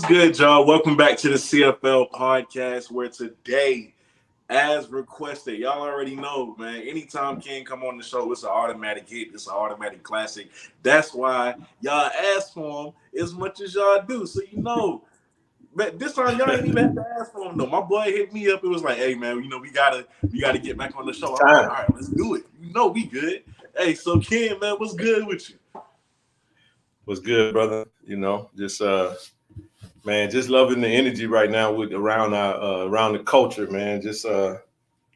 good, y'all? Welcome back to the CFL podcast, where today, as requested, y'all already know, man. Anytime Ken come on the show, it's an automatic hit. It's an automatic classic. That's why y'all ask for him as much as y'all do. So but this time y'all ain't even have to ask for him though. My boy hit me up. It was like, hey man, we gotta get back on the show. I'm like, all right, let's do it. We good. Hey, so Ken, man, what's good with you? What's good, brother? Man, just loving the energy right now with around the culture, man.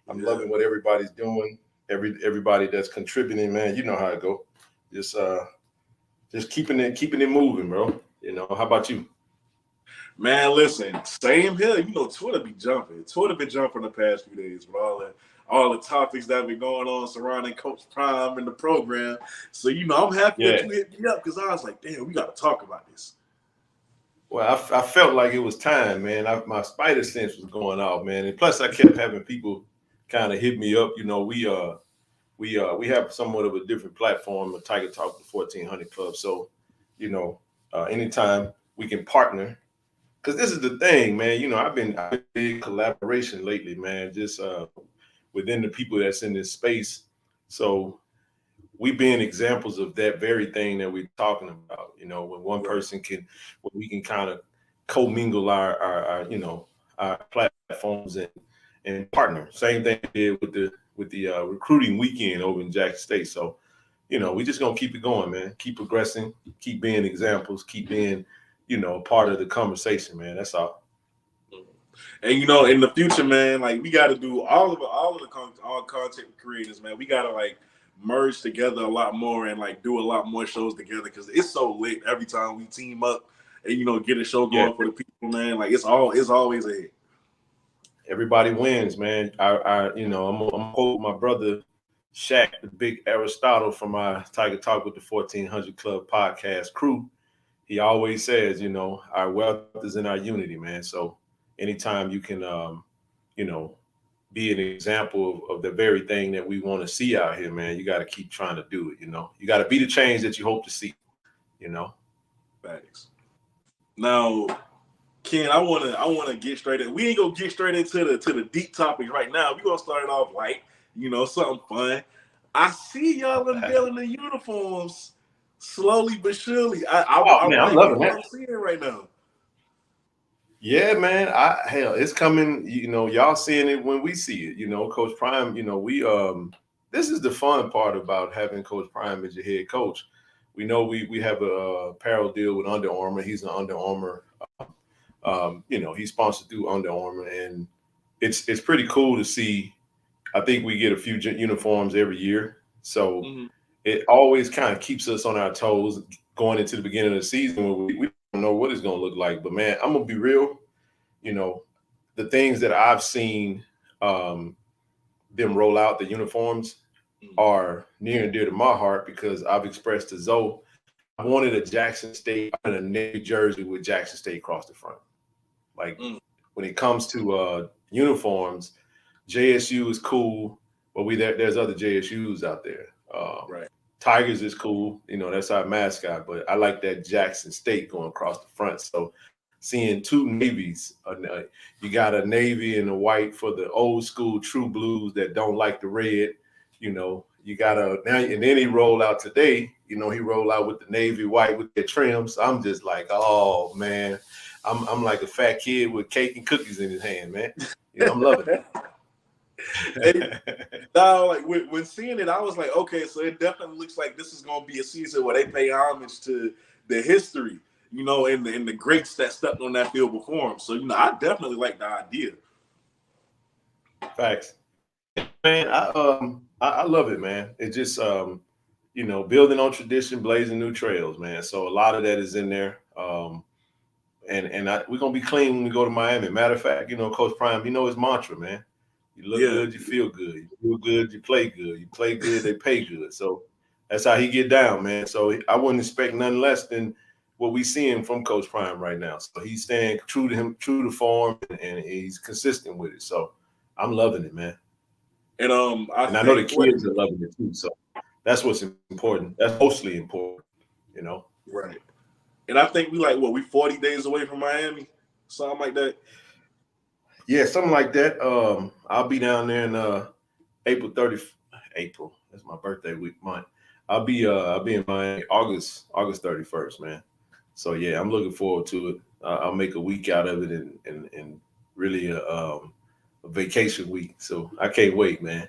I'm loving what everybody's doing. Everybody that's contributing, man. You know how it go. Just keeping it moving, bro. How about you? Man, listen, same here. Twitter be jumping. Twitter been jumping the past few days with all the topics that have been going on surrounding Coach Prime and the program. So, I'm happy that you hit me up because I was like, damn, we got to talk about this. Well, I felt like it was time, man. My spider sense was going off, man. And plus, I kept having people kind of hit me up. We have somewhat of a different platform, a Tiger Talk, the 1400 Club. So, anytime we can partner. Because this is the thing, man. I've been big collaboration lately, man. Just within the people that's in this space. So we being examples of that very thing that we're talking about. When we can kind of commingle our platforms and partner. Same thing we did with the recruiting weekend over in Jackson State. So, we just gonna keep it going, man. Keep progressing, keep being examples, keep being part of the conversation, man. That's all. And in the future, man, like we got to do all content creators, man. We got to merge together a lot more and do a lot more shows together because it's so lit every time we team up and get a show going for the people, man. Like it's always a hit. Everybody wins, man. I'm quote my brother Shaq, the big Aristotle from our Tiger Talk with the 1400 Club podcast crew. He always says, our wealth is in our unity, man. So anytime you can, be an example of the very thing that we want to see out here, man, you got to keep trying to do it. You got to be the change that you hope to see. Thanks. Now, Ken, I wanna get straight in. We ain't gonna get straight into the deep topics right now. We gonna start it off light, something fun. I see y'all unveiling the uniforms slowly but surely. I'm loving what that. I'm seeing right now. Yeah, man. It's coming. Y'all seeing it when we see it. Coach Prime. This is the fun part about having Coach Prime as your head coach. We know we have a apparel deal with Under Armour. He's an Under Armour. He's sponsored through Under Armour, and it's pretty cool to see. I think we get a few uniforms every year, so it always kind of keeps us on our toes going into the beginning of the season when we don't know what it's going to look like. But man, I'm gonna be real. The things that I've seen them roll out, the uniforms, are near and dear to my heart because I've expressed to Zoe I wanted a Jackson State and a Navy jersey with Jackson State across the front. When it comes to uniforms, JSU is cool, but there's other JSUs out there. Right. Tigers is cool, that's our mascot, but I like that Jackson State going across the front. So seeing two navies, you got a navy and a white for the old school true blues that don't like the red. You got and then he rolled out today. He rolled out with the navy white with the trims. So I'm just like, oh man, I'm like a fat kid with cake and cookies in his hand, man. I'm loving it. Now, when seeing it, I was like, okay, so it definitely looks like this is gonna be a season where they pay homage to the history, and the greats that stepped on that field before him. So, I definitely like the idea. Facts, man. I love it, man. It just building on tradition, blazing new trails, man. So a lot of that is in there. We're gonna be clean when we go to Miami. Matter of fact, Coach Prime, his mantra, man. You look good, you feel good. You feel good, you play good. You play good, they pay good. So that's how he get down, man. So I wouldn't expect nothing less than what we seeing from Coach Prime right now. So he's staying true to form, and he's consistent with it. So I'm loving it, man. And I know the kids are loving it too. So that's what's important. That's mostly important, Right. And I think we 40 days away from Miami, something like that. Yeah, something like that. I'll be down there in April 30th. April. That's my birthday week month. I'll be in Miami August 31st, man. So yeah, I'm looking forward to it. I'll make a week out of it and really a vacation week. So I can't wait, man.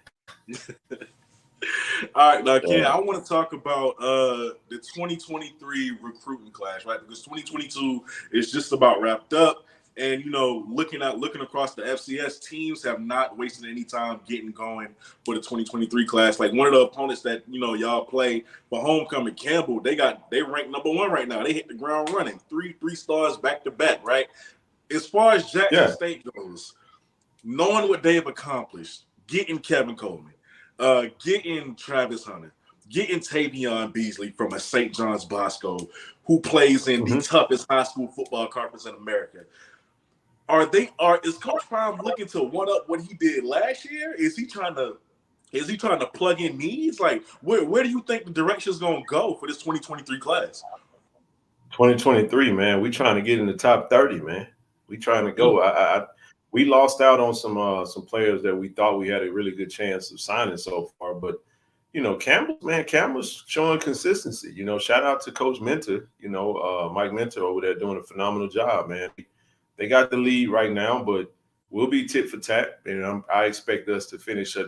All right, now Ken, Uh, I want to talk about the 2023 recruiting class, right? Because 2022 is just about wrapped up, and looking across the FCS, teams have not wasted any time getting going for the 2023 class. Like one of the opponents that y'all play for homecoming, Campbell, they ranked #1 right now. They hit the ground running, three stars back to back, right? As far as Jackson yeah. State goes, knowing what they've accomplished, getting Kevin Coleman, getting Travis Hunter, getting Tavion Beasley from a St. John's Bosco, who plays in the Hmm. toughest high school football conference in America. Is Coach Prime looking to one up what he did last year? Is he trying to plug in needs? Like where do you think the direction is gonna go for this 2023 class? 2023, man. We trying to get in the top 30, man. We trying to Mm, go. We lost out on some players that we thought we had a really good chance of signing so far, but Campbell's showing consistency. Shout out to Coach Mentor, Mike Mentor over there doing a phenomenal job, man. They got the lead right now, but we'll be tit for tat, and I expect us to finish at.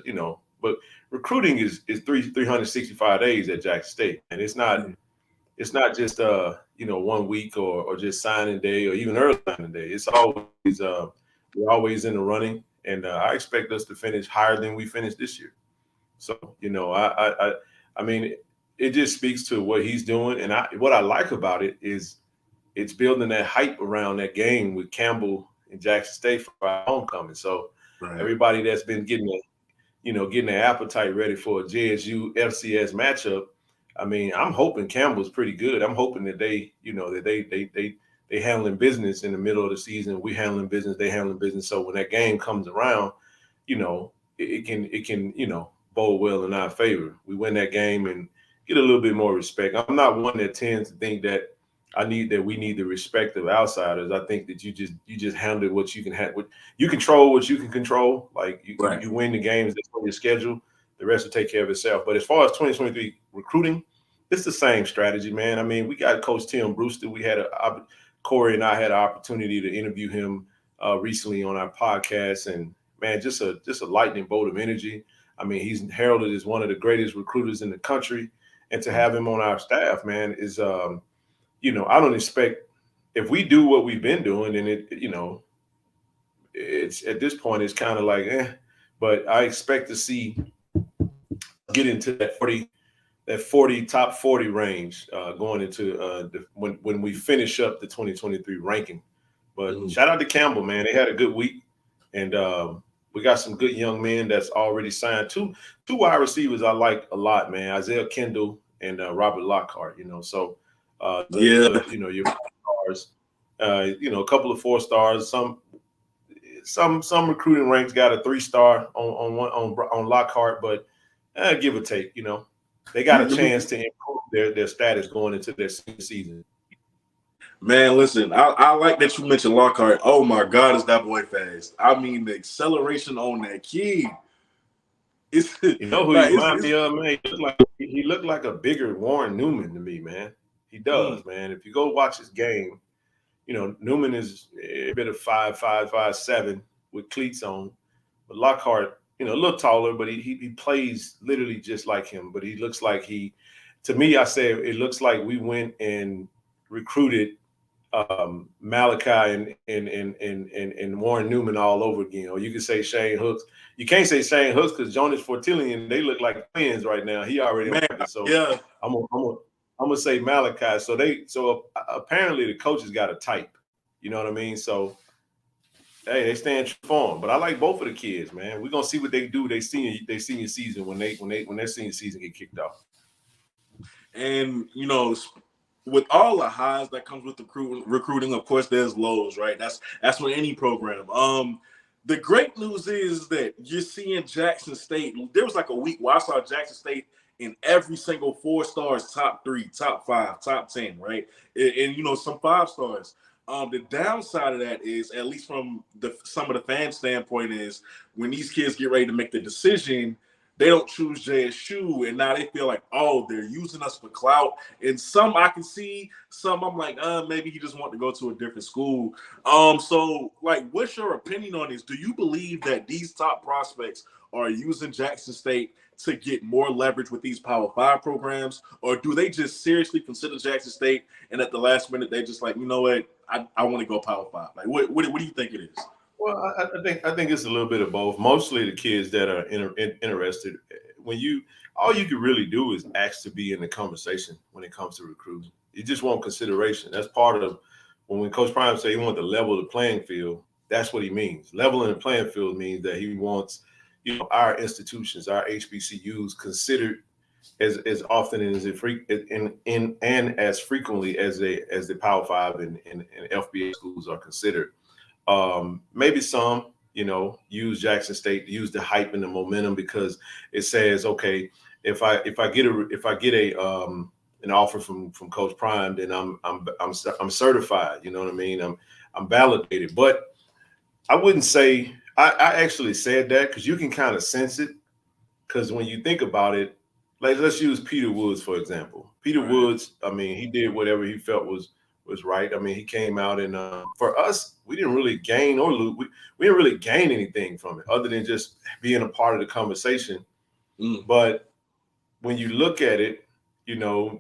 But recruiting is 365 days at Jackson State, and mm. it's not just 1 week or just signing day or even early signing day. It's always we're always in the running, and I expect us to finish higher than we finished this year. So I mean, it just speaks to what he's doing, and what I like about it is it's building that hype around that game with Campbell and Jackson State for our homecoming. So Right. everybody that's been getting their appetite ready for a JSU FCS matchup. I mean, I'm hoping Campbell's pretty good. I'm hoping that they handling business in the middle of the season. We handling business, they handling business. So when that game comes around, it can bode well in our favor. We win that game and get a little bit more respect. I'm not one that tends to think that we need the respect of outsiders. I think that you just handle what you can handle. You control what you can control. Like Right. you win the games that's on your schedule. The rest will take care of itself. But as far as 2023 recruiting, it's the same strategy, man. I mean, we got Coach Tim Brewster. Corey and I had an opportunity to interview him recently on our podcast, and man, just a lightning bolt of energy. I mean, he's heralded as one of the greatest recruiters in the country, and to have him on our staff, man, is I don't expect if we do what we've been doing, and it's at this point it's kind of like but I expect to see get into that 40 top 40 range going into when we finish up the 2023 ranking. But Mhm. shout out to Campbell, man. They had a good week, and we got some good young men that's already signed. Two wide receivers I like a lot, man. Isaiah Kendall and Robert Lockhart. So Yeah. your stars. A couple of 4 stars. Some recruiting ranks got a 3-star on Lockhart, but give or take, they got a chance to improve their status going into their senior season. Man, listen, I like that you mentioned Lockhart. Oh my God, is that boy fast? I mean, the acceleration on that kid. It's You know who he like reminds it's me of, man? He looked like a bigger Warren Newman to me, man. He mm, does, man. If you go watch his game, Newman is a bit of 5'5", 5'7" with cleats on, but Lockhart, a little taller, but he plays literally just like him. But he looks like to me, I say it looks like we went and recruited Malachi and Warren Newman all over again. Or you could say Shane Hooks. You can't say Shane Hooks because Jonas Fortillion, they look like twins right now. He already on man, practice. So yeah. I'm gonna say Malachi. So apparently the coaches got a type. You know what I mean? So hey, they stand true for 'em. But I like both of the kids, man. We're gonna see what they do their senior season when their senior season get kicked off. And with all the highs that comes with recruiting, of course, there's lows, right? That's with any program. The great news is that you're seeing Jackson State. There was like a week where I saw Jackson State and every single 4 stars, top 3, top 5, top 10, right? And you know, some 5 stars. The downside of that is, at least from some of the fan standpoint, is when these kids get ready to make the decision, they don't choose JSU, and now they feel like, oh, they're using us for clout. And some I can see, some I'm like, maybe he just want to go to a different school. So like, what's your opinion on this? Do you believe that these top prospects are using Jackson State to get more leverage with these Power Five programs, or do they just seriously consider Jackson State, and at the last minute they just like, you know what, I want to go Power Five? Like, what do you think it is? Well, I think it's a little bit of both. Mostly the kids that are interested. When you all you can really do is ask to be in the conversation when it comes to recruiting. You just want consideration. That's part of when Coach Prime say he wants to level the playing field. That's what he means. Leveling the playing field means that he wants, our institutions, our HBCUs considered as often and and as frequently as the Power Five and FBS schools are considered. Maybe some, use Jackson State, use the hype and the momentum because it says, okay, if I get a an offer from Coach Prime, then I'm certified. You know what I mean? I'm validated. But I wouldn't say I actually said that because you can kind of sense it. Because when you think about it, like let's use Peter Woods for example. Peter Right. Woods, I mean, he did whatever he felt was right. I mean, he came out and for us, we didn't really gain or lose. We didn't really gain anything from it other than just being a part of the conversation. Mm. But when you look at it,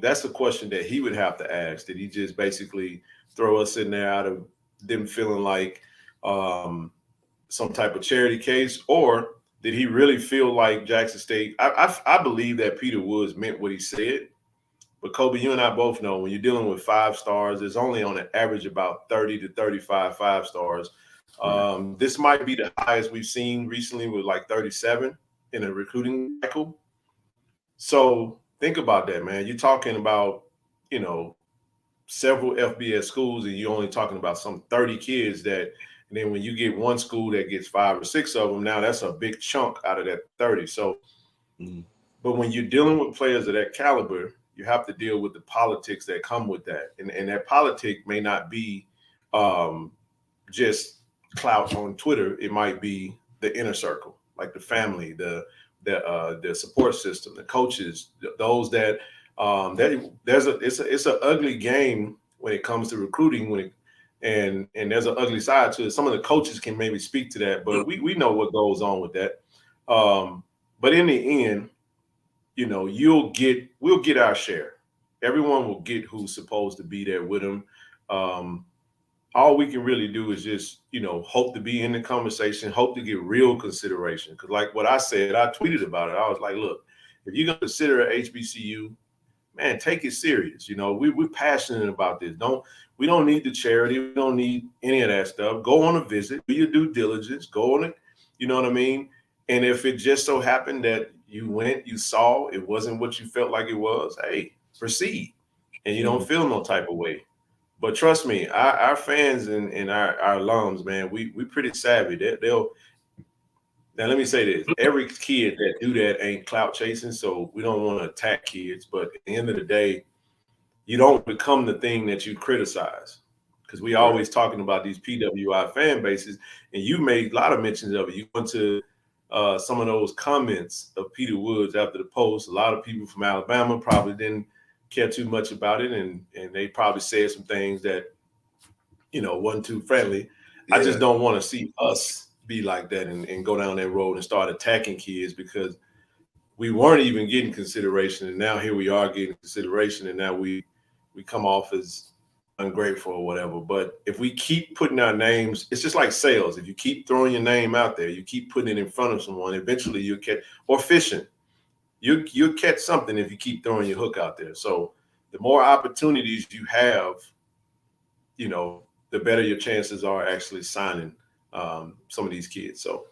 that's a question that he would have to ask. Did he just basically throw us in there out of them feeling like some type of charity case, or did he really feel like Jackson State? I believe that Peter Woods meant what he said. But Kobe, you and I both know when you're dealing with 5 stars, there's only on an average about 30 to 35 5 stars. Right. This might be the highest we've seen recently with like 37 in a recruiting cycle. So think about that, man. You're talking about, you know, several FBS schools and you're only talking about some 30 kids and then when you get one school that gets 5 or 6 of them, now that's a big chunk out of that 30. So, Mm. but when you're dealing with players of that caliber, you have to deal with the politics that come with that. And that politic may not be um, just clout on Twitter. It might be the inner circle, like the family, the support system, the coaches, those that it's an ugly game when it comes to recruiting and there's an ugly side to it. Some of the coaches can maybe speak to that, but we know what goes on with that. But in the end, we'll get our share. Everyone will get who's supposed to be there with them. Um, all we can really do is just, hope to be in the conversation, hope to get real consideration. Because like what I said, I tweeted about it. I was like, look, if you're gonna consider a HBCU, man, take it serious. We're passionate about this. We don't need the charity. We don't need any of that stuff. Go on a visit, do your due diligence, go on it. You know what I mean? And if it just so happened that you went, you saw it wasn't what you felt like it was, hey, proceed. And you don't Mm. feel no type of way. But trust me, our fans and our alums, man, we pretty savvy. They'll now let me say this. Every kid that do that ain't clout chasing, so we don't want to attack kids. But at the end of the day, you don't become the thing that you criticize. Because we Right. always talking about these PWI fan bases, and you made a lot of mentions of it. You went to some of those comments of Peter Woods after the post. A lot of people from Alabama probably didn't care too much about it, and they probably said some things that wasn't too friendly. I just Yeah. don't want to see us be like that and go down that road and start attacking kids because we weren't even getting consideration, and now here we are getting consideration, and now we come off as ungrateful or whatever. But if we keep putting our names, it's just like sales. If you keep throwing your name out there, you keep putting it in front of someone, eventually you'll catch, or fishing. You'll catch something if you keep throwing your hook out there. So the more opportunities you have, the better your chances are actually signing some of these kids. So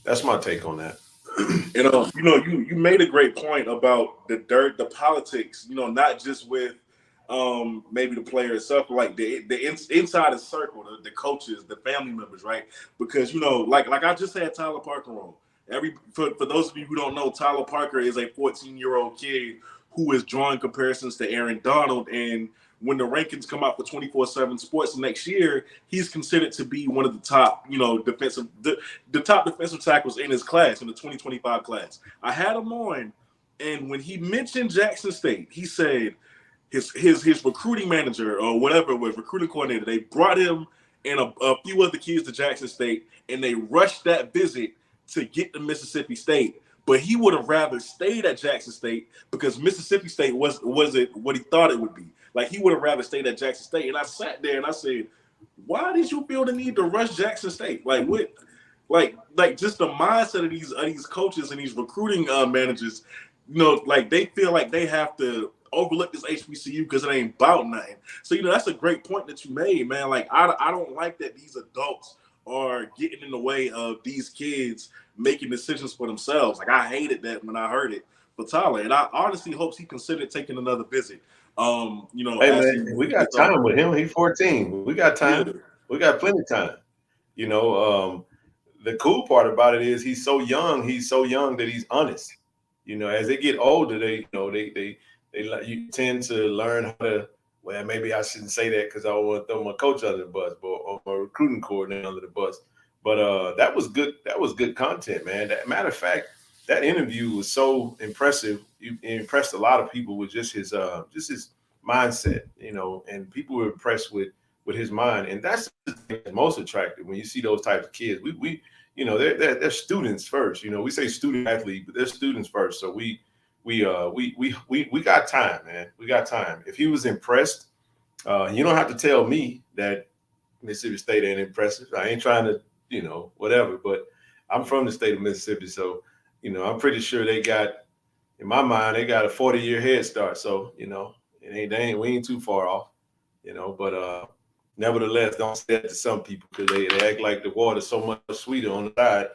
that's my take on that. You made a great point about the dirt, the politics. Not just with maybe the player itself, but like inside the circle, the coaches, the family members, right? Because like I just had Tyler Parker on. For those of you who don't know, Tyler Parker is a 14-year-old kid who is drawing comparisons to Aaron Donald. And when the rankings come out for 24/7 Sports next year, he's considered to be one of the top, the top defensive tackles in his class, in the 2025 class. I had him on, and when he mentioned Jackson State, he said his recruiting manager or whatever it was, recruiting coordinator, they brought him and a few other kids to Jackson State, and they rushed that visit to get to Mississippi State. But he would have rather stayed at Jackson State because Mississippi State wasn't what he thought it would be. Like, he would have rather stayed at Jackson State. And I sat there and I said, why did you feel the need to rush Jackson State? Like, what? Like just the mindset of these coaches and these recruiting managers, like they feel like they have to overlook this HBCU because it ain't about nothing. So that's a great point that you made, man. Like, I don't like that these adults are getting in the way of these kids making decisions for themselves. Like, I hated that when I heard it for Tyler, and I honestly hopes he considered taking another visit. Hey As he man, we got gets time older. with him. He's 14. We got Yeah. time. We got plenty of time. You know, the cool part about it is he's so young. He's so young that he's honest. As they get older, you tend to learn how to. Well, maybe I shouldn't say that because I don't want to throw my coach under the bus, or my recruiting coordinator under the bus. But that was good. That was good content, man. Matter of fact, that interview was so impressive. You impressed a lot of people with just his mindset, and people were impressed with his mind, and that's most attractive when you see those types of kids. We they're students first. We say student athlete, but they're students first. So we got time, man. We got time. If he was impressed, you don't have to tell me that Mississippi State ain't impressive. I ain't trying to, whatever. But I'm from the state of Mississippi, so I'm pretty sure in my mind, they got a 40-year head start. So we ain't too far off, But nevertheless, don't say that to some people because they act like the water's so much sweeter on the side.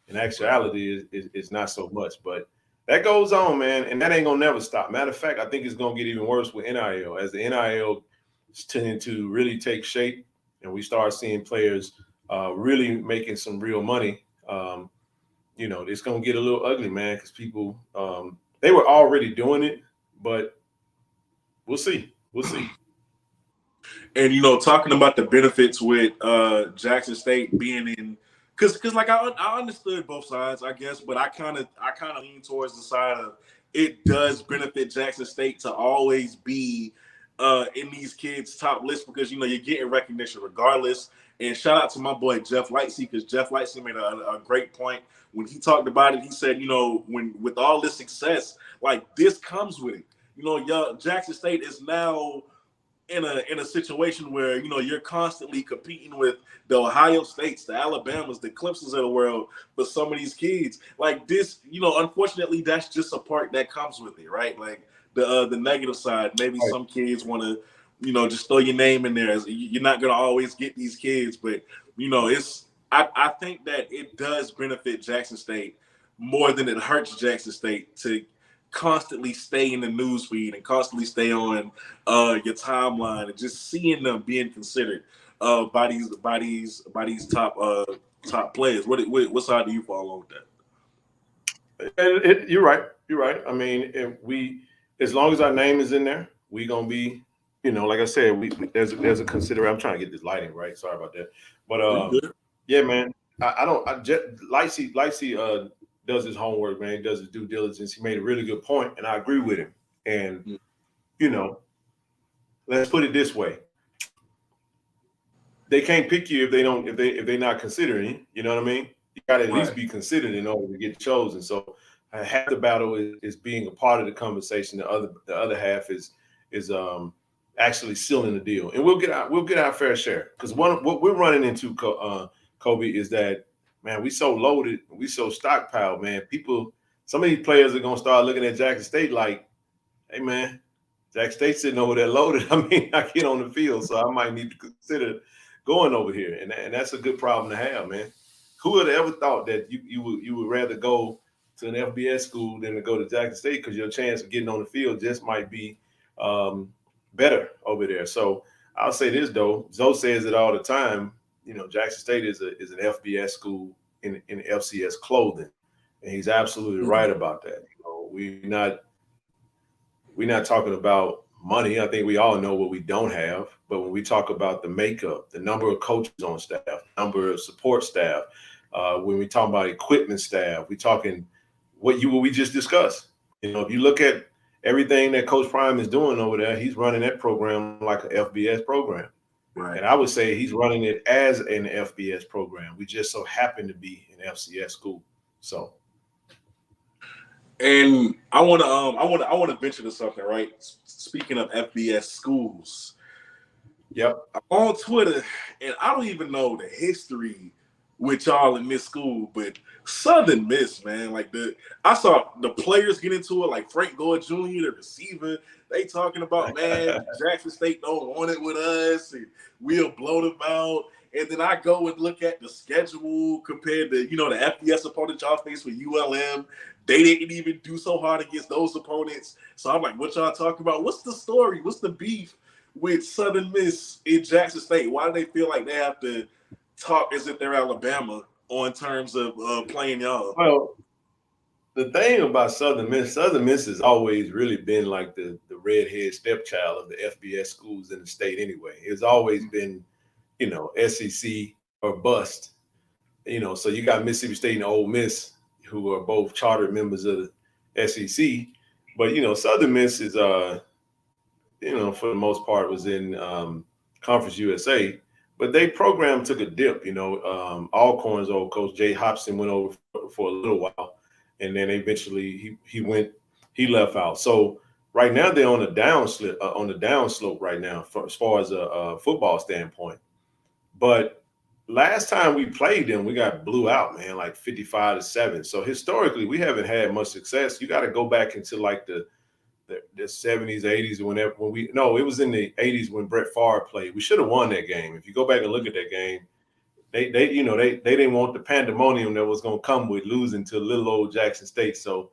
In actuality, is not so much. But that goes on, man, and that ain't gonna never stop. Matter of fact, I think it's gonna get even worse with NIL as the NIL is tending to really take shape, and we start seeing players really making some real money. It's gonna get a little ugly, man, because people they were already doing it, but we'll see. We'll see. And talking about the benefits with Jackson State being in, because like I understood both sides, I guess, but I kind of lean towards the side of it does benefit Jackson State to always be in these kids' top lists because you're getting recognition regardless. And shout out to my boy Jeff Lightsey because Jeff Lightsey made a great point when he talked about it. He said, when with all this success, like this comes with it. Jackson State is now in a situation where you're constantly competing with the Ohio States, the Alabamas, the Clemsons of the world for some of these kids. Like this, unfortunately, that's just a part that comes with it, right? Like the negative side. Maybe Right. some kids want to, just throw your name in there. You're not gonna always get these kids, but it's. I think that it does benefit Jackson State more than it hurts Jackson State to constantly stay in the news feed and constantly stay on your timeline and just seeing them being considered by these top players. What side do you fall on with that? You're right. You're right. I mean, if as long as our name is in there, we gonna be, like I said, there's a consider. I'm trying to get this lighting right. Sorry about that. But You good? yeah, man. I don't. Lightsey does his homework, man. He does his due diligence. He made a really good point, and I agree with him. And you know, let's put it this way: they can't pick you if they're not considering you. You know what I mean? You got to at least Right. be considered in order to get chosen. So half the battle is being a part of the conversation. The other half is actually sealing the deal, and we'll get our fair share because what we're running into, Kobe, is that man, we so loaded, we so stockpiled, man. Some of these players are gonna start looking at Jackson State like, hey man, Jackson State sitting over there loaded. I mean, I get on the field, so I might need to consider going over here, and that's a good problem to have, man. Who would have ever thought that you would rather go to an FBS school than to go to Jackson State because your chance of getting on the field just might be better over there. So I'll say this though, Zoe says it all the time. Jackson State is an FBS school in FCS clothing. And he's absolutely Mhm. right about that. We're not talking about money. I think we all know what we don't have. But when we talk about the makeup, the number of coaches on staff, number of support staff, when we talk about equipment staff, we talking what we just discussed. If you look at everything that Coach Prime is doing over there, he's running that program like an FBS program. And Right. I would say he's running it as an FBS program. We just so happen to be an FCS school. So, And I want to venture to something, right? Speaking of FBS schools, yep. I'm on Twitter, and I don't even know the history with y'all in this school, but Southern Miss, man, like I saw the players get into it, like Frank Gore Jr., the receiver. They talking about, man, Jackson State don't want it with us, and we'll blow them out. And then I go and look at the schedule compared to, the FBS opponent y'all face with ULM. They didn't even do so hard against those opponents. So I'm like, what y'all talking about? What's the story? What's the beef with Southern Miss in Jackson State? Why do they feel like they have to talk as if they're Alabama on terms of playing y'all? Well, the thing about Southern Miss has always really been like the redhead stepchild of the FBS schools in the state anyway. It's always been, SEC or bust. So you got Mississippi State and Ole Miss, who are both chartered members of the SEC. But Southern Miss is for the most part was in Conference USA. But they program took a dip. Alcorn's old coach Jay Hobson went over for a little while, and then eventually he left out. So right now they're on the downslope right now as far as a football standpoint. But last time we played them, we got blew out, man, like 55-7. So historically, we haven't had much success. You got to go back into like the 70s, 80s, it was in the 80s when Brett Favre played. We should have won that game. If you go back and look at that game, they didn't want the pandemonium that was going to come with losing to little old Jackson State. So,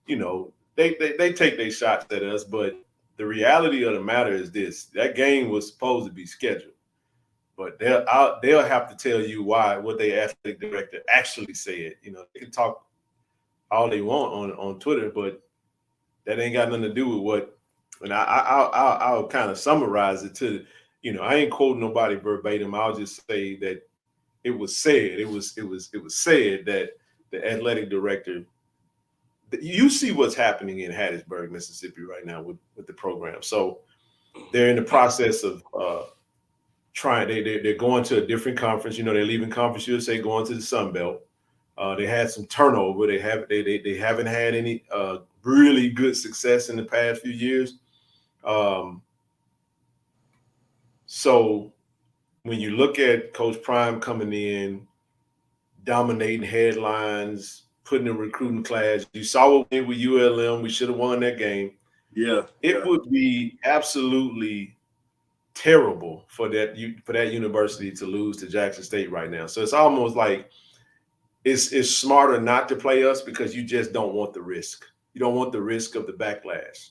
they take their shots at us. But the reality of the matter is this: that game was supposed to be scheduled. But they'll have to tell you what their athletic director actually said. They can talk all they want on Twitter, but that ain't got nothing to do with what. And I'll kind of summarize it to, I ain't quoting nobody verbatim. I'll just say that it was said. It was said that the athletic director. You see what's happening in Hattiesburg, Mississippi, right now with the program. So they're in the process of trying. They're going to a different conference. They're leaving Conference USA, going to the Sun Belt. They had some turnover. They haven't had any really good success in the past few years. So when you look at Coach Prime coming in, dominating headlines, putting a recruiting class, you saw what we did with ULM. We should have won that game. Yeah, it would be absolutely terrible for that university to lose to Jackson State right now. So it's almost like it's smarter not to play us because you just don't want the risk. You don't want the risk of the backlash.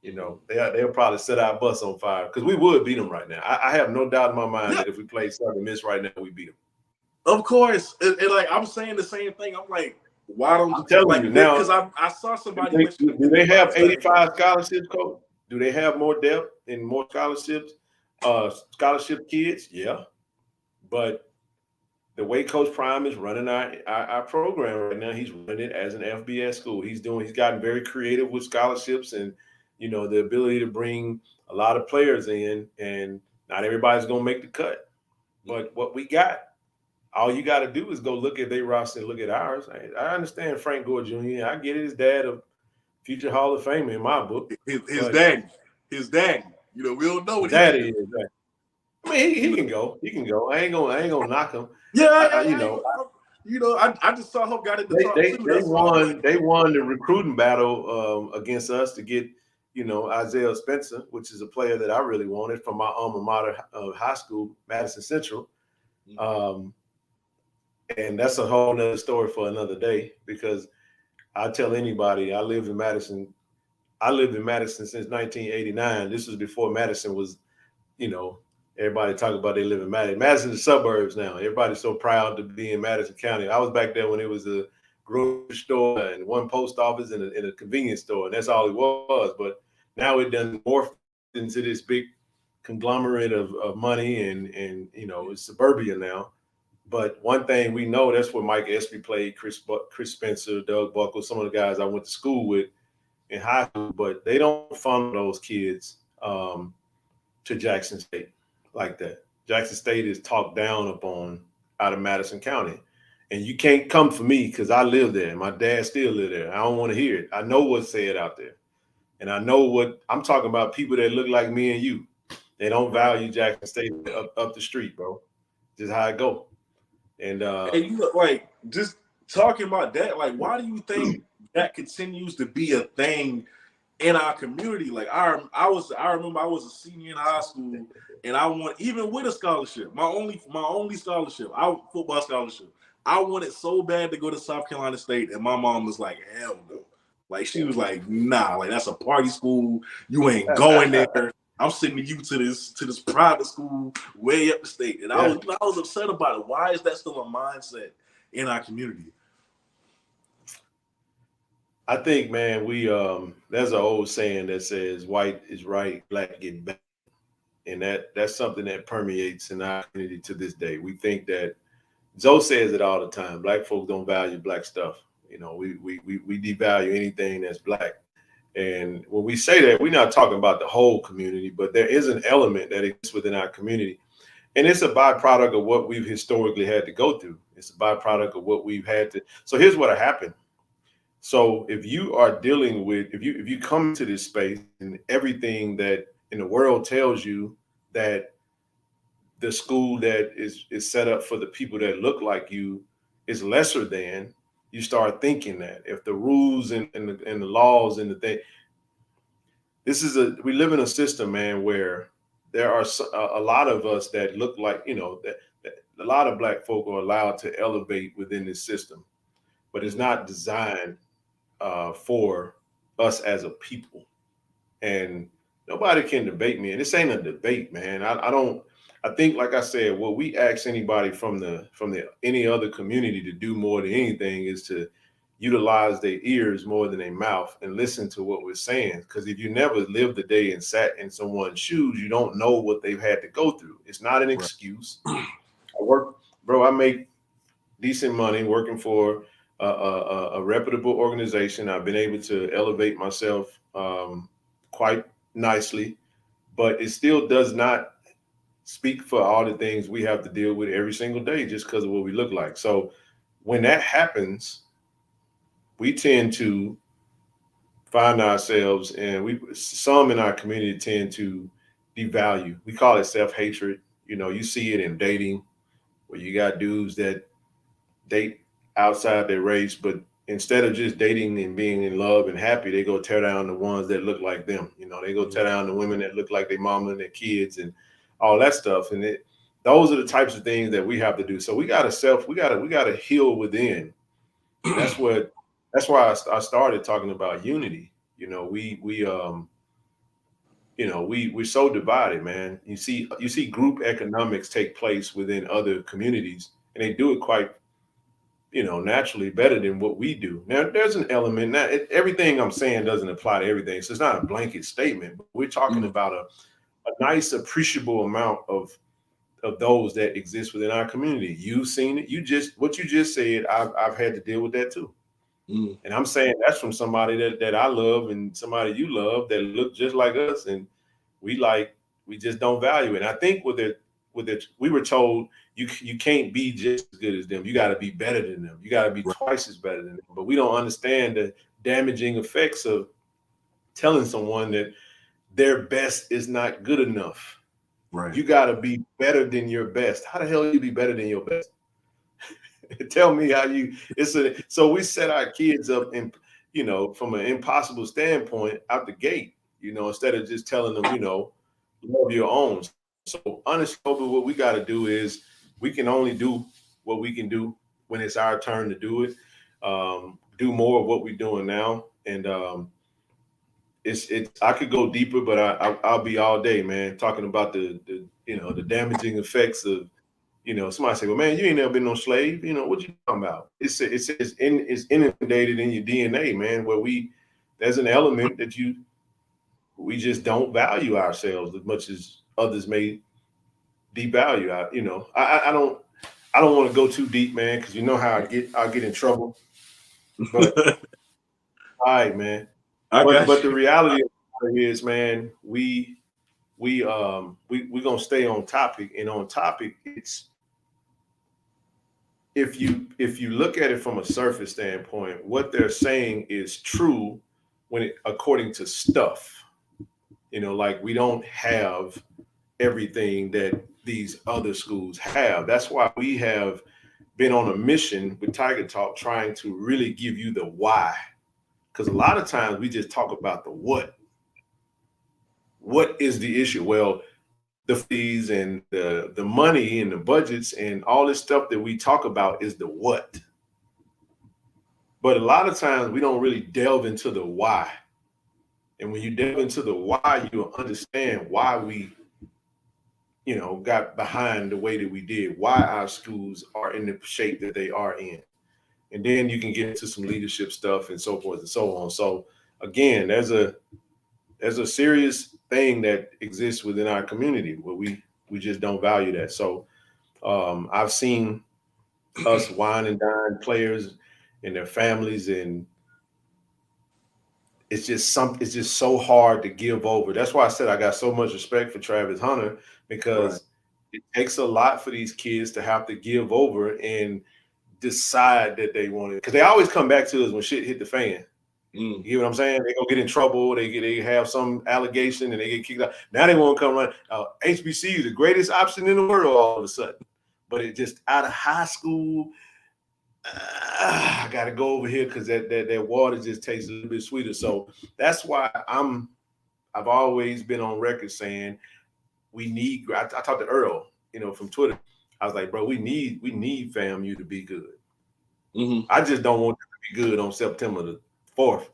They'll probably set our bus on fire because we would beat them right now. I have no doubt in my mind that if we played Southern Miss right now, we beat them. Of course. And like I'm saying the same thing. I'm like, why don't I'm telling you now? Because I saw somebody do they have 85 scholarships, Coach? Do they have more depth and more scholarships? Scholarship kids, yeah. But the way Coach Prime is running our program right now, he's running it as an FBS school. He's gotten very creative with scholarships and the ability to bring a lot of players in, and not everybody's gonna make the cut. But what we got, all you got to do is go look at their roster and look at ours. I understand Frank Gore Jr. I get it, his dad a future Hall of Famer in my book. His daddy. We don't know what daddy is. I mean, he can go. He can go. I ain't gonna knock him. Yeah, I just saw him got it. They won the recruiting battle against us to get Isaiah Spencer, which is a player that I really wanted from my alma mater high school, Madison Central. And that's a whole nother story for another day, because I tell anybody I lived in Madison since 1989. This was before Madison was, everybody talk about they live in Madison. Madison's the suburbs now. Everybody's so proud to be in Madison County. I was back there when it was a grocery store and one post office and a convenience store, and that's all it was. But now it done morphed into this big conglomerate of money, and it's suburbia now. But one thing we know, that's where Mike Espy played, Chris Spencer, Doug Buckle, some of the guys I went to school with in high school. But they don't funnel those kids to Jackson State like that. Jackson State is talked down upon out of Madison County. And you can't come for me because I live there. My dad still live there. I don't want to hear it. I know what's said out there. And I know what I'm talking about, people that look like me and you. They don't value Jackson State up the street, bro. Just how it go. And And you look like just talking about that. Like, why do you think that continues to be a thing in our community? Like, I remember I was a senior in high school, and I want, even with a scholarship, my only scholarship, football scholarship. I wanted so bad to go to South Carolina State, and my mom was like, "Hell no!" Like, she was like, "Nah, like that's a party school. You ain't going there. I'm sending you to this private school way up the state." And I was upset about it. Why is that still a mindset in our community? I think, man, there's an old saying that says white is right, black get back. And that's something that permeates in our community to this day. We think that Zoe says it all the time. Black folks don't value black stuff. We devalue anything that's black. And when we say that, we're not talking about the whole community, but there is an element that exists within our community. And it's a byproduct of what we've historically had to go through. It's a byproduct of what we've had to. So here's what happened. So if you are dealing with, if you come to this space and everything that in the world tells you that the school that is set up for the people that look like you is lesser than, you start thinking that if the rules and the laws and the thing, we live in a system, man, where there are a lot of us that look like, that a lot of black folk are allowed to elevate within this system, but it's not designed for us as a people. And nobody can debate me. And this ain't a debate, man. I think, like I said, what we ask anybody from the any other community to do more than anything is to utilize their ears more than their mouth and listen to what we're saying. Because if you never lived the day and sat in someone's shoes, you don't know what they've had to go through. It's not an excuse. I make decent money working for a reputable organization. I've been able to elevate myself quite nicely, but it still does not speak for all the things we have to deal with every single day just because of what we look like. So when that happens, we tend to find ourselves, and some in our community tend to devalue. We call it self-hatred. You see it in dating, where you got dudes that date outside their race, but instead of just dating and being in love and happy, they go tear down the ones that look like them. They go tear down the women that look like their mama and their kids and all that stuff. And those are the types of things that we have to do. So we gotta heal within. And that's why I started talking about unity. We're so divided, man. You see group economics take place within other communities, and they do it quite naturally better than what we do. Now, there's an element that everything I'm saying doesn't apply to everything. So it's not a blanket statement, but we're talking about a nice, appreciable amount of those that exist within our community. You've seen it. What you just said, I've had to deal with that too. And I'm saying that's from somebody that I love and somebody you love that look just like us. And we just don't value it. And I think we were told you can't be just as good as them. You got to be better than them. You got to be twice as better than them. But we don't understand the damaging effects of telling someone that their best is not good enough. Right. You got to be better than your best. How the hell you be better than your best? Tell me how so we set our kids up in, from an impossible standpoint out the gate, instead of just telling them, love your own. So honestly, what we got to do is we can only do what we can do when it's our turn to do it. Do more of what we're doing now. And I could go deeper, but I'll be all day, man, talking about the damaging effects of, somebody say, well, man, you ain't never been no slave. What you talking about? It's inundated in your DNA, man, where there's an element that we just don't value ourselves as much as others may devalue. I don't want to go too deep, man, because you know how I'll get in trouble. But all right, man. I But got the you. reality of it is, man, we gonna stay on topic, and on topic, it's if you look at it from a surface standpoint, what they're saying is true according to stuff. Like we don't have everything that these other schools have. That's why we have been on a mission with Tiger Talk trying to really give you the why. Because a lot of times we just talk about the what. What is the issue? Well, the fees and the money and the budgets and all this stuff that we talk about is the what. But a lot of times we don't really delve into the why. And when you delve into the why, you'll understand why we, got behind the way that we did, why our schools are in the shape that they are in. And then you can get into some leadership stuff and so forth and so on. So again, there's a serious thing that exists within our community where we just don't value that. So I've seen us wine and dine players and their families, and it's just so hard to give over. That's why I said I got so much respect for Travis Hunter, Right. because it takes a lot for these kids to have to give over and decide that they want it, because they always come back to us when shit hit the fan. You get what I'm saying? They gonna get in trouble. They have some allegation and they get kicked out. Now they want to come run. HBC is the greatest option in the world all of a sudden, but it just out of high school. I got to go over here because that water just tastes a little bit sweeter. So that's why I've always been on record saying we need. I talked to Earl, from Twitter. I was like, bro, we need FAMU to be good. Mm-hmm. I just don't want them to be good on September the 4th.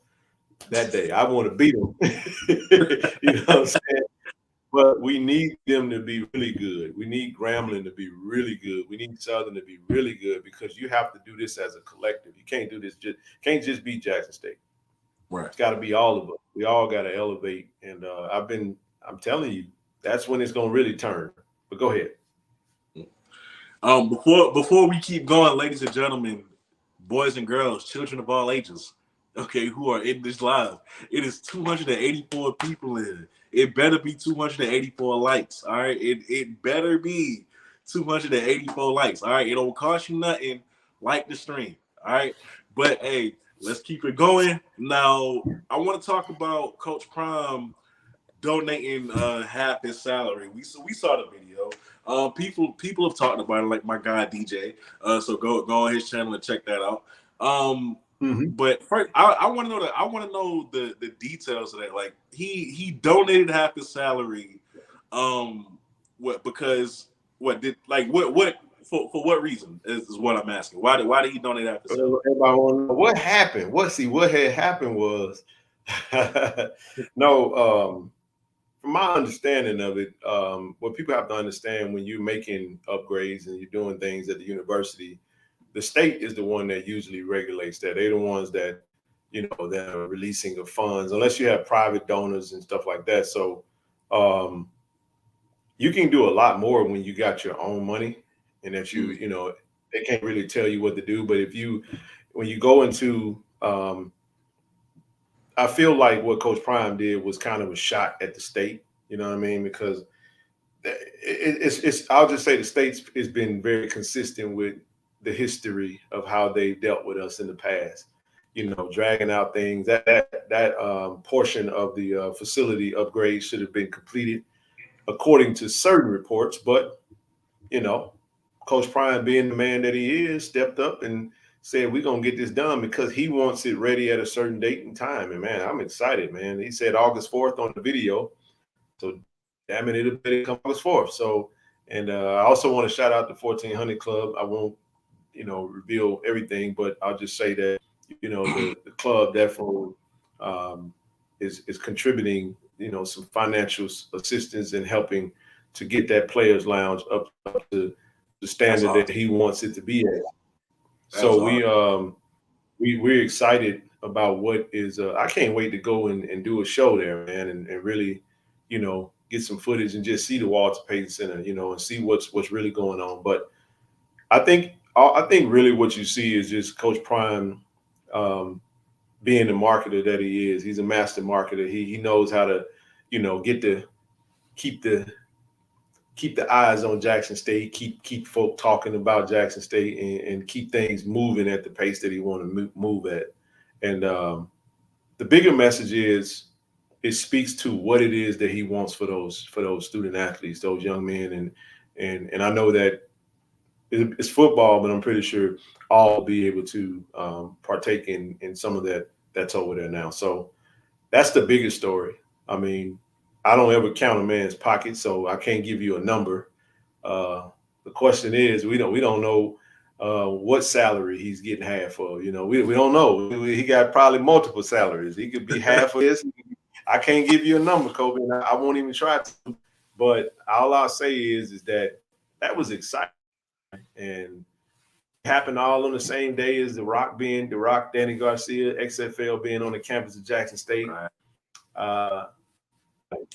That day, I want to beat them. You know what I'm saying? But we need them to be really good. We need Grambling to be really good. We need Southern to be really good, because you have to do this as a collective. You can't do this can't just be Jackson State. Right. It's got to be all of us. We all got to elevate. And I'm telling you, that's when it's gonna really turn. But go ahead. Before we keep going, ladies and gentlemen, boys and girls, children of all ages, okay, who are in this live, it is 284 people in. It better be 284 likes. All right, it better be 284 likes. All right, it don't cost you nothing. Like the stream. All right, but hey, let's keep it going. Now, I want to talk about Coach Prime donating half his salary. We saw the video. People have talked about it, like my guy DJ. So go on his channel and check that out. But first, I want to know that I want to know the details of that. Like he donated half his salary. What because what did like what for what reason is what I'm asking. Why did he donate half his salary? Everybody want to know what happened. What had happened was no. From my understanding of it, what people have to understand when you're making upgrades and you're doing things at the university, the state is the one that usually regulates that. They're the ones that, that are releasing of funds, unless you have private donors and stuff like that. So you can do a lot more when you got your own money, and that they can't really tell you what to do. But when you go into, I feel like what Coach Prime did was kind of a shot at the state. You know what I mean? Because it's I'll just say the state's has been very consistent with the history of how they've dealt with us in the past. Dragging out things. That portion of the facility upgrade should have been completed according to certain reports, but Coach Prime, being the man that he is, stepped up and said, we're going to get this done because he wants it ready at a certain date and time. And, man, I'm excited, man. He said August 4th on the video. So, damn it, it'll come August 4th. So, and I also want to shout out the 1400 Club. I won't, reveal everything, but I'll just say that, the club definitely is contributing, some financial assistance and helping to get that players lounge up to the That's standard that awesome. he wants it to be at. That's So awesome. we're excited about what is. I can't wait to go and do a show there, man, and really, get some footage and just see the Walter Payton Center, and see what's really going on. But I think really what you see is just Coach Prime um, being the marketer that he is. He's a master marketer. He knows how to, get the keep the keep the eyes on Jackson State, keep folk talking about Jackson State, and keep things moving at the pace that he want to move at. And the bigger message is it speaks to what it is that he wants for those student athletes, those young men, and I know that it's football, but I'm pretty sure all will be able to partake in some of that that's over there now. So that's the biggest story. I mean, I don't ever count a man's pocket, so I can't give you a number. Uh, the question is, we don't know what salary he's getting half of. We don't know. He got probably multiple salaries. He could be half of this. I can't give you a number, Kobe, and I won't even try to. But all I'll say is that was exciting, and it happened all on the same day as the Rock, Danny Garcia, XFL being on the campus of Jackson State. Right. Uh,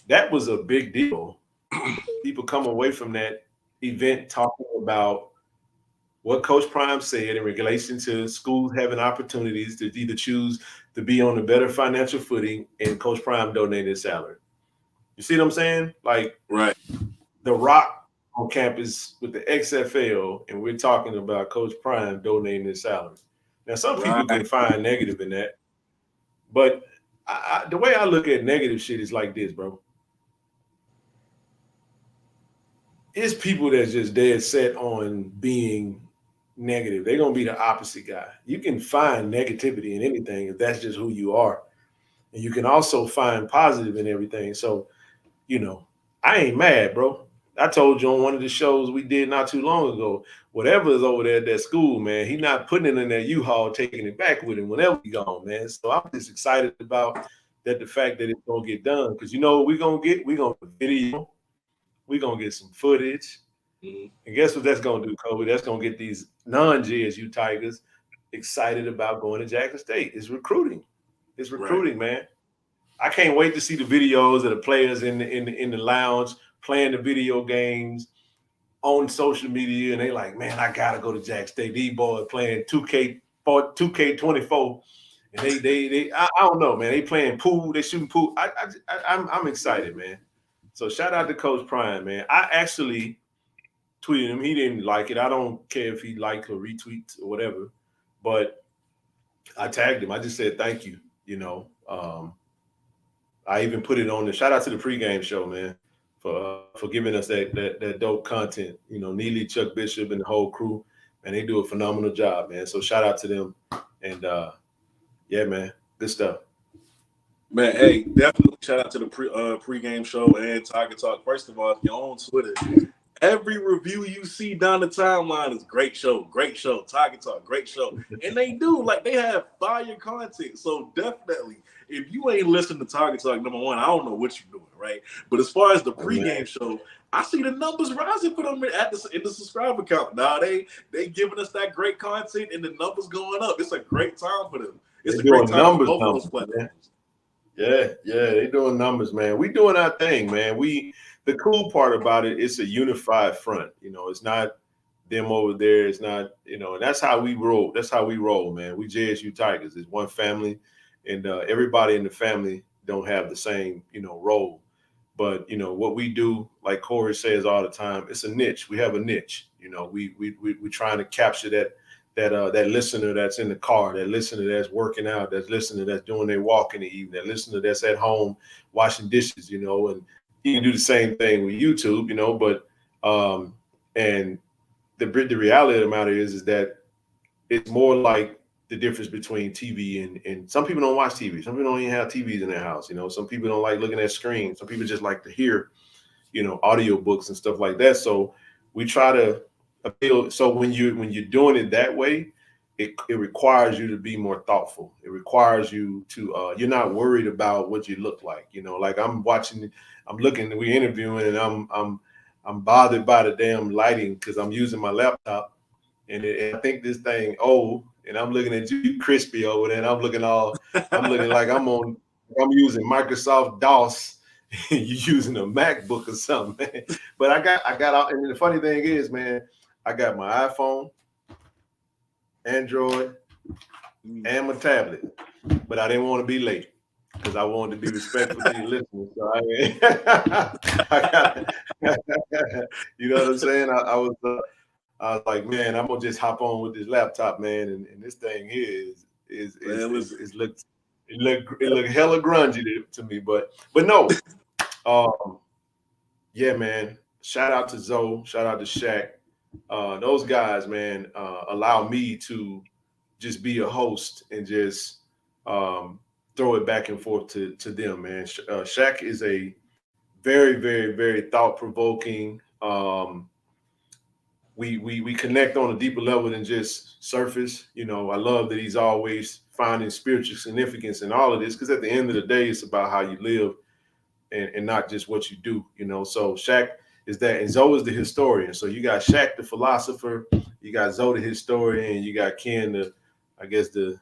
that was a big deal. People come away from that event talking about what Coach Prime said in relation to schools having opportunities to either choose to be on a better financial footing and Coach Prime donated salary. You see what I'm saying? Like Right. the Rock on campus with the XFL, and we're talking about Coach Prime donating his salary. Now, some people Right. can find negative in that, but the way I look at negative shit is like this, bro. It's people that's just dead set on being negative. They're gonna be the opposite guy. You can find negativity in anything if that's just who you are. And you can also find positive in everything. So, you know, I ain't mad, bro. I told you on one of the shows we did not too long ago, whatever is over there at that school, man, he not putting it in that U-Haul, taking it back with him whenever he gone, man. So I'm just excited about that, the fact that it's gonna get done. Because you know what we're gonna get? We're gonna video, we're gonna get some footage. Mhm. And guess what that's gonna do, Kobe? That's gonna get these non-JSU Tigers excited about going to Jackson State. It's recruiting. It's Right. recruiting, man. I can't wait to see the videos of the players in the lounge playing the video games on social media, and they like, man, I gotta go to Jack State. These boys playing 2K24, and I don't know, man. They playing pool, they shooting pool. I'm excited, man. So shout out to Coach Prime, man. I actually tweeted him. He didn't like it. I don't care if he liked or retweets or whatever, but I tagged him. I just said thank you. I even put it on the shout out to the pregame show, man, for giving us that dope content. Neely, Chuck Bishop, and the whole crew, and they do a phenomenal job, man. So shout out to them, and yeah, man, good stuff. Man, hey, definitely shout out to the pregame show and Tiger Talk. First of all, if you're on Twitter, every review you see down the timeline is great show, Tiger Talk, great show. And they do, like, they have fire content. So definitely, if you ain't listening to Tiger Talk, number one, I don't know what you're doing, right? But as far as the Oh, man. pregame show, I see the numbers rising for them in the subscriber count. Now they giving us that great content and the numbers going up. It's a great time for them. It's They a great doing time for numbers, both of those numbers, man. platforms. Yeah, they doing numbers, man. We doing our thing, man. The cool part about it, it's a unified front. It's not them over there. It's not, and that's how we roll. That's how we roll, man. We JSU Tigers. It's one family, and everybody in the family don't have the same, role. But what we do, like Corey says all the time, it's a niche. We have a niche. We're trying to capture that listener that's in the car, that listener that's working out, that listener that's doing their walk in the evening, that listener that's at home washing dishes, and you can do the same thing with YouTube, but and the reality of the matter is that it's more like the difference between TV and some people don't watch TV. Some people don't even have TVs in their house. Some people don't like looking at screens. Some people just like to hear, audio books and stuff like that. So we try to appeal. So when you're doing it that way, it requires you to be more thoughtful. It requires you to you're not worried about what you look like. Like I'm watching, I'm looking, we're interviewing, and I'm bothered by the damn lighting because I'm using my laptop, and I think this thing old, and I'm looking at you crispy over there, and I'm looking like I'm using Microsoft DOS, and you using a MacBook or something, man. But I got out, and the funny thing is, man, I got my iPhone, Android, and my tablet, but I didn't want to be late because I wanted to be respectful to your listeners. So I got, you know what I'm saying? I was like, man, I'm gonna just hop on with this laptop, man, and this thing here Man, listen. it look hella grungy to me, but no, um, yeah, man. Shout out to Zoe, shout out to Shaq. Those guys, man, allow me to just be a host and just throw it back and forth to them, man. Shaq is a very, very, very thought provoking. We connect on a deeper level than just surface. You know, I love that he's always finding spiritual significance in all of this because at the end of the day, it's about how you live and not just what you do. You know, so Shaq is that, and Zoe is the historian. So you got Shaq the philosopher, you got Zoe the historian, and you got Ken the, I guess the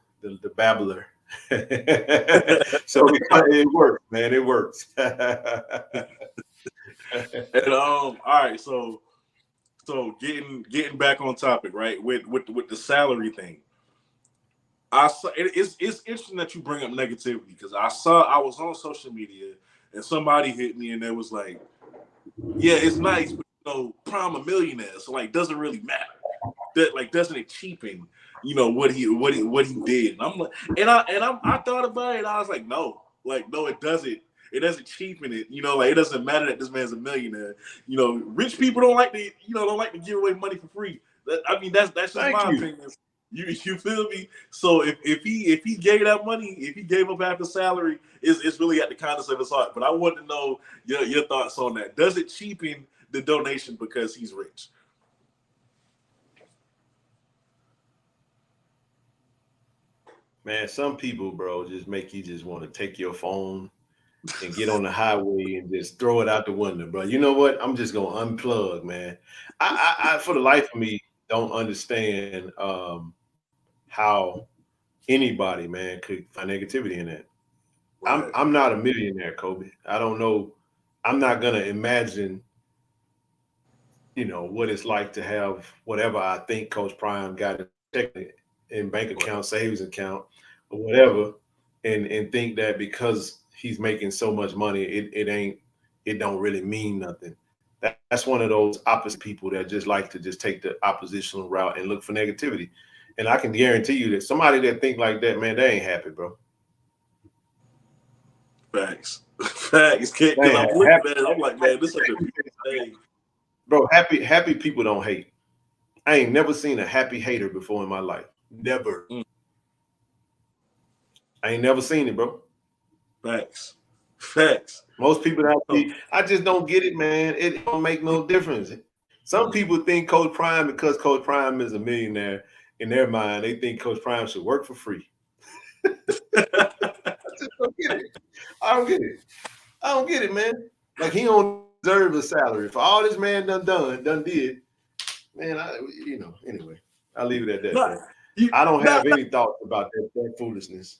babbler. So it works, man. It works. And all right, so getting back on topic, right? With the salary thing. I saw it's interesting that you bring up negativity because I was on social media and somebody hit me and it was like, yeah, it's nice, but Prime a millionaire, so like doesn't really matter. That like doesn't it cheapen, what he did. And I'm like, I thought about it. And I was like, no, it doesn't. It doesn't cheapen it. Like it doesn't matter that this man's a millionaire. Rich people don't like to give away money for free. That's just Thank my you. opinion. You feel me? So if he gave that money, if he gave up half the salary, it's really at the kindness of his heart. But I want to know your thoughts on that. Does it cheapen the donation because he's rich? Man, some people, bro, just make you just want to take your phone and get on the highway and just throw it out the window, bro. You know what? I'm just gonna unplug, man. I for the life of me don't understand how anybody, man, could find negativity in that. Right. I'm not a millionaire, Kobe. I don't know. I'm not gonna imagine, what it's like to have whatever I think Coach Prime got in bank Right. account, savings account, or whatever, and think that because he's making so much money, it don't really mean nothing. That's one of those opposite people that just like to just take the oppositional route and look for negativity. And I can guarantee you that somebody that think like that, man, they ain't happy, bro. Facts. Facts. They Because ain't I'm looking happy, at it, I'm like, man, this is such a beautiful thing. bro. Happy people don't hate. I ain't never seen a happy hater before in my life. Never. Mm, I ain't never seen it, bro. facts. Facts. Most people that Oh, I just don't get it, man. It don't make no difference. Some mm. people think Coach Prime, because Coach Prime is a millionaire, in their mind, they think Coach Prime should work for free. I just don't get it. I don't get it. I don't get it, man. Like he don't deserve a salary for all this man done did. Man, anyway, I'll leave it at that, Not, bro. you, I don't not, have any thoughts about that foolishness.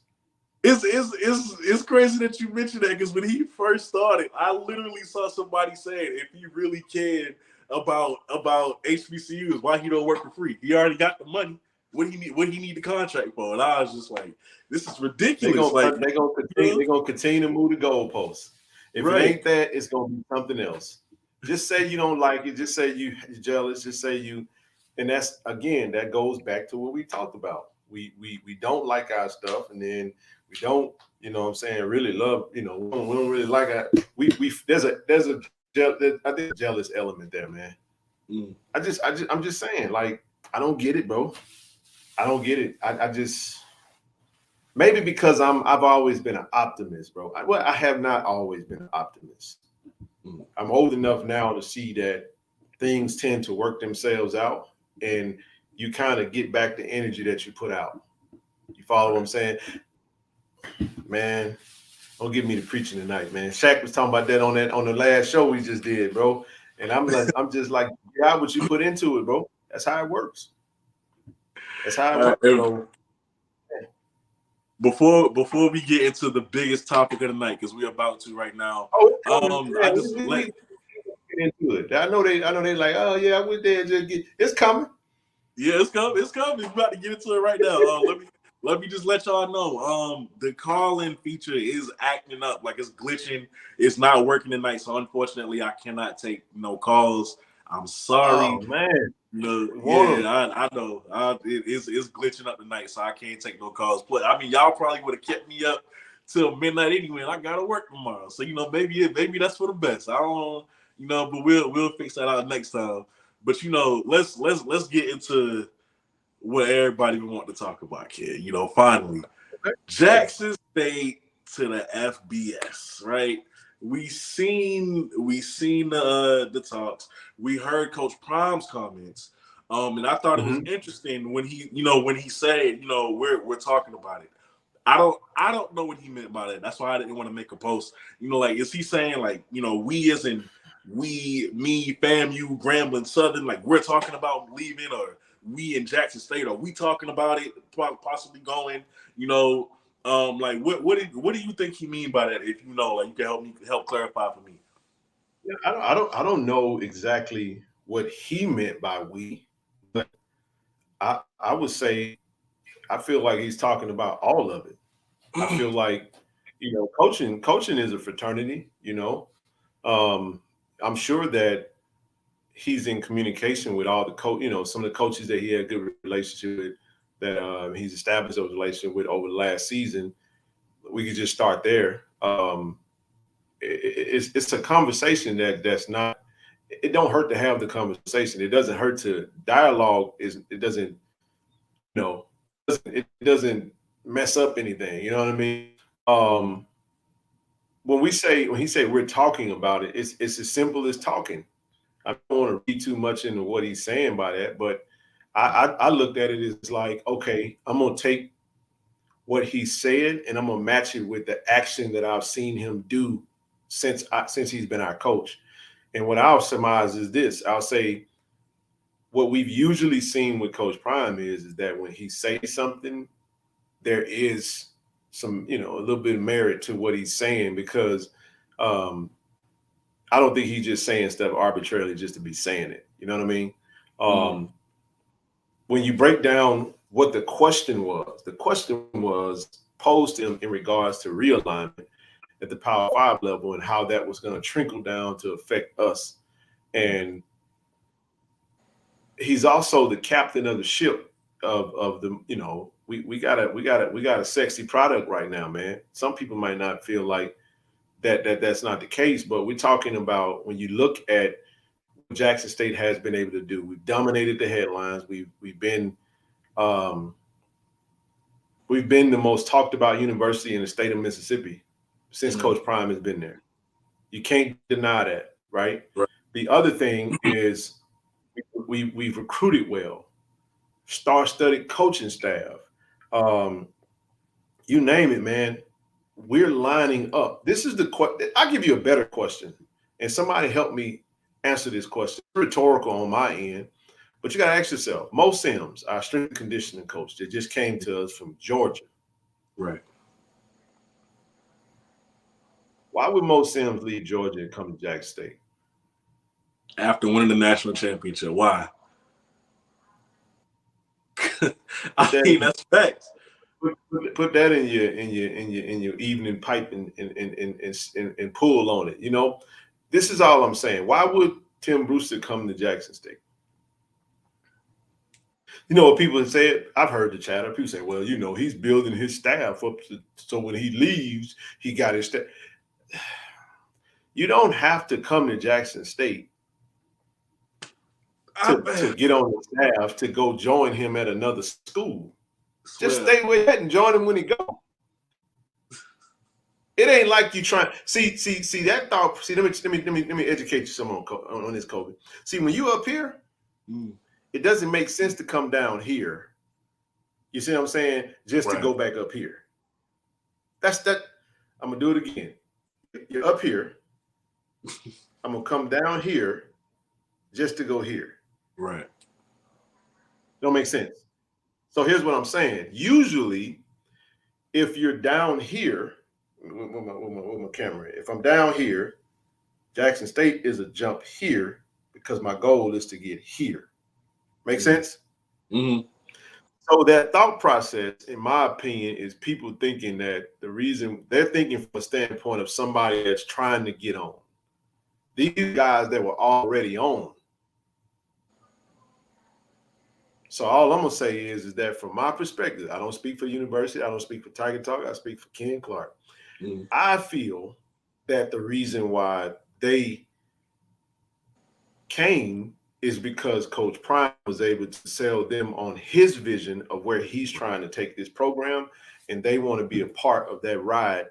it's crazy that you mentioned that because when he first started, I literally saw somebody saying if he really cared about HBCUs, why he don't work for free? He already got the money. What he need the contract for? And I was just like, this is They ridiculous. gonna Like, they gonna continue they gonna continue to move the goalposts. If it right. ain't that, it's gonna be something else. Just say you don't like it. Just say you're jealous. Just say you, and that's again that goes back to what we talked about. We don't like our stuff, and then we don't, what I'm saying, really love. We don't really like our. We I think jealous element there, man. Mm, I'm just saying, like I don't get it, bro. I don't get it. I just maybe because I've always been an optimist, bro. I have not always been an optimist. mm. I'm old enough now to see that things tend to work themselves out, and you kind of get back the energy that you put out. You follow what I'm Right. saying, man? Don't give me the preaching tonight, man. Shaq was talking about that on the last show we just did, bro. And I'm just like, yeah, what you put into it, bro. That's how it works. That's how it works. So before we get into the biggest topic of the night, because we're about to right now, it's coming. I Yeah, just we get into it. I know they like, oh yeah, I went there. Just get it's coming. yeah, it's coming. It's coming. We're about to get into it right now. Let me just let y'all know. The call-in feature is acting up, like it's glitching. It's not working tonight, so unfortunately, I cannot take no calls. I'm sorry. Oh man, No, we want them. yeah, I know. It's glitching up tonight, so I can't take no calls. But I mean, y'all probably would have kept me up till midnight anyway, and I gotta work tomorrow. So maybe that's for the best. I don't, but we'll fix that out next time. But let's get into what everybody want to talk about, kid. Finally, Okay. Jackson State to the FBS, right? We seen the talks. We heard Coach Prime's comments, and I thought it was Mm-hmm. interesting when he said, we're talking about it. I don't know what he meant by that. That's why I didn't want to make a post. Like, is he saying like, we as in we, me, FAMU, Grambling, Southern, like we're talking about leaving, or we in Jackson State, are we talking about it possibly going? Like what do you think he mean by that? If like you can help clarify for me. Yeah, I don't know exactly what he meant by we, but I would say I feel like he's talking about all of it. I feel like coaching is a fraternity. Um, I'm sure that he's in communication with all the some of the coaches that he had a good relationship with, that he's established those relationships with over the last season. We could just start there. It's a conversation that's not. It don't hurt to have the conversation. It doesn't hurt to dialogue. It doesn't it doesn't mess up anything. You know what I mean? Um, when he said we're talking about it, it's as simple as talking. I don't want to read too much into what he's saying by that, but I looked at it as like, okay, I'm gonna take what he said and I'm gonna match it with the action that I've seen him do since he's been our coach. And what I'll surmise is this: I'll say what we've usually seen with Coach Prime is that when he says something, there is some a little bit of merit to what he's saying, because um, I don't think he's just saying stuff arbitrarily just to be saying it. You know what I mean? Mm-hmm. Um, when you break down what the question was posed to him in regards to realignment at the Power Five level and how that was going to trickle down to affect us. And he's also the captain of the ship of the we got a sexy product right now, man. Some people might not feel like that's not the case, but we're talking about when you look at what Jackson State has been able to do. We've dominated the headlines. Um, we've been the most talked about university in the state of Mississippi since Mm-hmm. Coach Prime has been there. You can't deny that, right? Right. The other thing is we've recruited well, star-studded coaching staff. Um, you name it, man. We're lining up. This is the question. I'll give you a better question, and somebody help me answer this question. It's rhetorical on my end, but you got to ask yourself. Mo Sims, our strength and conditioning coach, that just came to us from Georgia. Right. Why would Mo Sims leave Georgia and come to Jackson State? After winning the national championship, why? Put I that mean, that's facts. put that in your evening pipe and pull on it. This is all I'm saying. Why would Tim Brewster come to Jackson State? You know what people have said? I've heard the chatter. People say, well, he's building his staff up so when he leaves, he got his staff. You don't have to come to Jackson State to get on the staff to go join him at another school. Just stay with that and join him when he go. It ain't like you trying. See that thought. See, let me educate you some on this, Kobe. See, when you up here, it doesn't make sense to come down here. You see what I'm saying? Just to Right. go back up here. That's that. I'm gonna do it again. You're up here. I'm gonna come down here just to go here. Right. Don't make sense. So here's what I'm saying. Usually, if you're down here, with my camera, if I'm down here, Jackson State is a jump here because my goal is to get here. Make sense? Mm-hmm. So that thought process, in my opinion, is people thinking that the reason they're thinking from a standpoint of somebody that's trying to get on. These guys that were already on. So all I'm gonna say is that from my perspective, I don't speak for university, I don't speak for Tiger Talk, I speak for Ken Clark. Mm-hmm. I feel that the reason why they came is because Coach Prime was able to sell them on his vision of where he's trying to take this program, and they want to be a part of that ride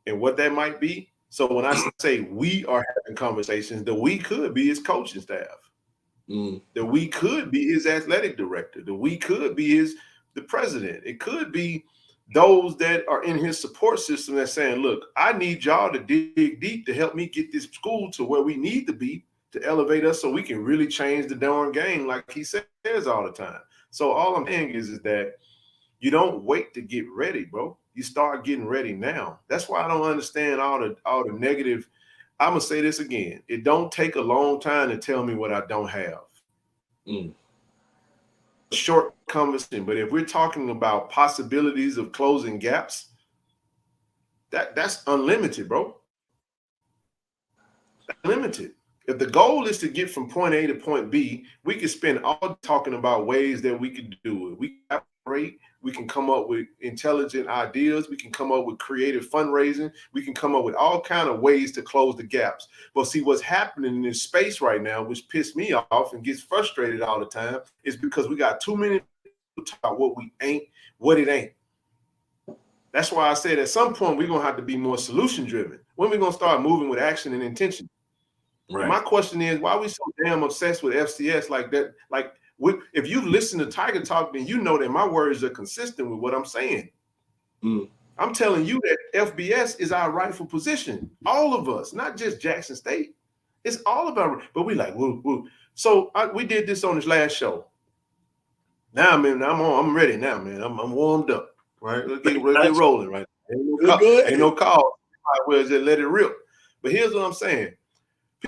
and what that might be. So when I say we are having conversations, the we could be his coaching staff, that we could be his athletic director, that we could be the president. It could be those that are in his support system that's saying, look, I need y'all to dig deep to help me get this school to where we need to be to elevate us so we can really change the darn game like he says all the time. So all I'm saying is that you don't wait to get ready, bro. You start getting ready now. That's why I don't understand all the negative. I'm gonna say this again. It don't take a long time to tell me what I don't have. Short conversation, but if we're talking about possibilities of closing gaps, that's unlimited, bro. That's limited. If the goal is to get from point A to point B, we could spend all talking about ways that we could do it. We can operate. We can come up with intelligent ideas. We can come up with creative fundraising. We can come up with all kind of ways to close the gaps. But see, what's happening in this space right now, which pissed me off and gets frustrated all the time, is because we got too many people talk about what we ain't, what it ain't. That's why I said at some point we're gonna have to be more solution driven. When we gonna start moving with action and intention? Right. My question is, why are we so damn obsessed with FCS like that? Like, if you listen to Tiger Talk, then you know that my words are consistent with what I'm saying. I'm telling you that FBS is our rightful position. All of us, not just Jackson State. It's all about. But we like, woo, woo. So we did this on this last show. Now, man, I'm ready now, man. I'm warmed up. Right, let's get rolling. Right, ain't no call. Well, just let it rip. But here's what I'm saying.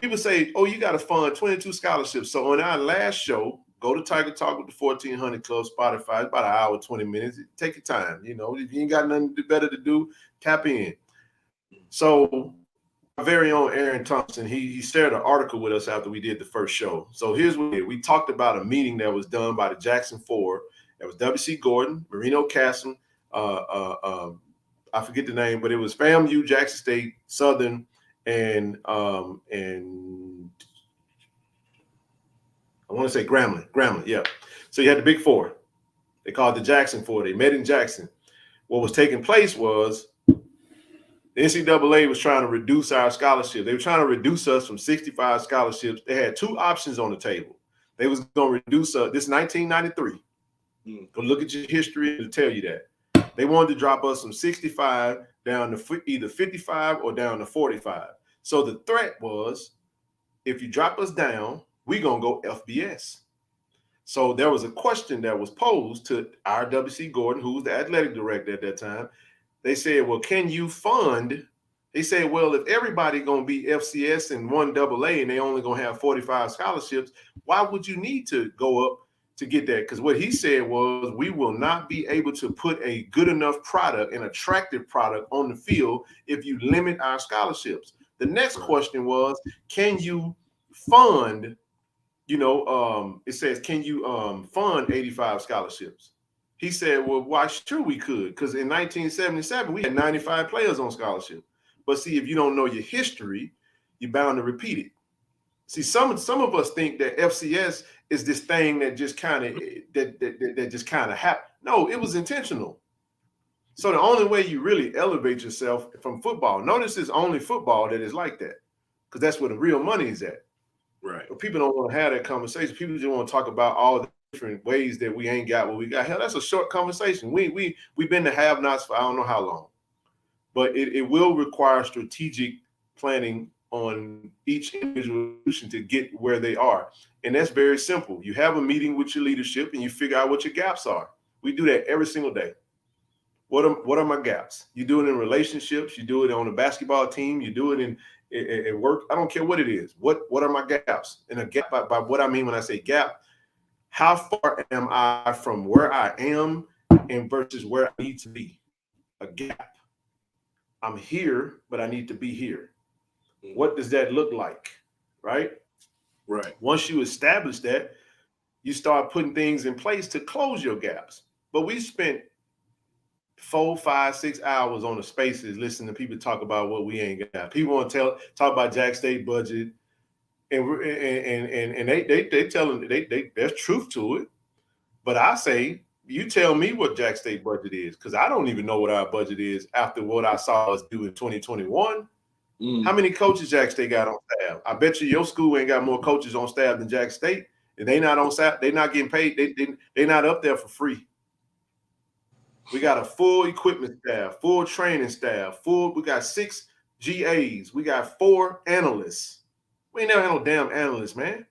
People say, oh, you got to fund 22 scholarships. So on our last show, go to Tiger Talk with the 1400 Club, Spotify. It's about an hour, 20 minutes. Take your time. You know, if you ain't got nothing better to do, tap in. So my very own Aaron Thompson, he shared an article with us after we did the first show. So here's what we talked about a meeting that was done by the Jackson Four. That was W.C. Gordon, Marino Casson, I forget the name, but it was FAMU, Jackson State, Southern, and I want to say Grambling, yeah. So you had the big four. They called it the Jackson Four. They met in Jackson. What was taking place was the NCAA was trying to reduce our scholarship. They were trying to reduce us from 65 scholarships. They had two options on the table. They was going to reduce this 1993. Go look at your history to tell you that. They wanted to drop us from 65 down to either 55 or down to 45. So the threat was, if you drop us down, we're going to go FBS. So there was a question that was posed to our W.C. Gordon, who was the athletic director at that time. They said, well, can you fund? They said, well, if everybody going to be FCS and 1AA and they only going to have 45 scholarships, why would you need to go up to get that? Because what he said was, we will not be able to put a good enough product, an attractive product on the field if you limit our scholarships. The next question was, can you fund, it says, can you fund 85 scholarships? He said, well, why sure we could? Because in 1977, we had 95 players on scholarship. But see, if you don't know your history, you're bound to repeat it. See, some of us think that FCS is this thing that just kind of that just kind of happened. No, it was intentional. So the only way you really elevate yourself from football, notice it's only football that is like that, because that's where the real money is at. Right. But people don't want to have that conversation. People just want to talk about all the different ways that we ain't got what we got. Hell, that's a short conversation. We've been the have-nots for I don't know how long. But it will require strategic planning on each individual institution to get where they are. And that's very simple. You have a meeting with your leadership and you figure out what your gaps are. We do that every single day. What are my gaps? You do it in relationships. You do it on a basketball team. You do it in work. I don't care what it is. What are my gaps? And a gap, by what I mean when I say gap, how far am I from where I am and versus where I need to be? A gap. I'm here, but I need to be here. What does that look like? Right? Right. Once you establish that, you start putting things in place to close your gaps. But we spent 4, 5, 6 hours on the spaces listening to people talk about what we ain't got. People want to talk about Jack State budget, and they telling there's truth to it. But I say, you tell me what Jack State budget is, because I don't even know what our budget is after what I saw us do in 2021. How many coaches Jack State got on staff? I bet you your school ain't got more coaches on staff than Jack State, and they not on staff. They not getting paid. They not up there for free. We got a full equipment staff, full training staff, we got 6 GAs. We got 4 analysts. We ain't never had no damn analysts, man.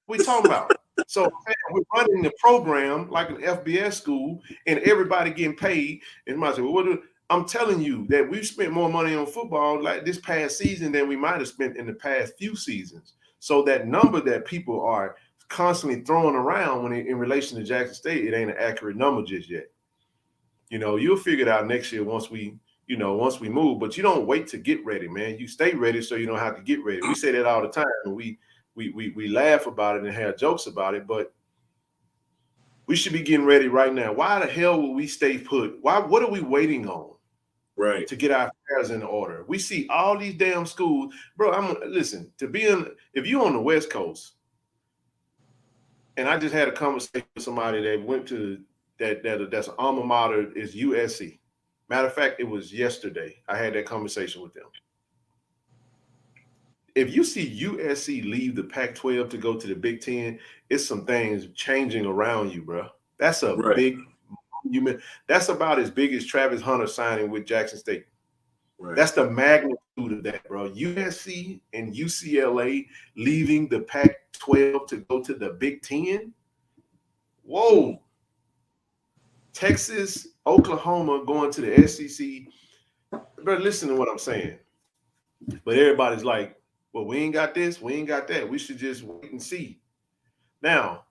What we talking about? So we're running the program like an FBS school and everybody getting paid. And you might say, well, I'm telling you that we've spent more money on football like this past season than we might have spent in the past few seasons. So that number that people are constantly throwing around in relation to Jackson State, it ain't an accurate number just yet. You'll figure it out next year once we move, but you don't wait to get ready, man. You stay ready so you don't have to get ready. We say that all the time, and we laugh about it and have jokes about it, but we should be getting ready right now. Why the hell would we stay put? What are we waiting on? Right. To get our affairs in order. We see all these damn schools, bro. Listen, if you're on the West Coast, and I just had a conversation with somebody that went to that's an alma mater is USC. Matter of fact, it was yesterday. I had that conversation with them. If you see USC leave the Pac-12 to go to the Big Ten, it's some things changing around you, bro. That's a big human. That's about as big as Travis Hunter signing with Jackson State. Right. That's the magnitude of that, bro. USC and UCLA leaving the Pac-12 to go to the Big Ten. Whoa. Texas, Oklahoma going to the SEC. But listen to what I'm saying. But everybody's like, well, we ain't got this, we ain't got that. We should just wait and see. Now,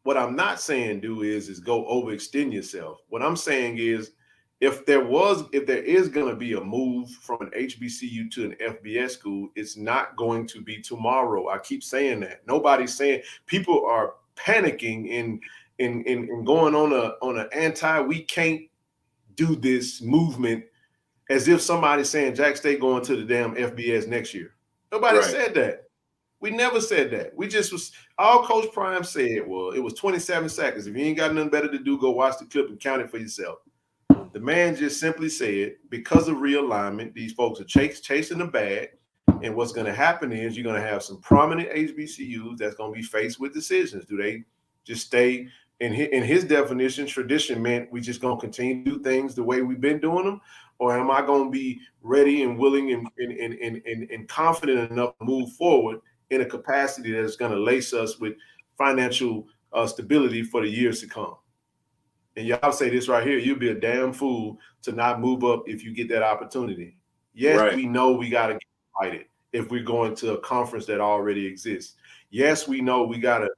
what I'm not saying is go overextend yourself. What I'm saying is if there is going to be a move from an HBCU to an FBS school, it's not going to be tomorrow. I keep saying that. Nobody's saying, people are panicking and going on an we can't do this movement as if somebody's saying Jack State going to the damn FBS next year. Nobody said that. We never said that. We just was, all Coach Prime said was, it was 27 seconds. If you ain't got nothing better to do, go watch the clip and count it for yourself. The man just simply said, because of realignment, these folks are chasing the bag. And what's going to happen is you're going to have some prominent HBCUs that's going to be faced with decisions. Do they just stay in his definition? Tradition meant we just going to continue to do things the way we've been doing them, or am I going to be ready and willing and confident enough to move forward in a capacity that's going to lace us with financial stability for the years to come? And y'all say this right here: you'll be a damn fool to not move up if you get that opportunity. Yes, we know we got to get invited if we're going to a conference that already exists. Yes, we know we got to.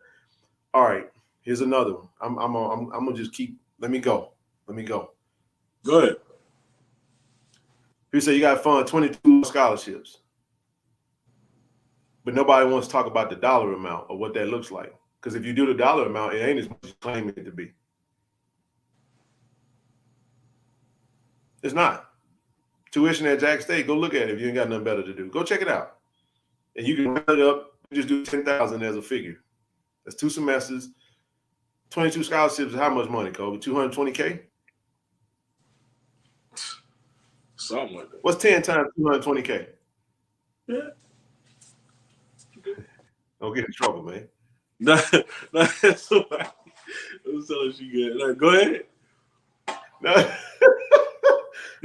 All right, here's another one. I'm gonna just keep. Let me go. Go ahead. You say you got to fund 22 scholarships, but nobody wants to talk about the dollar amount or what that looks like. Because if you do the dollar amount, it ain't as much as you claim it to be. It's not. Tuition at Jack State, go look at it if you ain't got nothing better to do. Go check it out. And you can round it up, just do 10,000 as a figure. That's 2 semesters. 22 scholarships is how much money, Kobe? $220K? Something like that. What's 10 times $220K? Yeah. Don't get in trouble, man. No, that's all right. I'm telling you good. Go ahead. No.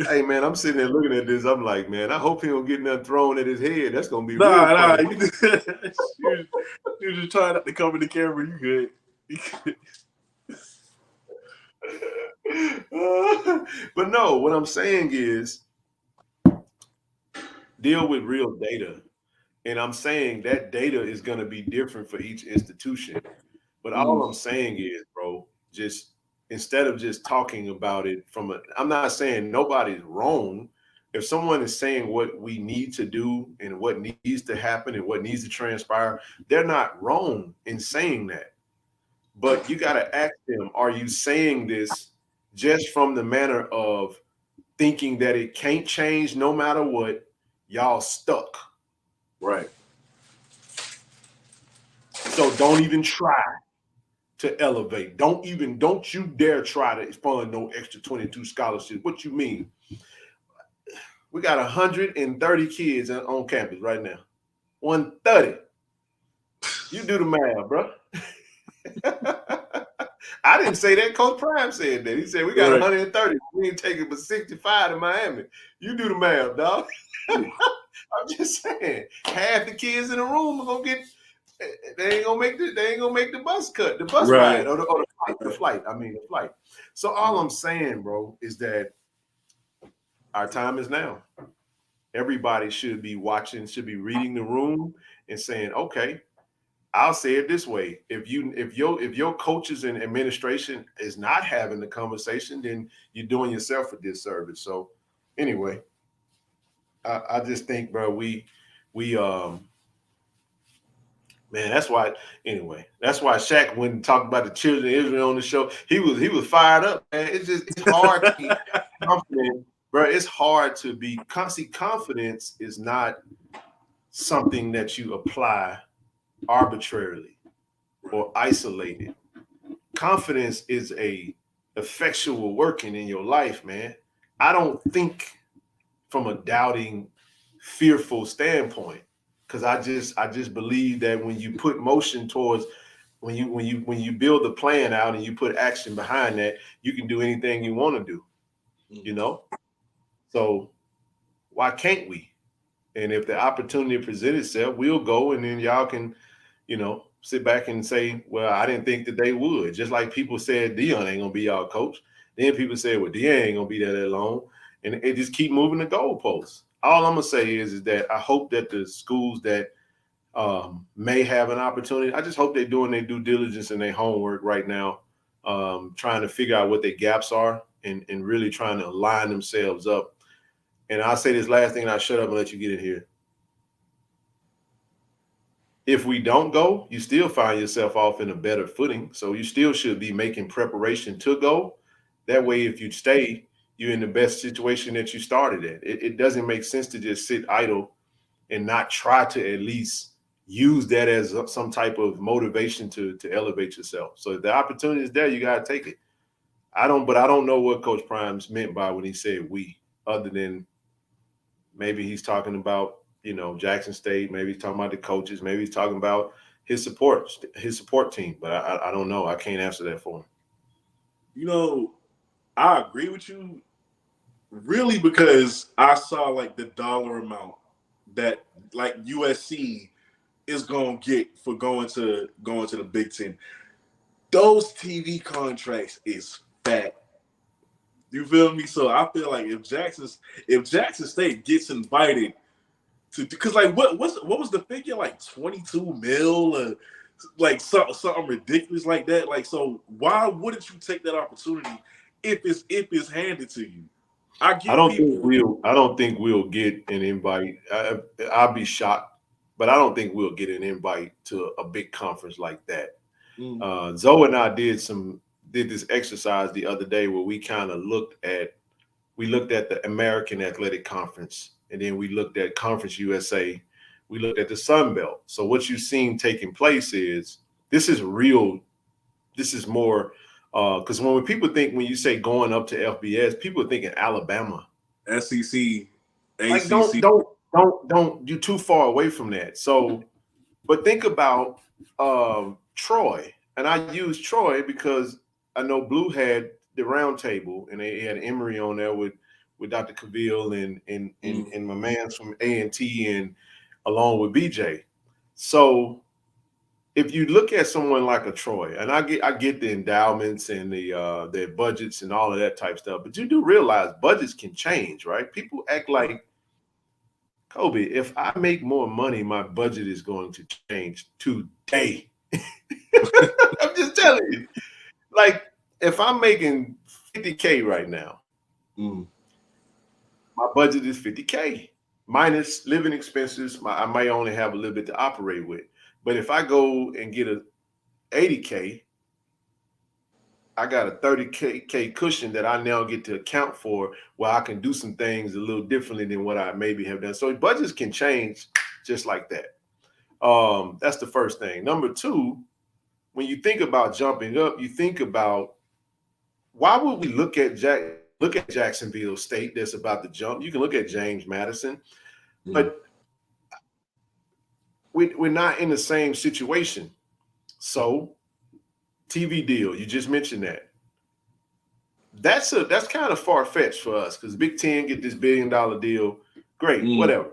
Hey man, I'm sitting there looking at this. I'm like, man, I hope he don't get nothing thrown at his head. That's gonna be real Nah, funny. you just trying not to cover the camera. You good? You good. But no, what I'm saying is deal with real data. And I'm saying that data is going to be different for each institution. But all Mm, I'm saying is, bro, just instead of just talking about it I'm not saying nobody's wrong. If someone is saying what we need to do and what needs to happen and what needs to transpire, they're not wrong in saying that. But you got to ask them, are you saying this just from the manner of thinking that it can't change no matter what? Y'all stuck. right. So don't even try to elevate. Don't you dare try to fund no extra 22 scholarships. What you mean? We got 130 kids on campus right now. 130. You do the math, bro. I didn't say that. Coach Prime said that. He said we got Right. 130. We ain't taking but 65 to Miami. You do the math, dog. I'm just saying, half the kids in the room are gonna get. They ain't gonna make the. They ain't gonna make the bus cut, the bus Right. ride, or the flight. The Right. flight. I mean, the flight. So all I'm saying, bro, is that our time is now. Everybody should be watching, should be reading the room and saying, okay, I'll say it this way: if your coaches and administration is not having the conversation, then you're doing yourself a disservice. So anyway, I just think, bro, we man, that's why. Anyway, that's why Shaq went and talked about the children of Israel on the show. He was fired up, man. It's hard to be confident, bro. It's hard to be. See, confidence is not something that you apply arbitrarily or isolated. Confidence is a effectual working in your life, man. I don't think from a doubting, fearful standpoint, because I just believe that when you put motion towards when you build the plan out and you put action behind that, you can do anything you want to do, you know. So why can't we? And if the opportunity presents itself, we'll go, and then y'all can, sit back and say, well, I didn't think that they would. Just like people said Dion ain't gonna be our coach. Then people said, well, Dion ain't gonna be there that long. And it just keep moving the goalposts. All I'm gonna say is that I hope that the schools that may have an opportunity, I just hope they're doing their due diligence and their homework right now, trying to figure out what their gaps are and really trying to line themselves up. And I'll say this last thing and I'll shut up and let you get in here. If we don't go, you still find yourself off in a better footing. So you still should be making preparation to go. That way, if you stay, you're in the best situation that you started at. It doesn't make sense to just sit idle and not try to at least use that as some type of motivation to elevate yourself. So if the opportunity is there, you got to take it. But I don't know what Coach Primes meant by when he said we, other than maybe he's talking about, Jackson State. Maybe he's talking about the coaches. Maybe he's talking about his support team. But I don't know. I can't answer that for him. You know, I agree with you really because I saw like the dollar amount that like USC is gonna get for going to the Big Ten. Those TV contracts is fat. You feel me? So I feel like if Jackson State gets invited to, because like what was the figure, like 22 mil or like something ridiculous like that? Like, so why wouldn't you take that opportunity if it's handed to you? I I get don't think people. we'll. I don't think we'll get an invite. I'll be shocked, but I don't think we'll get an invite to a big conference like that. Mm, Zoe and I did this exercise the other day where we looked at the American Athletic Conference, and then we looked at Conference USA. We looked at the Sun Belt. So what you've seen taking place is this is real. This is more because when people think when you say going up to FBS, people are thinking Alabama. SEC, Like don't ACC. don't don't you're too far away from that. So, but think about Troy, and I use Troy because I know Blue had the round table, and they had Emory on there with with Dr. Cavill and Mm. and my man's from A&T and along with BJ. So if you look at someone like a Troy, and I get the endowments and the their budgets and all of that type stuff, but you do realize budgets can change, right? People act Right. like Kobe, if I make more money, my budget is going to change today. I'm just telling you. Like, if I'm making 50K right now, Mm. my budget is 50K minus living expenses. I may only have a little bit to operate with. But if I go and get a 80K, I got a 30K cushion that I now get to account for where I can do some things a little differently than what I maybe have done. So budgets can change just like that. That's the first thing. Number two, when you think about jumping up, you think about why would we look at Jacksonville State that's about to jump? You can look at James Madison, Mm. but we're not in the same situation. So TV deal, you just mentioned that. That's kind of far fetched for us because Big Ten get this $1 billion deal. Great, Mm. whatever.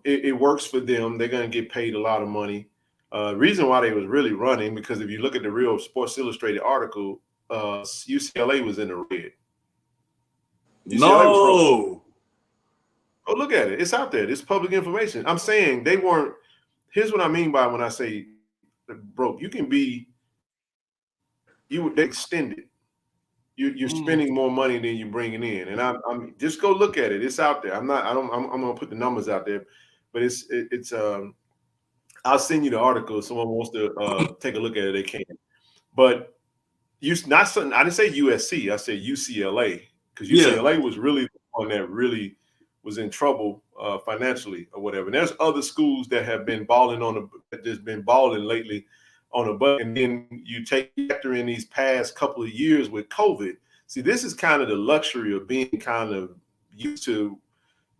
It works for them. They're going to get paid a lot of money. Reason why they was really running because if you look at the real Sports Illustrated article, UCLA was in the red. UCLA was broke. No. Oh, look at it. It's out there. It's public information. I'm saying they weren't. Here's what I mean by when I say broke. You can be they extended. You're Mm. spending more money than you're bringing in, and I'm just go look at it. It's out there. I'm not. I don't. I'm gonna put the numbers out there, but it's. I'll send you the article. If someone wants to take a look at it, they can. But you not something. I didn't say USC. I said UCLA because Yeah. UCLA was really the one that really was in trouble financially or whatever. And there's other schools that have been balling that just been balling lately on a budget. And then you take factor in these past couple of years with COVID. See, this is kind of the luxury of being kind of used to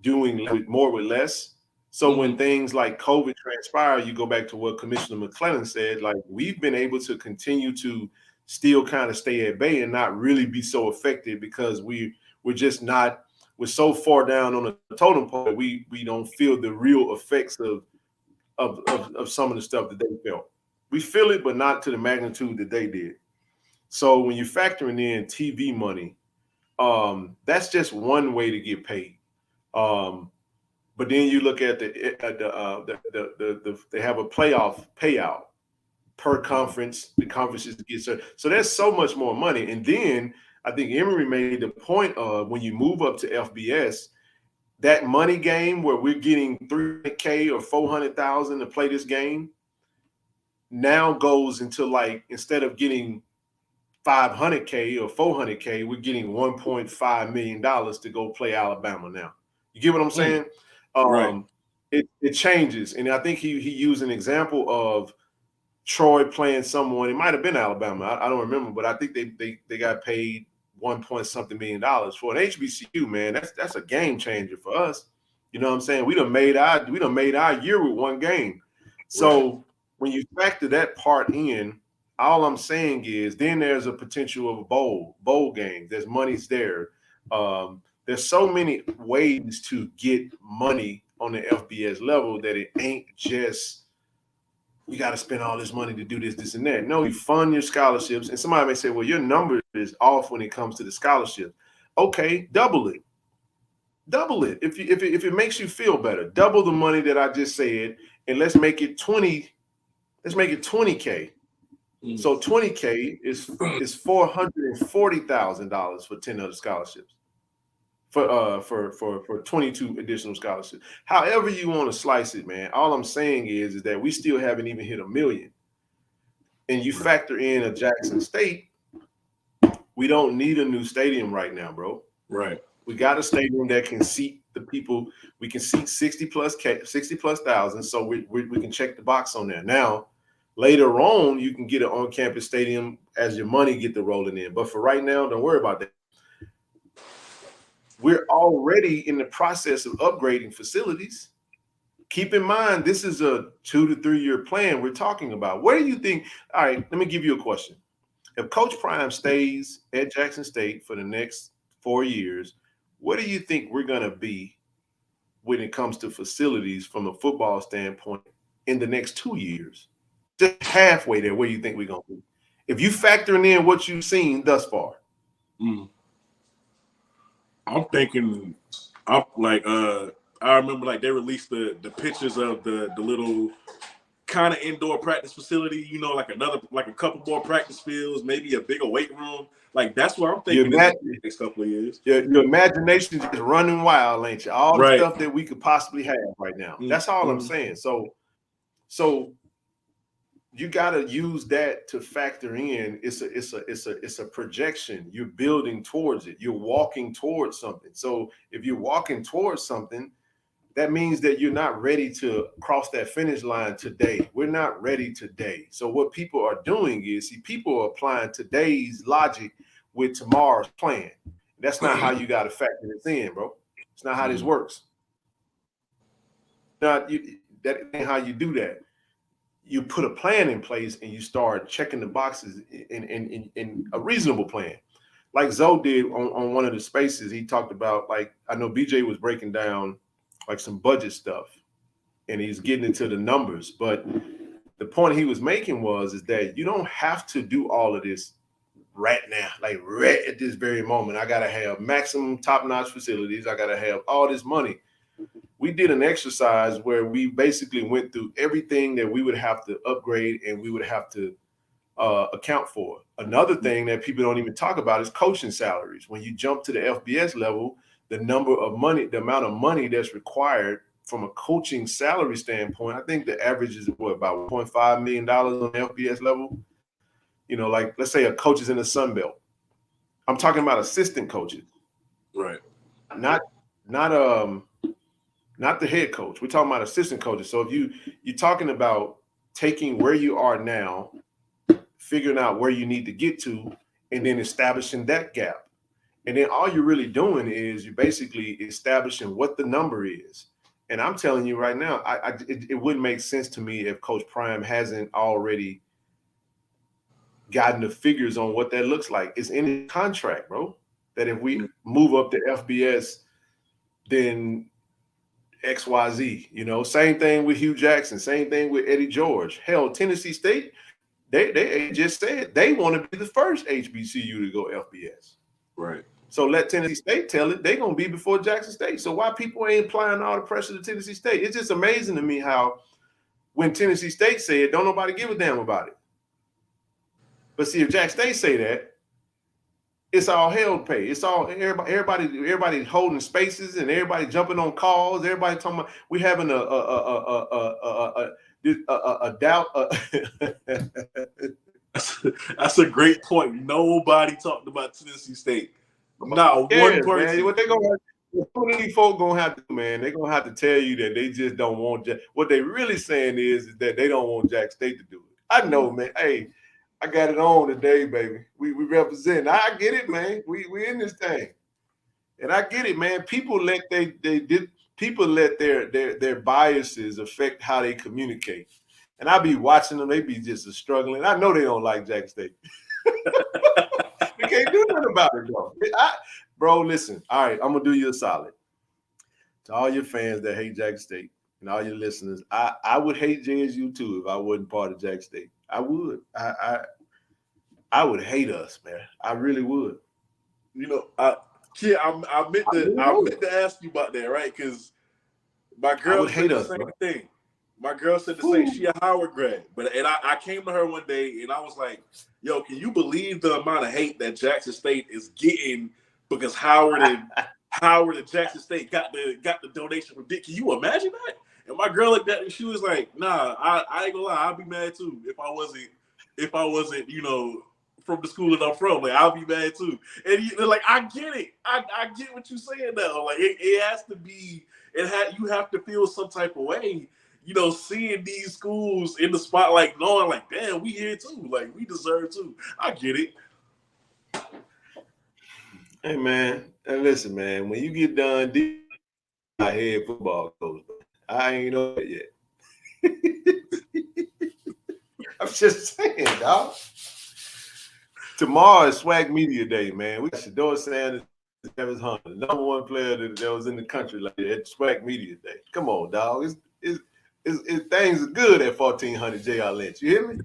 doing more with less. So when Mm. things like COVID transpire, you go back to what Commissioner McClellan said, like we've been able to continue to still kind of stay at bay and not really be so affected because we're just not we're so far down on the totem pole that we don't feel the real effects of some of the stuff that they felt. We feel it, but not to the magnitude that they did. So when you're factoring in TV money, that's just one way to get paid. Um, but then you look at they have a playoff payout per Mm. conference. The conferences get so there's so much more money. And then I think Emory made the point of when you move up to FBS, that money game where we're getting 300K or 400,000 to play this game now goes into like instead of getting 500K or 400K, we're getting $1.5 million to go play Alabama now. You get what I'm Mm. saying? Right. Um, it changes, and I think he used an example of Troy playing someone. It might have been Alabama. I don't remember, but I think they got paid 1 point something $1 million for an HBCU. Man, that's a game changer for us. You know what I'm saying? We done made our year with one game. Right. So when you factor that part in, all I'm saying is then there's a potential of a bowl game. There's money's there. There's so many ways to get money on the FBS level that it ain't just you got to spend all this money to do this, this, and that. No, you fund your scholarships. And somebody may say, well, your number is off when it comes to the scholarship. Okay, double it. Double it. If it makes you feel better, double the money that I just said, and let's make it 20. Let's make it 20K. Mm. So 20K is $440,000 for 10 other scholarships. For 22 additional scholarships. However you want to slice it, man. All I'm saying is that we still haven't even hit 1 million. And you Right. factor in a Jackson State, we don't need a new stadium right now, bro. Right. We got a stadium that can seat the people. We can seat 60 plus thousand. So we can check the box on there. Now, later on, you can get an on-campus stadium as your money get to rolling in. But for right now, don't worry about that. We're already in the process of upgrading facilities. Keep in mind, this is a 2 to 3 year plan we're talking about. Where do you think? All right, let me give you a question. If Coach Prime stays at Jackson State for the next 4 years, What do you think we're going to be when it comes to facilities from a football standpoint in the next 2 years? Just halfway there, where you think we're going to be? If you factoring in what you've seen thus far. I'm thinking, I'm like, I remember like they released the pictures of the little kind of indoor practice facility, you know, like a couple more practice fields, maybe a bigger weight room. Like that's what I'm thinking is the next couple of years. Your imagination just running wild, ain't you? All the stuff that we could possibly have right now. That's all I'm saying. So you got to use that to factor in. It's a projection. You're building towards it. You're walking towards something. So if you're walking towards something, that means that you're not ready to cross that finish line today. We're not ready today. So what people are doing is, people are applying today's logic with tomorrow's plan. That's not how you got to factor this in, bro. It's not how this works. That ain't how you do that. You put a plan in place and you start checking the boxes in a reasonable plan. Like Zoe did on one of the spaces, he talked about, like, I know BJ was breaking down like some budget stuff and he's getting into the numbers. But the point he was making is that you don't have to do all of this right now, like right at this very moment. I got to have maximum top-notch facilities. I got to have all this money. We did an exercise where we basically went through everything that we would have to upgrade and we would have to account for. Another thing that people don't even talk about is coaching salaries. When you jump to the FBS level, the amount of money that's required from a coaching salary standpoint, I think the average is about $1.5 million on the FBS level. You know, like let's say a coach is in the Sun Belt. I'm talking about assistant coaches, right? Not the head coach. We're talking about assistant coaches. So if you're talking about taking where you are now, figuring out where you need to get to, and then establishing that gap. And then all you're really doing is you're basically establishing what the number is. And I'm telling you right now, it wouldn't make sense to me if Coach Prime hasn't already gotten the figures on what that looks like. It's in his contract, bro, that if we move up to FBS, then XYZ, you know, same thing with Hugh Jackson, same thing with Eddie George. Hell, Tennessee State, they just said they want to be the first HBCU to go FBS. Right. So let Tennessee State tell it they're going to be before Jackson State. So why people ain't applying all the pressure to Tennessee State? It's just amazing to me how when Tennessee State said, don't nobody give a damn about it. But see, if Jackson State say that, it's all hell pay. It's all everybody holding spaces and everybody jumping on calls. Everybody talking about we having a doubt. That's a great point. Nobody talked about Tennessee State. Not one person. Man, what they gonna these folks gonna have to do, man? They're gonna have to tell you that they just don't want what they really saying is that they don't want Jack State to do it. I know, man. Hey, I got it on today, baby. We represent. I get it, man. We in this thing, and I get it, man. People let their biases affect how they communicate, and I be watching them. They be just struggling. I know they don't like Jack State. We can't do nothing about it, though. Bro, listen. All right, I'm gonna do you a solid. To all your fans that hate Jack State and all your listeners, I would hate JSU too if I wasn't part of Jack State. I would. I would hate us, man. I really would. You know, I meant to ask you about that, right? Because my girl said the same thing. My girl said the same. She a Howard grad, and I came to her one day and I was like, "Yo, can you believe the amount of hate that Jackson State is getting because Howard and Jackson State got the donation from Dick? Can you imagine that?" And my girl looked at me. She was like, "Nah, I ain't gonna lie. I'd be mad too if I wasn't, you know, from the school that I'm from. Like, I'll be mad too." And like, I get it. I get what you're saying now. Like, it has to be. You have to feel some type of way. You know, seeing these schools in the spotlight, knowing like, damn, we here too. Like, we deserve too. I get it. Hey, man. And listen, man, when you get done, my head football coach, I ain't know it yet. I'm just saying, dog. Tomorrow is Swag Media Day, man. We got Shador Sanders Travis Hunter, the #1 player that was in the country like at SWAC Media Day. Come on, dog. Things are good at 1400 J.R. Lynch. You hear me?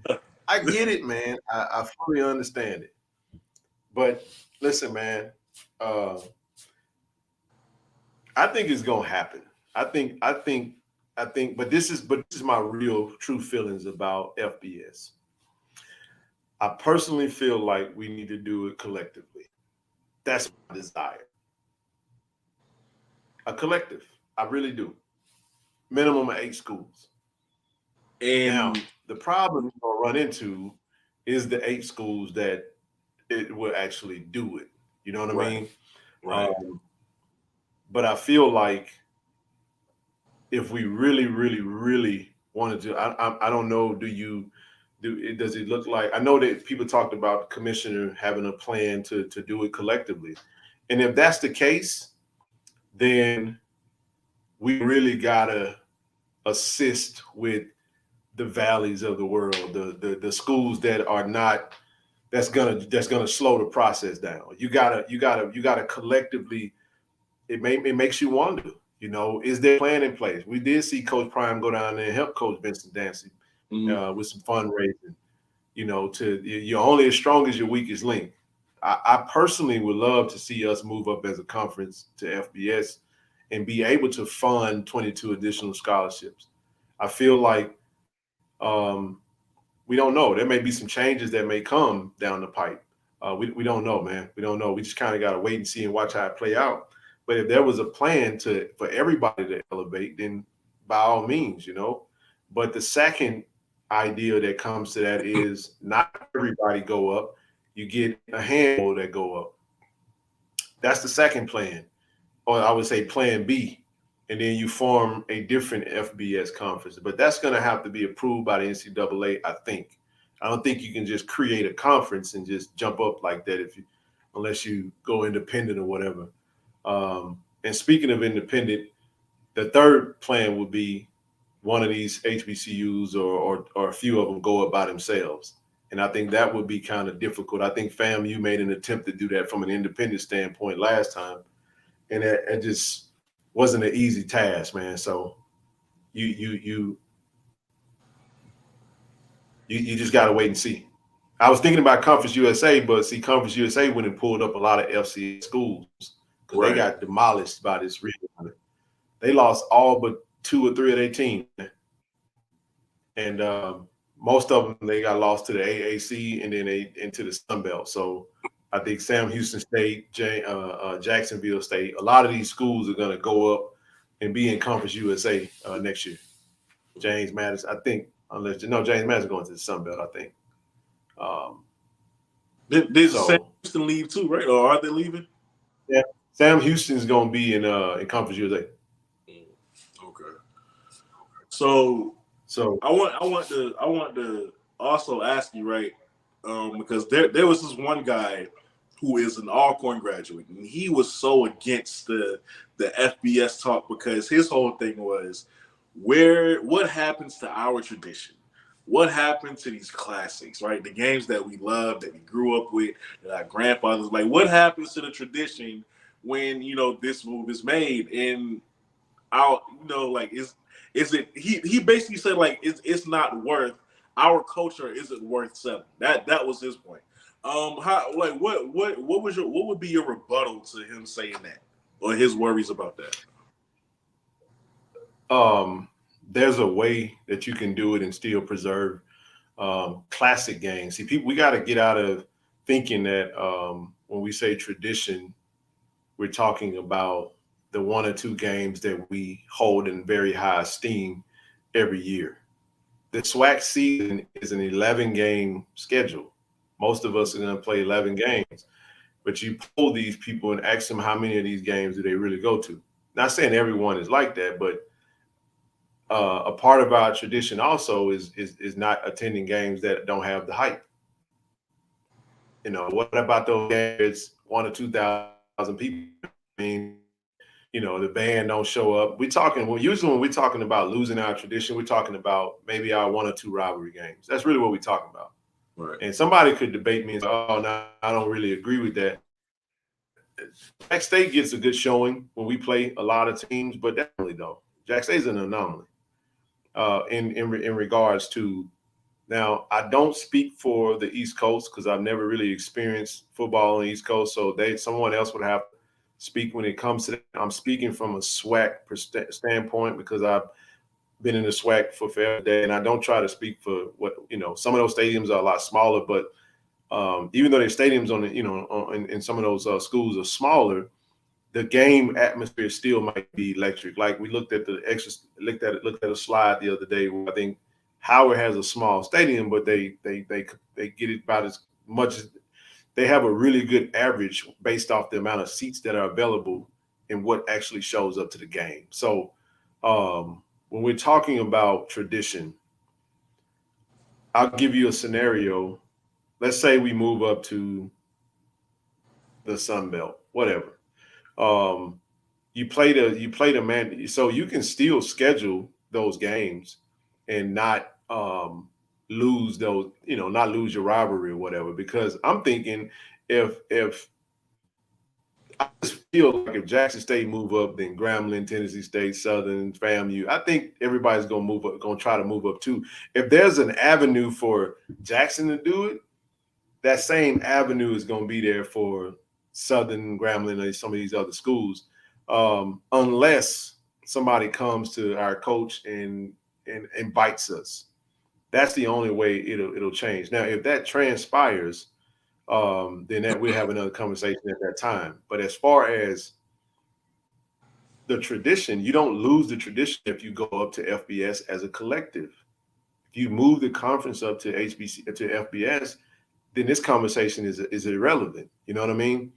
I get it, man. I fully understand it. But listen, man, uh, I think it's gonna happen. But this is my real true feelings about FBS. I personally feel like we need to do it collectively. That's my desire. A collective. I really do. Minimum of 8 schools. Now, And the problem we're gonna run into is the 8 schools that it will actually do it. You know what I right, mean? right. But I feel like if we really, really, really wanted to, I don't know. Does it look like? I know that people talked about the commissioner having a plan to do it collectively, and if that's the case, then we really gotta assist with the valleys of the world, the schools that are not that's gonna slow the process down. You gotta collectively. It makes you wonder. Is there a plan in place? We did see Coach Prime go down there and help Coach Vincent Dancy Mm-hmm. with some fundraising. You're only as strong as your weakest link. I personally would love to see us move up as a conference to FBS and be able to fund 22 additional scholarships. I feel like we don't know. There may be some changes that may come down the pipe. We don't know, man. We don't know. We just kind of got to wait and see and watch how it play out. But if there was a plan for everybody to elevate, then by all means. But the second idea that comes to that is not everybody go up. You get a handful that go up. That's the second plan, or I would say plan B. And then you form a different FBS conference. But that's going to have to be approved by the NCAA, I think. I don't think you can just create a conference and just jump up like that unless you go independent or whatever. And speaking of independent, the third plan would be one of these HBCUs or a few of them go up by themselves. And I think that would be kind of difficult. I think FAMU made an attempt to do that from an independent standpoint last time, and it just wasn't an easy task, man. So you just got to wait and see. I was thinking about Conference USA, but see, Conference USA went and pulled up a lot of FCS schools because they Right. got demolished by this region. They lost all but 2 or 3 of their teams, and most of them they got lost to the AAC and then they into the Sun Belt. So I think Sam Houston State, Jacksonville State, a lot of these schools are going to go up and be in Conference USA next year. James Madison, I think, James Madison going to the Sun Belt, I think. Did Sam So Houston leave too, right? Or are they leaving? yeah, Sam Houston's going to be in Conference USA. Okay. So So I want to also ask you, right? Because there was this one guy who is an Alcorn graduate, and he was so against the FBS talk because his whole thing was what happens to our tradition? What happened to these classics, right? The games that we love, that we grew up with, that our grandfathers like. What happens to the tradition when this move is made? And I'll like is it he basically said like it's not worth our culture isn't worth selling. That was his point. How like what would be your rebuttal to him saying that or his worries about that? there's a way that you can do it and still preserve classic games. See, people, we got to get out of thinking that when we say tradition, we're talking about the 1 or 2 games that we hold in very high esteem every year. The SWAC season is an 11-game schedule. Most of us are going to play 11 games, but you poll these people and ask them how many of these games do they really go to. Not saying everyone is like that, but a part of our tradition also is not attending games that don't have the hype. What about those games? 1 or 2 thousand people. I mean, the band don't show up. Usually when we're talking about losing our tradition, we're talking about maybe our 1 or 2 rivalry games. That's really what we're talking about. Right. And somebody could debate me and say, "Oh, no, I don't really agree with that." Jack State gets a good showing when we play a lot of teams, but definitely though, Jack State's an anomaly in regards to. Now, I don't speak for the East Coast because I've never really experienced football on the East Coast, so someone else would have to speak when it comes to that. I'm speaking from a SWAC standpoint because I've been in the SWAC for forever day, and I don't try to speak for what some of those stadiums are a lot smaller, but even though their stadiums in some of those schools are smaller, the game atmosphere still might be electric. Like we looked at looked at a slide the other day where I think Howard has a small stadium, but they get it about as much as they have a really good average based off the amount of seats that are available and what actually shows up to the game. So when we're talking about tradition, I'll give you a scenario. Let's say we move up to the Sun Belt, whatever. You play the man, so you can still schedule those games and not lose those, not lose your rivalry or whatever. Because I'm thinking if I just feel like if Jackson State move up, then Grambling, Tennessee State, Southern, FAMU, I think everybody's gonna move up, gonna try to move up too. If there's an avenue for Jackson to do it, that same avenue is gonna be there for Southern, Grambling, or some of these other schools, unless somebody comes to our coach and invites us. That's the only way it'll change. Now, if that transpires, then we'll have another conversation at that time. But as far as the tradition, you don't lose the tradition if you go up to FBS as a collective. If you move the conference up to FBS, then this conversation is irrelevant. You know what I mean?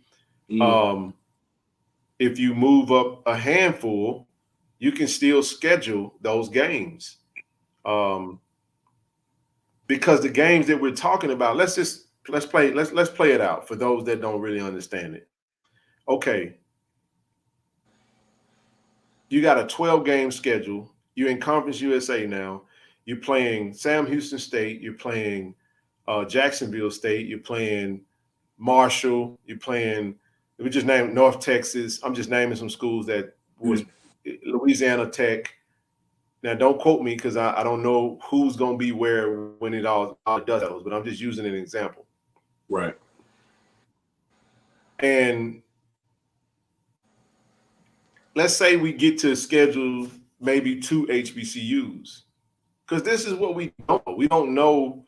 If you move up a handful, you can still schedule those games. Because the games that we're talking about, let's play it out for those that don't really understand it. Okay. You got a 12-game schedule. You're in Conference USA now. You're playing Sam Houston State. You're playing Jacksonville State. You're playing Marshall. You're playing, we just named North Texas. I'm just naming some schools that was Louisiana Tech. Now, don't quote me because I don't know who's going to be where when it all does settles, but I'm just using an example. Right. And let's say we get to schedule maybe 2 HBCUs, because this is what we don't know. We don't know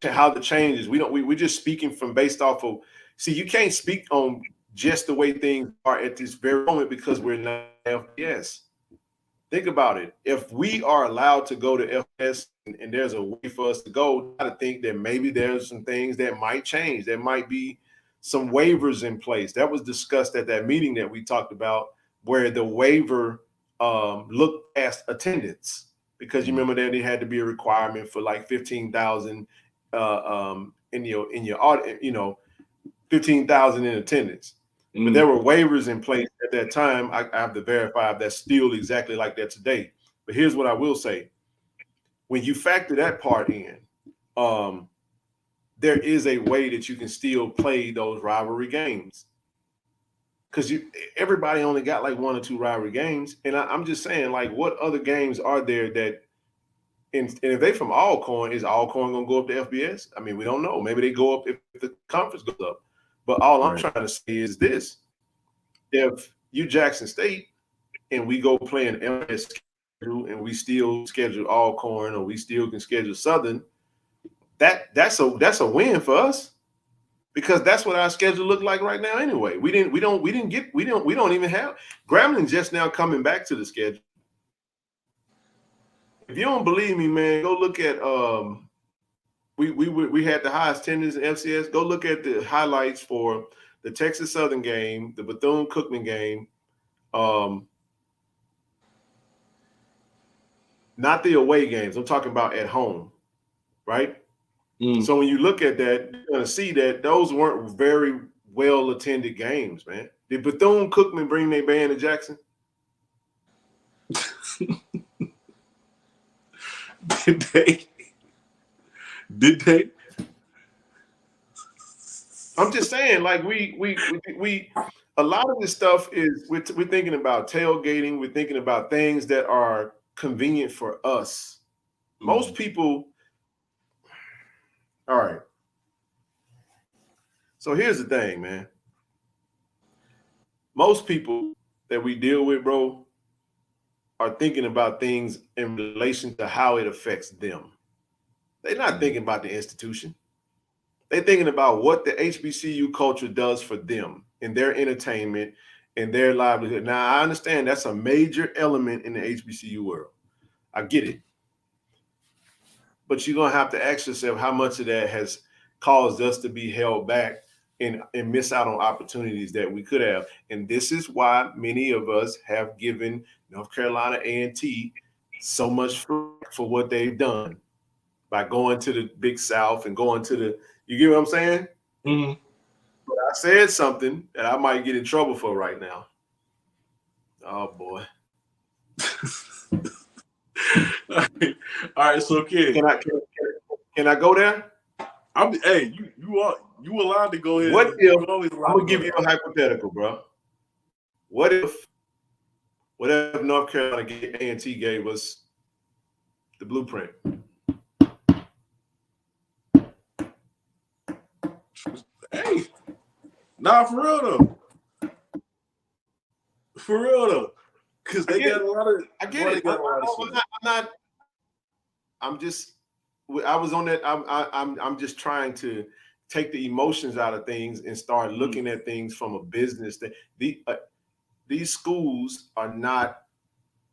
how the changes. We're just speaking from based off of. See, you can't speak on just the way things are at this very moment because we're not FBS. Think about it. If we are allowed to go to FBS and there's a way for us to go, I think that maybe there's some things that might change. There might be some waivers in place. That was discussed at that meeting that we talked about, where the waiver looked past attendance, because you remember that it had to be a requirement for like 15,000 in your audit, 15,000 in attendance. But there were waivers in place at that time. I have to verify if that's still exactly like that today. But here's what I will say. When you factor that part in, there is a way that you can still play those rivalry games. Because everybody only got like 1 or 2 rivalry games. And I'm just saying, like, what other games are there that, and if they from Alcorn, is Alcorn going to go up to FBS? I mean, we don't know. Maybe they go up if the conference goes up. But all I'm trying to say is this. If you Jackson State and we go play an FBS schedule and we still schedule Alcorn, or we still can schedule Southern, that's a win for us. Because that's what our schedule looked like right now anyway. We don't even have Grambling just now coming back to the schedule. If you don't believe me, man, go look at we had the highest attendance in FCS. Go look at the highlights for the Texas Southern game, the Bethune-Cookman game, not the away games. I'm talking about at home, right? So when you look at that, you're going to see that those weren't very well-attended games, man. Did Bethune-Cookman bring their band to Jackson? Did they? Did they? I'm just saying, like we a lot of this stuff is we're thinking about tailgating. We're thinking about things that are convenient for us. Most people. All right. So here's the thing, man. Most people that we deal with, bro, are thinking about things in relation to how it affects them. They're not thinking about the institution. They're thinking about what the HBCU culture does for them in their entertainment and their livelihood. Now, I understand that's a major element in the HBCU world. I get it. But you're going to have to ask yourself how much of that has caused us to be held back and miss out on opportunities that we could have. And this is why many of us have given North Carolina A&T so much for what they've done by going to the Big South and going to the, you get what I'm saying? Mm-hmm. But I said something that I might get in trouble for right now. Oh boy. All right, so kid, can I go there? Hey, you allowed to go ahead. What if I'm gonna give you a hypothetical, bro? What if North Carolina A&T gave us the blueprint? Hey, nah, for real though. For real though, because they got a lot of. I get it. I was on that. I'm just trying to take the emotions out of things and start looking at things from a business. That these schools are not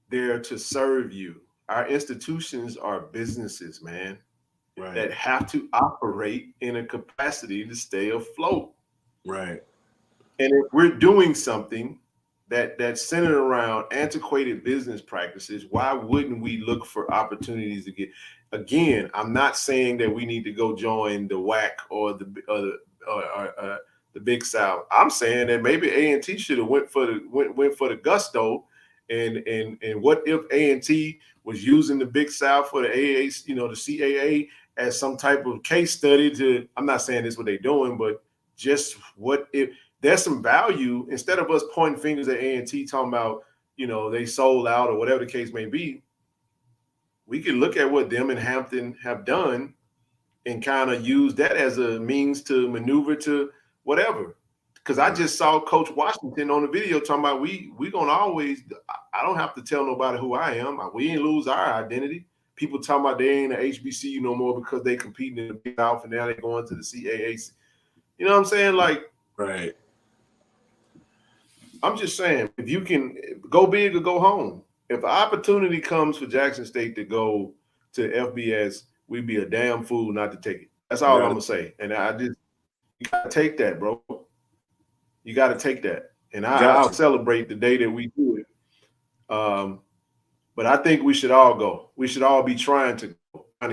there to serve you. Our institutions are businesses, man, right, that have to operate in a capacity to stay afloat. Right. And if we're doing something that's centered around antiquated business practices, why wouldn't we look for opportunities to get? Again, I'm not saying that we need to go join the WAC or the Big South. I'm saying that maybe A&T should have went for the gusto, and what if A&T was using the Big South for the AAC, the CAA as some type of case study to? I'm not saying this is what they're doing, but just what if there's some value, instead of us pointing fingers at A&T talking about, they sold out or whatever the case may be, we can look at what them and Hampton have done and kind of use that as a means to maneuver to whatever. Because I just saw Coach Washington on the video talking about we gonna always, I don't have to tell nobody who I am. We ain't lose our identity. People talking about they ain't a HBCU no more because they competing in the Big South and now they going to the CAA. You know what I'm saying? Like, right. I'm just saying, if you can go big or go home, if an opportunity comes for Jackson State to go to FBS, we'd be a damn fool not to take it. That's all I'm gonna say. And you gotta take that, bro. You gotta take that. And I'll celebrate the day that we do it. But I think we should all go. We should all be trying to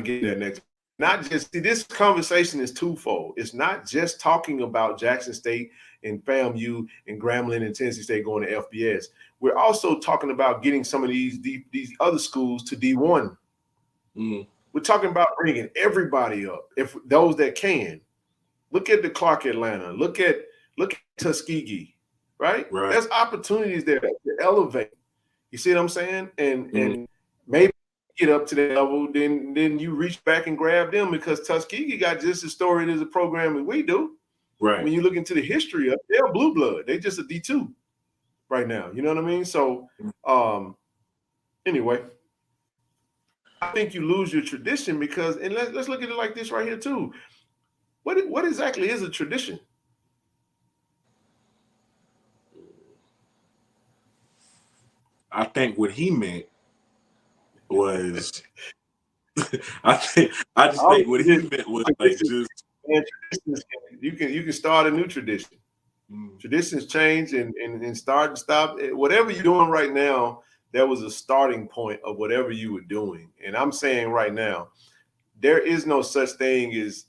get that next. Not just see, this conversation is twofold. It's not just talking about Jackson State and FAMU and Grambling and Tennessee State going to FBS. We're also talking about getting some of these other schools to D1. We're talking about bringing everybody up, if those that can. Look at the Clark Atlanta. Look at Tuskegee, right? There's opportunities there to elevate. You see what I'm saying? And maybe get up to that level, then you reach back and grab them, because Tuskegee got just as storied as a program as we do. Right. When you look into the history of, they're blue blood. They just a D2 right now. You know what I mean? So anyway, I think you lose your tradition because, and let's look at it like this right here too. What exactly is a tradition? I think what he meant was I just think what he meant was like just traditions. You can start a new tradition. Traditions change and start and stop. Whatever you're doing right now, there was a starting point of whatever you were doing. And I'm saying right now, there is no such thing as,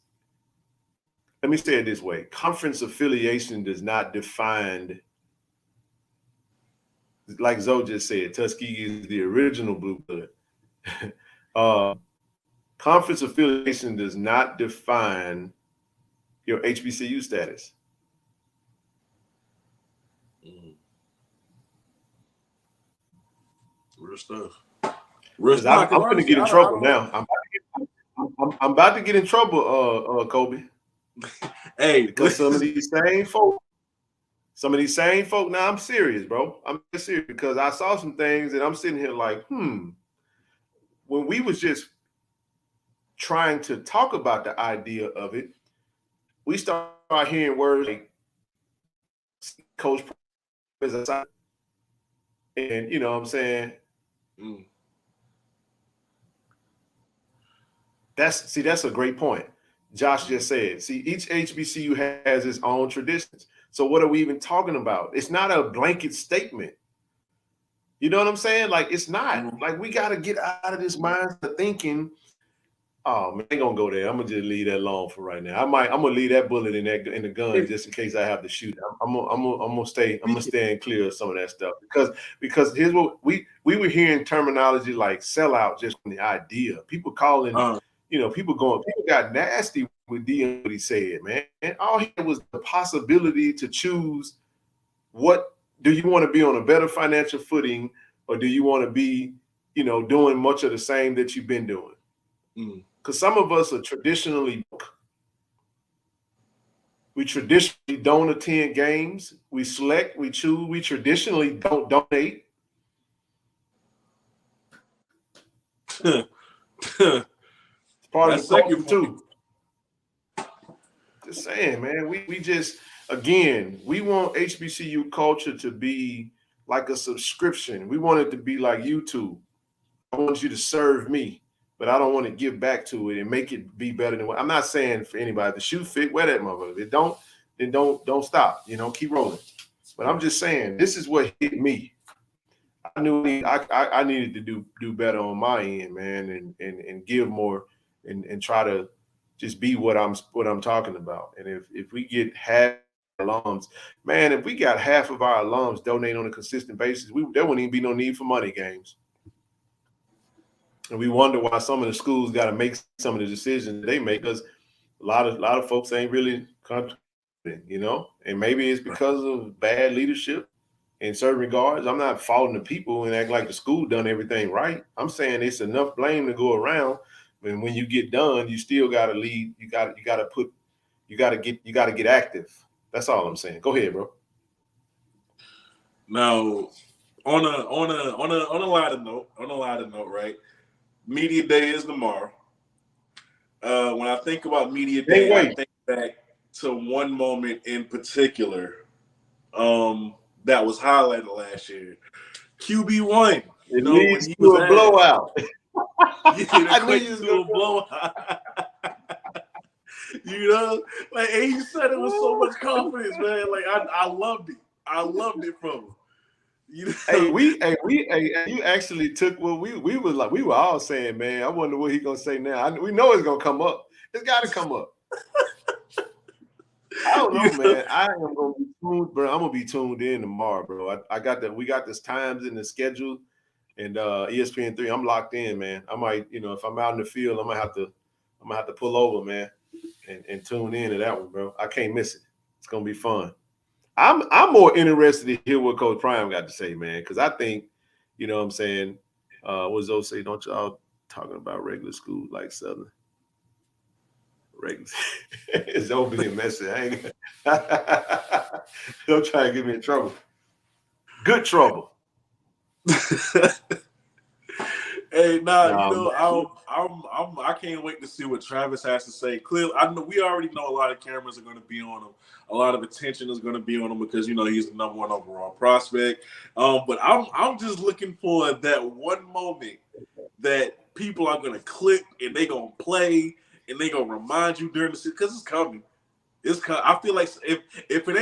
let me say it this way, conference affiliation does not define, like Zoe just said, Tuskegee is the original blue blood. Conference affiliation does not define your HBCU status. Real stuff. Real Because stuff. I'm Because gonna honestly, get in I trouble don't. now. I'm about to get in trouble, Kobe, Hey, because some of these same folk. Now I'm serious, bro. I'm serious because I saw some things and I'm sitting here like, when we was just trying to talk about the idea of it, we start hearing words like coach and you know what I'm saying. mm, That's a great point. Josh mm, just said. See, each HBCU has its own traditions. So what are we even talking about? It's not a blanket statement. You know what I'm saying? Like it's not. mm. Like we got to get out of this mindset of thinking, oh man, I ain't gonna go there. I'm gonna just leave that alone for right now. I'm gonna leave that bullet in the gun If just in case I have to shoot. I'm gonna speaking, stay clear of some of that stuff because here's what we were hearing terminology like sellout just from the idea. People calling, uh, people got nasty with DM what he said, man. And all he had was the possibility to choose what do you want to be on a better financial footing or do you want to be, doing much of the same that you've been doing? mm, Because some of us are we traditionally don't attend games. We select, we choose, we traditionally don't donate. It's part of that the second culture point. too. Just saying, man. We just again, we want HBCU culture to be like a subscription. We want it to be like YouTube. I want you to serve me, but I don't want to give back to it and make it be better than what I'm not saying for anybody. The shoe fit, wear that motherfucker. If it don't, then don't stop. Keep rolling. But I'm just saying, this is what hit me. I knew I needed to do better on my end, man, and give more and try to just be what I'm talking about. And if we get half alums, man, if we got half of our alums donate on a consistent basis, there wouldn't even be no need for money games. And we wonder why some of the schools got to make some of the decisions they make because a lot of folks ain't really contributing. And maybe it's because of bad leadership in certain regards. I'm not faulting the people and act like the school done everything right. I'm saying it's enough blame to go around. And when you get done, you still got to lead. You got to get active. That's all I'm saying. Go ahead, bro. Now, on a lighter note, right? Media Day is tomorrow. When I think about Media Can't Day, I wait. think back to one moment in particular that was highlighted last year. QB1, It when leads he to was a asked, blowout. yeah, it I knew you equates was to gonna a blowout. Like and he said it with so go. much confidence, man. Like I loved it. I loved it from him. You Hey, know, you actually took what we was like. We were all saying, man. I wonder what he gonna say now. We know it's gonna come up. It's got to come up. I don't know, you know. man. I am gonna be tuned, bro. I'm gonna be tuned in tomorrow, bro. I got that. We got this times in the schedule, and ESPN3. I'm locked in, man. I might, if I'm out in the field, I'm gonna have to pull over, man, and tune in to that one, bro. I can't miss it. It's gonna be fun. I'm more interested to hear what Coach Prime got to say, man, because I think, what I'm saying, what does those say? Don't y'all talking about regular school like Southern regular? It's opening message. I ain't don't try to get me in trouble. Good trouble. Hey, nah, Nah, man. I can't wait to see what Travis has to say. Clearly, I know we already know a lot of cameras are going to be on him. A lot of attention is going to be on him because he's the number one overall prospect. But I'm just looking for that one moment that people are going to clip and they going to play and they going to remind you during the season because it's coming. I feel like if it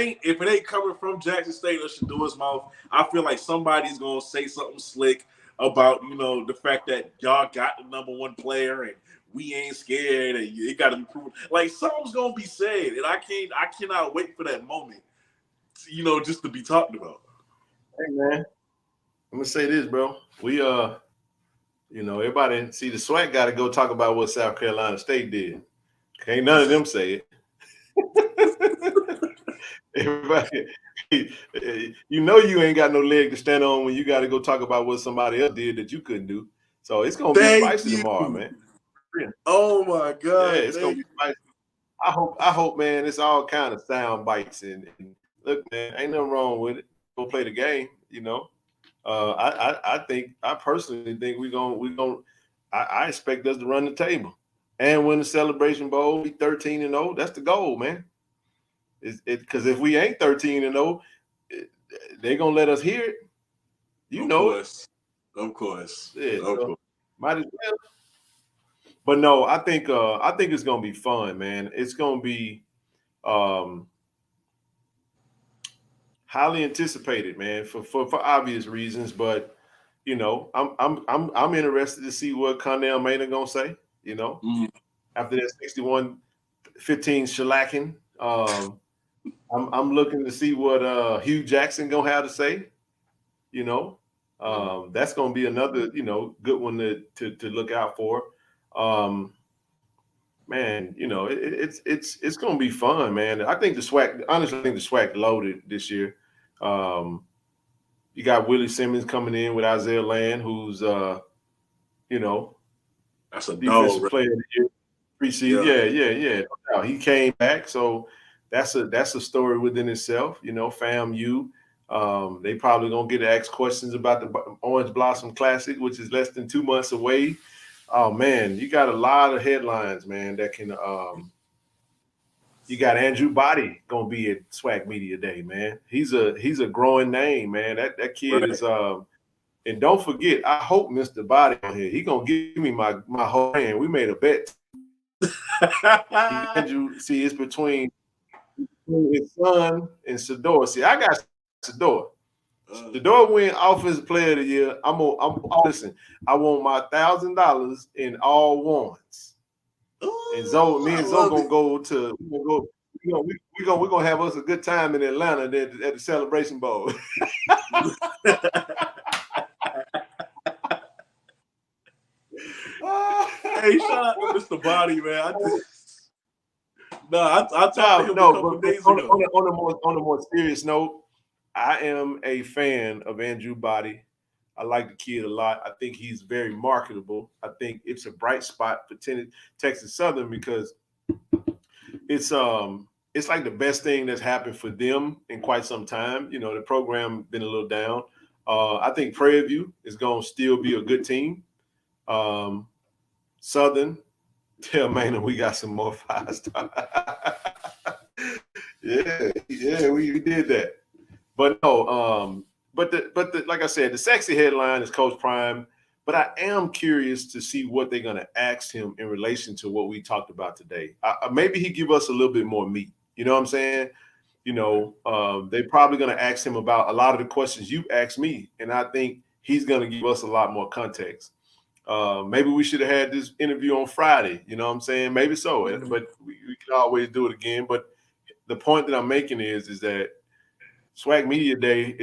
ain't coming from Jackson State or Shadour's mouth, I feel like somebody's gonna say something slick about the fact that y'all got the number one player and we ain't scared and it got to be proven. Like something's gonna be said, and I cannot wait for that moment. Just to be talked about. Hey, man. I'm gonna say this, bro. We everybody see the SWAC got to go talk about what South Carolina State did. Can't none of them say it. everybody, You know you ain't got no leg to stand on when you got to go talk about what somebody else did that you couldn't do. So it's gonna be Thank spicy tomorrow, you. man. Oh my Yeah, God, it's gonna thank be you. spicy. I hope, man, it's all kind of sound bites and look, man, ain't nothing wrong with it. Go play the game, you know. I personally think I expect us to run the table and win the Celebration Bowl. Be 13-0. That's the goal, man. Because if we ain't 13-0, they're gonna let us hear it. You Of know it. course, of course, Yeah, of so course. might as well. But no, I think it's gonna be fun, man. It's gonna be um, highly anticipated, man, for obvious reasons. But you know, I'm interested to see what Connell Maynard gonna say. You know, Mhm. after that 61-15 shellacking, I'm looking to see what Hugh Jackson gonna have to say. You know, that's gonna be another good one to look out for. Um, Man, it's gonna be fun, man. I think the SWAC, honestly, I think the SWAC loaded this year. Um, you got Willie Simmons coming in with Isaiah Land, who's you know, That's a dog, defensive right? player of the year preseason. Yeah. Yeah. No doubt. He came back, so that's a story within itself. You know, FAMU. They probably gonna get asked questions about the Orange Blossom Classic, which is less than 2 months away. Oh man, you got a lot of headlines, man, that can you got Andrew Body gonna be at SWAC Media Day, man. He's a growing name, man. That kid Right. is and don't forget, I hope Mr. Body on here. He gonna give me my whole hand. We made a bet. Andrew, see, it's between his son and Sador. See, I got Sador. Uh, Sador win Offensive Player of the Year. Listen. I want my $1,000 in all ones. And Zoe, ooh, me I and Zoe love gonna go to we gonna go. We're gonna have us a good time in Atlanta at the Celebration Bowl. it. Hey, shout out to Mr. Body, man. I talked to No, him a no, couple but days ago. on a more serious note, I am a fan of Andrew Body. I like the kid a lot. I think he's very marketable. I think it's a bright spot for Texas Southern because it's like the best thing that's happened for them in quite some time. You know, the program been a little down. I think Prairie View is going to still be a good team. Um, Southern, tell Maynard we got some more 5 star. yeah, we did that. But no, but like I said, the sexy headline is Coach Prime. But I am curious to see what they're going to ask him in relation to what we talked about today. Maybe he give us a little bit more meat. You know what I'm saying? You know, they're probably going to ask him about a lot of the questions you asked me, and I think he's going to give us a lot more context. Maybe we should have had this interview on Friday. You know what I'm saying? Maybe so, but we can always do it again. But the point that I'm making is that Swag Media Day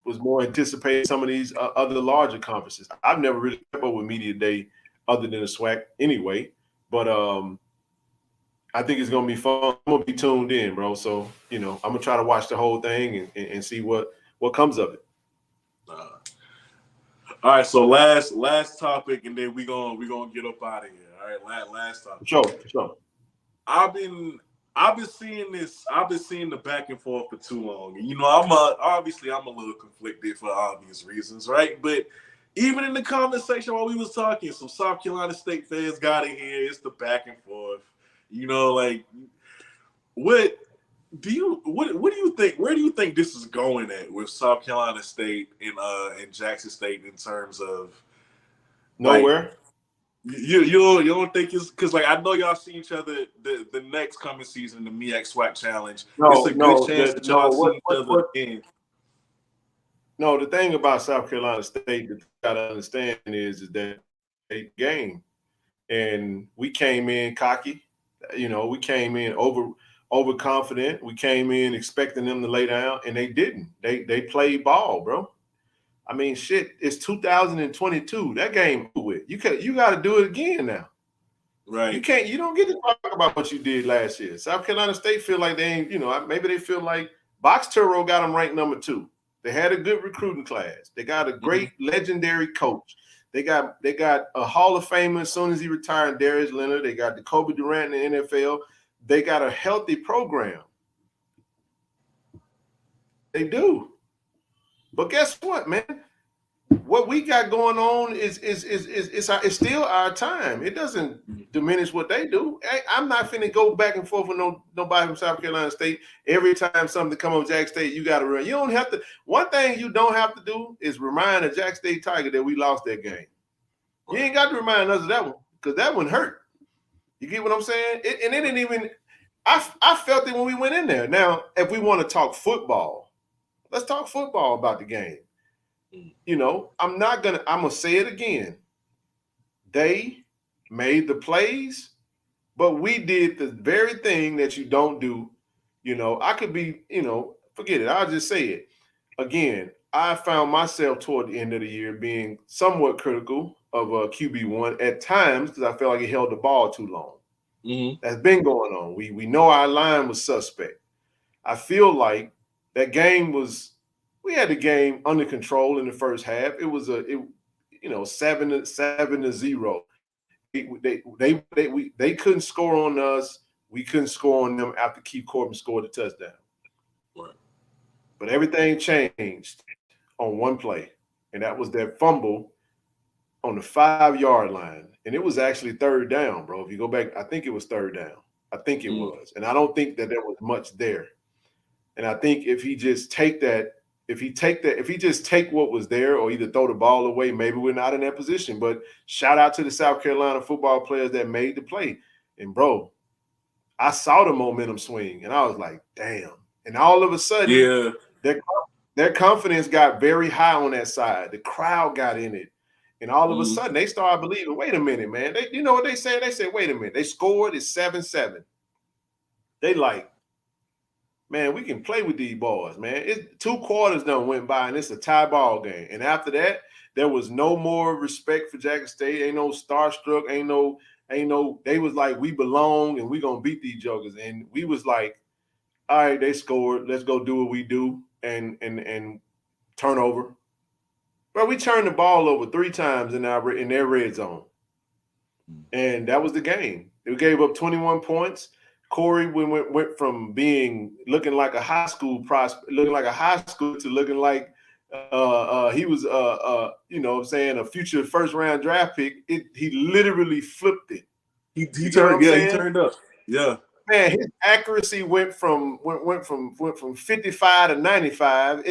was more anticipated some of these other larger conferences. I've never really kept up with Media Day other than the SWAC anyway, but I think it's gonna be fun. I'm gonna be tuned in, bro. So I'm gonna try to watch the whole thing and see what comes of it. Uh, all right, so last topic, and then we gonna get up out of here. All right, last For topic. sure, for sure. I've been I've been seeing this. I've been seeing the back and forth for too long. And, I'm a little conflicted for obvious reasons, right? But even in the conversation while we was talking, some South Carolina State fans got in here. It's the back and forth. Like what what do you think? Where do you think this is going at with South Carolina State and Jackson State in terms of like Nowhere. you don't think it's because like I know y'all see each other the next coming season the MEAC SWAC Challenge. It's No, a good no, chance that no. y'all see each other What? again. No, the thing about South Carolina State that you gotta understand is that a game, and we came in cocky. We came in overconfident. We came in expecting them to lay down, and they didn't. They played ball, bro. I mean, shit. It's 2022. That game over with. You got to do it again now. You Right. can't. You don't get to talk about what you did last year. South Carolina State feel like they ain't. Maybe they feel like Box Turo got them ranked number 2. They had a good recruiting class. They got a great legendary coach. They got a Hall of Famer as soon as he retired, Darius Leonard. They got the Kobe Durant in the NFL. They got a healthy program. They do. But guess what, man? What we got going on is still our time. It doesn't diminish what they do. I'm not finna go back and forth with nobody from South Carolina State. Every time something come up Jack State, you got to run. You don't have to. One thing you don't have to do is remind a Jack State Tiger that we lost that game. You ain't got to remind us of that one because that one hurt. You get what I'm saying? And it didn't even. I felt it when we went in there. Now, if we want to talk football, let's talk football about the game. You know, I'm gonna say it again. They made the plays, but we did the very thing that you don't do. You know, I could be, forget it. I'll just say it. Again, I found myself toward the end of the year being somewhat critical of QB1 at times because I felt like he held the ball too long. That's been going on. We know our line was suspect. I feel like that game was. We had the game under control in the first half. It was 7-0. They couldn't score on us. We couldn't score on them after Keith Corbin scored the touchdown. Right. But everything changed on one play, and that was that fumble on the 5-yard line. And it was actually third down, bro. If you go back, I think it was third down. I think it was. And I don't think that there was much there. And I think if he just take what was there or either throw the ball away, maybe we're not in that position. But shout out to the South Carolina football players that made the play. And, bro, I saw the momentum swing, and I was like, damn. And all of a sudden, their confidence got very high on that side. The crowd got in it. And all of a sudden, they started believing, wait a minute, man. You know what they said? They said, wait a minute. They scored. It's 7-7. They like, man, we can play with these boys, man. It's 2 quarters done went by, and it's a tie ball game. And after that, there was no more respect for Jackson State. Ain't no starstruck. Ain't no. They was like, we belong, and we gonna beat these jokers. And we was like, all right, they scored. Let's go do what we do and turnover. Bro, we turned the ball over 3 times in their red zone, and that was the game. We gave up 21 points. Corey went from looking like a high school prospect, looking like a high school to looking like he was a future first round draft pick. He literally flipped it. He turned up. Yeah. Man, his accuracy went from 55 to 95.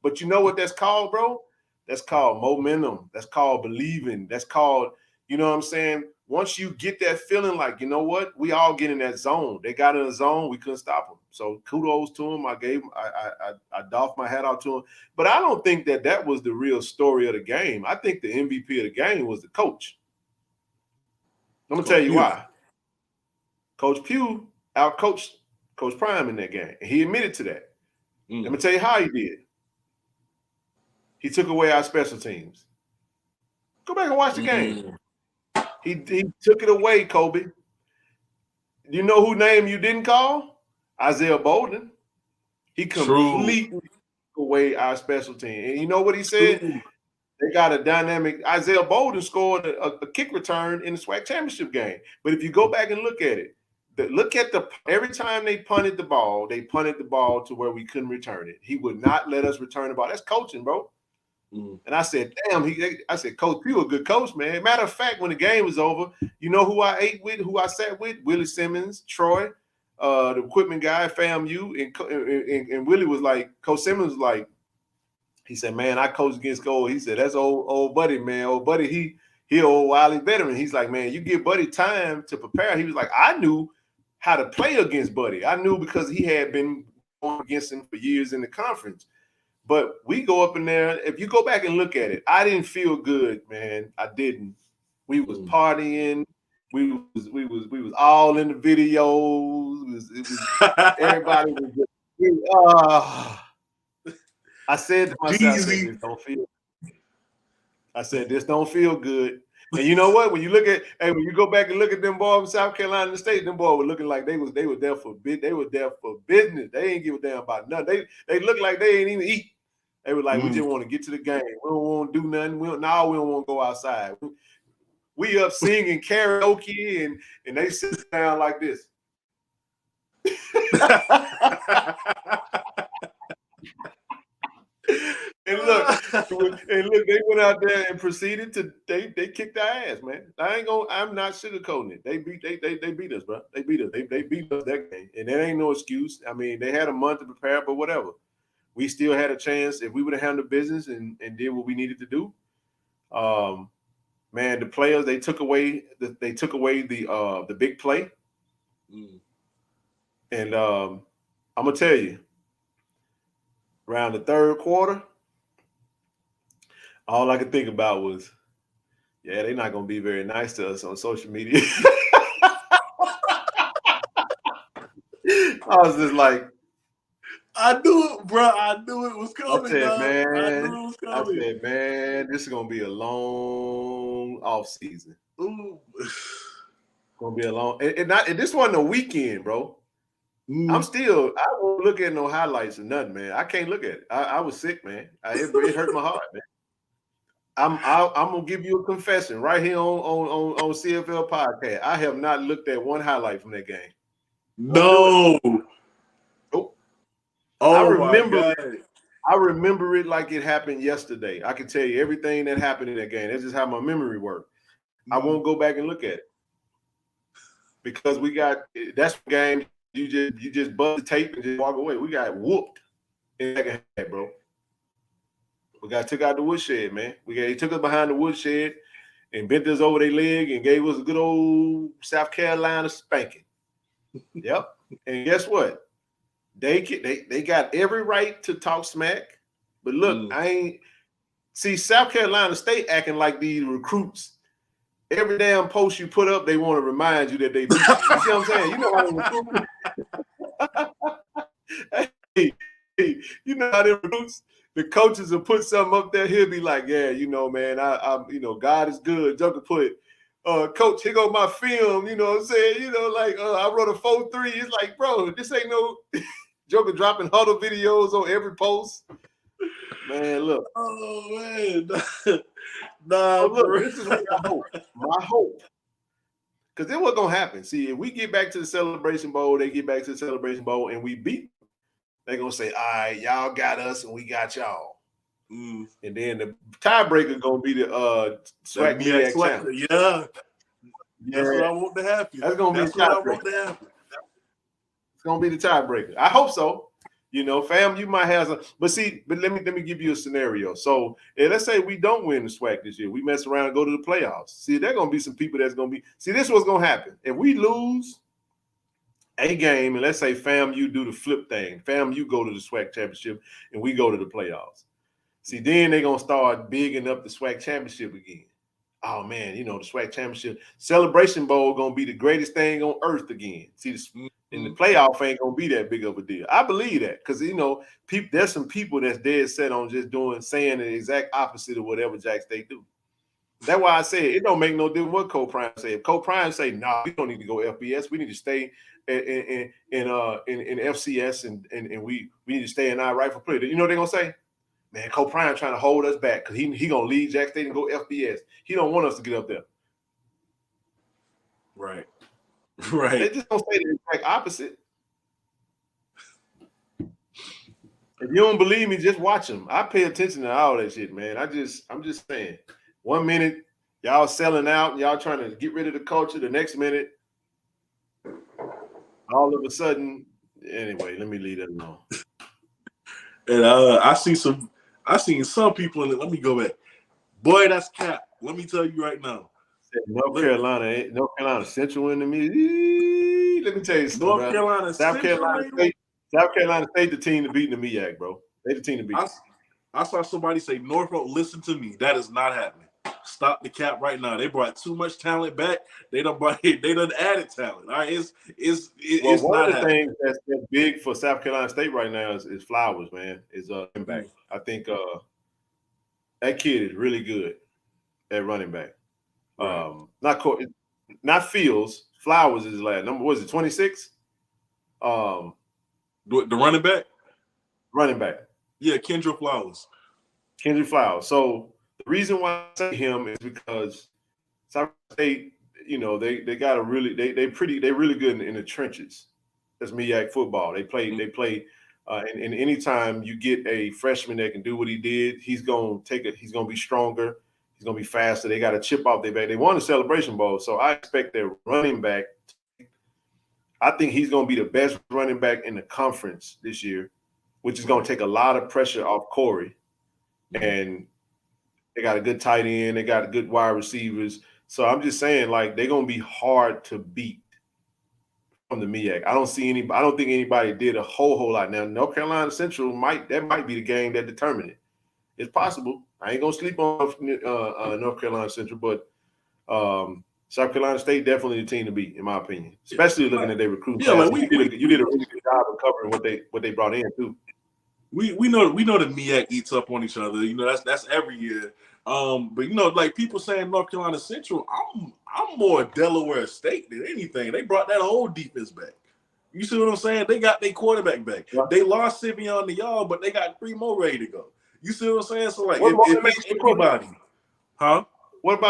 But you know what that's called, bro? That's called momentum. That's called believing. That's called, you know what I'm saying? Once you get that feeling like, you know what, we all get in that zone. They got in a zone, we couldn't stop them. So kudos to them. I doffed my hat out to them. But I don't think that was the real story of the game. I think the MVP of the game was the coach. I'm gonna tell you why. Coach Pugh outcoached Coach Prime in that game, and he admitted to that. Let me tell you how he did. He took away our special teams. Go back and watch the game. He took it away, Kobe. You know who name you didn't call? Isaiah Bolden. He completely took away our special team. And you know what he said? They got a dynamic. Isaiah Bolden scored a kick return in the SWAC championship game. But if you go back and look at it, every time they punted the ball to where we couldn't return it. He would not let us return the ball. That's coaching, bro. And I said, damn, Coach Pugh, a good coach, man. Matter of fact, when the game was over, you know who I ate with, who I sat with? Willie Simmons, Troy, the equipment guy, FAMU, and Willie was like, Coach Simmons was like, he said, man, I coached against Gold. He said, that's old buddy, man. Old buddy, he old wily veteran. He's like, man, you give Buddy time to prepare. He was like, I knew how to play against Buddy. I knew because he had been going against him for years in the conference. But we go up in there. If you go back and look at it, I didn't feel good, man. I didn't. We was partying. We was all in the videos. Everybody was just, I said to myself, this don't feel good. And you know what? When you look at, when you go back and look at them boys from South Carolina State, them boys were looking like they were there for business. They ain't give a damn about nothing. They look like they ain't even eat. They were like, we just want to get to the game. We don't want to do nothing. We don't want to go outside. We up singing karaoke and they sit down like this. And look, they went out there and proceeded to they kicked our ass, man. I'm not sugarcoating it. They beat us, bro. They beat us. They beat us that game. And that ain't no excuse. I mean, they had a month to prepare, but whatever. We still had a chance if we would have handled business and did what we needed to do. Man, the players they took away the big play. And I'm gonna tell you, around the third quarter, all I could think about was, yeah, they're not going to be very nice to us on social media. I was just like, I knew it, bro. I knew it was coming. I said, man, this is going to be a long off season. Ooh. Going to be a long, and this wasn't a weekend, bro. I won't look at no highlights or nothing, man. I can't look at it. I was sick, man. It hurt my heart, man. I'm gonna give you a confession right here on CFL podcast. I have not looked at one highlight from that game. No. Nope. Oh, I remember it like it happened yesterday. I can tell you everything that happened in that game. That's just how my memory works. I won't go back and look at it because that's the game you just bust the tape and just walk away. We got whooped in the second half, bro. We got took out the woodshed, man. He took us behind the woodshed and bent us over their leg and gave us a good old South Carolina spanking. Yep. And guess what? They got every right to talk smack. But look, South Carolina State acting like these recruits. Every damn post you put up, they want to remind you that they beat you. You see what I'm saying? You know how they recruit. Hey, you know how they recruits. The coaches will put something up there. He'll be like, yeah, you know, man, I God is good. Joker put, coach, here go my film. You know what I'm saying? You know, like I wrote a 4-3. It's like, bro, this ain't no Joker dropping huddle videos on every post. Man, look. Oh man, nah. Look, this is what I hope. My hope, because then what's gonna happen? See, if we get back to the Celebration Bowl, they get back to the Celebration Bowl, and we beat. They're going to say, all right, y'all got us and we got y'all. And then the tiebreaker going to be the SWAC MEAC challenge. Yeah. That's what I want to happen. That's going to be the tiebreaker. It's going to be the tiebreaker. I hope so. You know, fam, you might have some. But let me give you a scenario. So let's say we don't win the SWAC this year. We mess around and go to the playoffs. See, there are going to be some people that's going to be. See, this is what's going to happen. If we lose a game, and let's say FAMU do the flip thing. FAMU go to the SWAC championship, and we go to the playoffs. See, then they're going to start bigging up the SWAC championship again. Oh, man, you know, the SWAC championship Celebration Bowl going to be the greatest thing on earth again. See, and the playoff ain't going to be that big of a deal. I believe that because, you know, there's some people that's dead set on just saying the exact opposite of whatever Jack State do. That's why I said it don't make no difference what Cole Prime say. If Cole Prime say, nah, we don't need to go FBS. We need to stay in FCS and we need to stay in our rightful place. You know what they're gonna say? Man, Cole Prime trying to hold us back because he gonna leave Jack State and go FBS. He don't want us to get up there. Right. They just don't say the exact opposite. If you don't believe me, just watch them. I pay attention to all that shit, man. I'm just saying. 1 minute, y'all selling out, y'all trying to get rid of the culture. The next minute, all of a sudden, anyway, let me leave that alone. And I seen some people in it. Let me go back. Boy, that's cap. Let me tell you right now. North Carolina Central in the me. Let me tell you something. South Carolina State, the team to beat in the MEAC, bro. They the team to beat. I saw somebody say Norfolk. Listen to me. That is not happening. Stop the cap right now. They brought too much talent back. They done added talent. All right, it's one of the things that's big for South Carolina State right now is Flowers, man. Is running back. I think that kid is really good at running back. Right. Not not Fields. Flowers is his last number. Was it 26? Um, The running back? Running back. Yeah, Kendra Flowers. Kendrick Flowers. So the reason why I say him is because South State, they got a really they really good in the trenches. That's MEAC football. And anytime you get a freshman that can do what he did, he's gonna be stronger, he's gonna be faster. They got a chip off their back. They won the Celebration Bowl, so I expect their running back. I think he's gonna be the best running back in the conference this year, which is gonna take a lot of pressure off Corey. And they got a good tight end, they got good wide receivers. So I'm just saying, like, they're gonna be hard to beat from the MEAC. I don't think anybody did a whole lot. Now, North Carolina Central might be the game that determined it. It's possible. I ain't gonna sleep on North Carolina Central, but South Carolina State definitely the team to beat, in my opinion. Especially looking at their recruiting class. Like you did a really good job of covering what they brought in too. We know the MEAC eats up on each other. That's every year. But like people saying North Carolina Central, I'm more Delaware State than anything. They brought that whole defense back. You see what I'm saying? They got their quarterback back. Yeah. They lost Sivion to y'all, but they got 3 more ready to go. You see what I'm saying? So like, if anybody, huh? What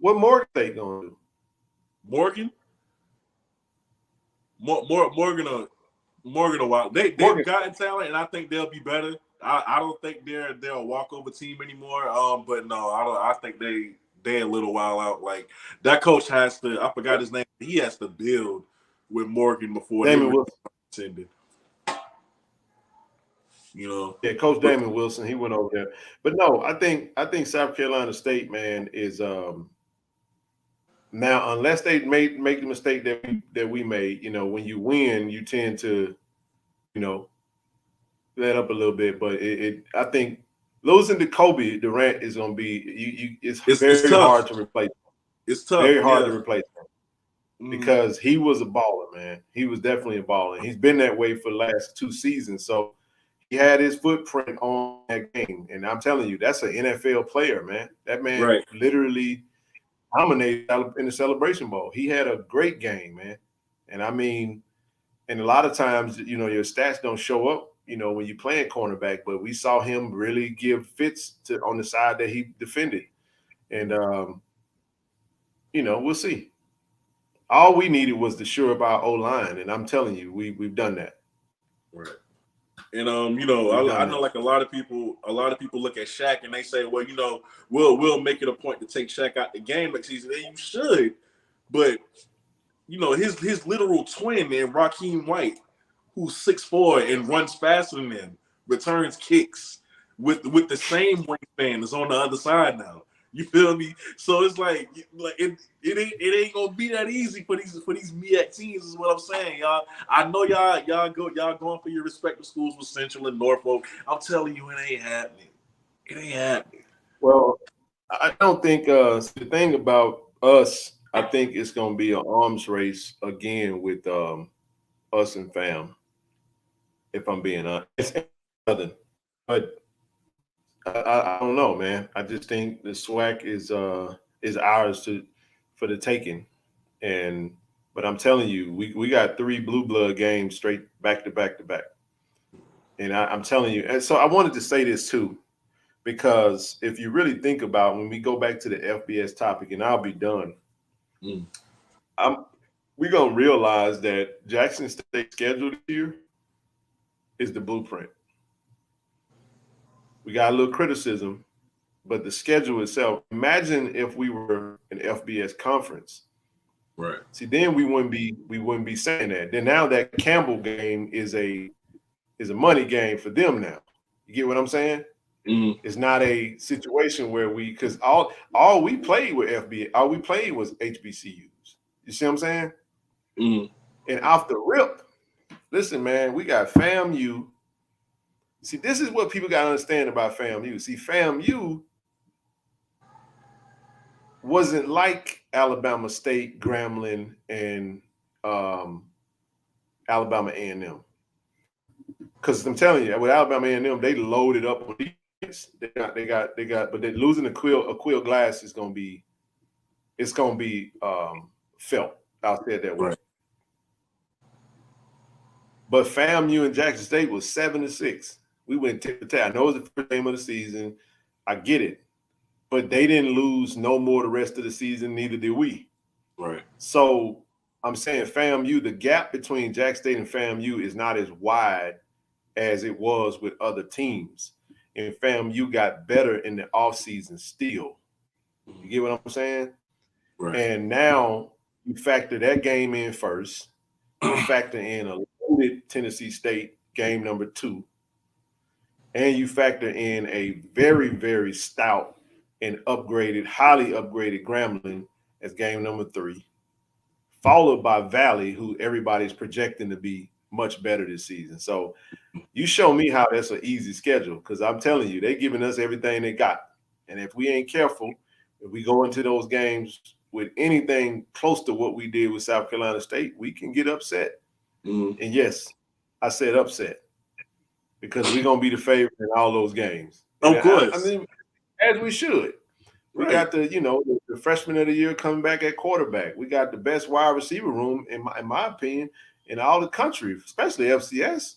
Morgan State gonna do? Morgan a while. They've gotten talent, and I think they'll be better. I don't think they're a walkover team anymore. But no, I think they're a little while out. Like that coach has to. I forgot his name. He has to build with Morgan before Damon Wilson. Intended. Yeah, Coach Damon Wilson. He went over there. But no, I think South Carolina State, man, is now, unless they make the mistake that we made, when you win, you tend to, let up a little bit. But I think losing to Kobe Durant is going to be it's very hard to replace. It's tough. Very hard to replace him because he was a baller, man. He was definitely a baller. He's been that way for the last 2 seasons. So he had his footprint on that game, and I'm telling you, that's an NFL player, man. That man literally dominated in the Celebration Bowl. He had a great game, man. And I mean, and a lot of times, your stats don't show up, when you playing cornerback, but we saw him really give fits on the side that he defended. And, we'll see. All we needed was to shore up our O-line, and I'm telling you, we've done that. Right. And I know like a lot of people look at Shaq and they say, well, we'll make it a point to take Shaq out the game next season. And you should, but his literal twin in Raheem White, who's 6'4" and runs faster than him, returns kicks with the same wingspan is on the other side now. You feel me? So it's like it ain't gonna be that easy for these MEAC teams, is what I'm saying, y'all. I know y'all going for your respective schools with Central and Norfolk. I'm telling you, it ain't happening. It ain't happening. Well, I don't think the thing about us, I think it's gonna be an arms race again with us and FAM. If I'm being honest, but I don't know, man. I just think the SWAC is ours for the taking, but I'm telling you, we got 3 blue blood games straight back to back to back, and I'm telling you. And so I wanted to say this too, because if you really think about when we go back to the FBS topic, and I'll be done, we're gonna realize that Jackson State schedule this year is the blueprint. We got a little criticism, but the schedule itself, imagine if we were an FBS conference. Right. See, then we wouldn't be saying that. Then now that Campbell game is a money game for them now. You get what I'm saying? Mm-hmm. It's not a situation where because all we played with FBS, all we played was HBCUs. You see what I'm saying? Mm-hmm. And off the rip, listen, man, we got FAMU. See, this is what people got to understand about FAMU. See, FAMU wasn't like Alabama State, Grambling, and Alabama A&M. Because I'm telling you, with Alabama A&M, they loaded up on defense. They got, but they're losing Aquil Glass is going to be it's going to be felt. I'll say it that way. Right. But FAMU and Jackson State was 7-6. We went tit for tat. I know it was the first game of the season. I get it. But they didn't lose no more the rest of the season, neither did we. Right. So I'm saying FAMU, the gap between Jackson State and FAMU is not as wide as it was with other teams. And FAMU got better in the offseason still. You get what I'm saying? Right. And now you factor that game in first. You factor in a loaded Tennessee State game number 2. And you factor in a very, very stout and upgraded, highly upgraded Grambling as game number 3, followed by Valley, who everybody's projecting to be much better this season. So you show me how that's an easy schedule, because I'm telling you, they're giving us everything they got. And if we ain't careful, if we go into those games with anything close to what we did with South Carolina State, we can get upset. Mm-hmm. And yes, I said upset, because we're going to be the favorite in all those games. Of course. I mean, as we should. We got the freshman of the year coming back at quarterback. We got the best wide receiver room, in my opinion, in all the country, especially FCS.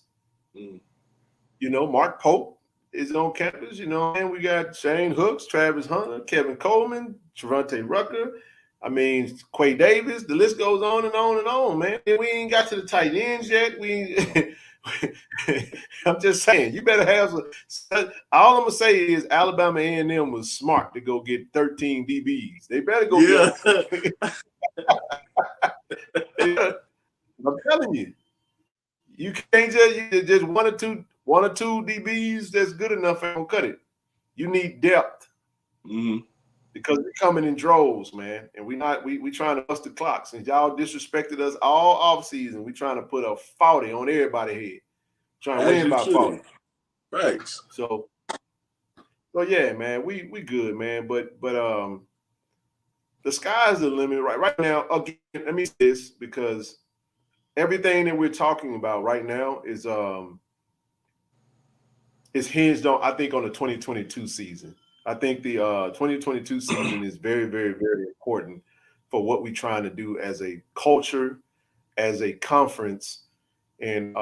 Mm. Mark Pope is on campus, and we got Shane Hooks, Travis Hunter, Kevin Coleman, Trevante Rucker. I mean, Quay Davis. The list goes on and on and on, man. We ain't got to the tight ends yet. I'm just saying, you better have some. All I'm gonna say is Alabama A&M was smart to go get 13 DBs. They better go get them. I'm telling you, you can't just one or two DBs that's good enough ain't gonna cut it. You need depth. Mm-hmm. Because we're coming in droves, man, and we trying to bust the clock. Since y'all disrespected us all off season, we trying to put a 40 on everybody's head, trying to win by 40. Thanks. So yeah, man, we good, man. But the sky's the limit right now. Again, let me say this, because everything that we're talking about right now is hinged on, I think, on the 2022 season. I think the 2022 season is very, very, very important for what we're trying to do as a culture, as a conference. And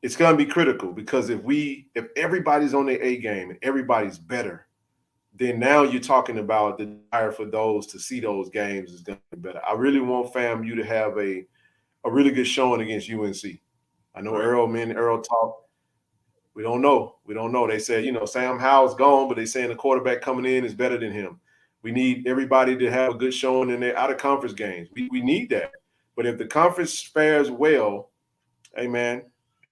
it's going to be critical, because if everybody's on their A game and everybody's better, then now you're talking about the desire for those to see those games is going to be better. I really want FAMU to have a really good showing against UNC. I know Earl talk. We don't know. They said, Sam Howell's gone, but they saying the quarterback coming in is better than him. We need everybody to have a good showing in their out-of-conference games. We need that. But if the conference fares well, hey, man,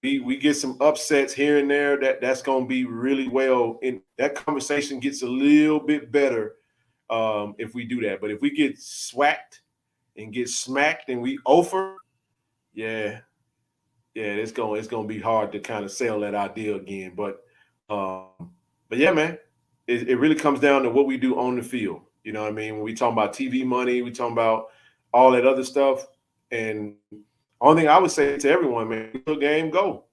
we get some upsets here and there, that's going to be really well. And that conversation gets a little bit better if we do that. But if we get swacked and get smacked and we offer, yeah, it's gonna be hard to kind of sell that idea again. But yeah, man, it really comes down to what we do on the field. You know what I mean? When we talk about TV money, we talk about all that other stuff. And only thing I would say to everyone, man, the game go.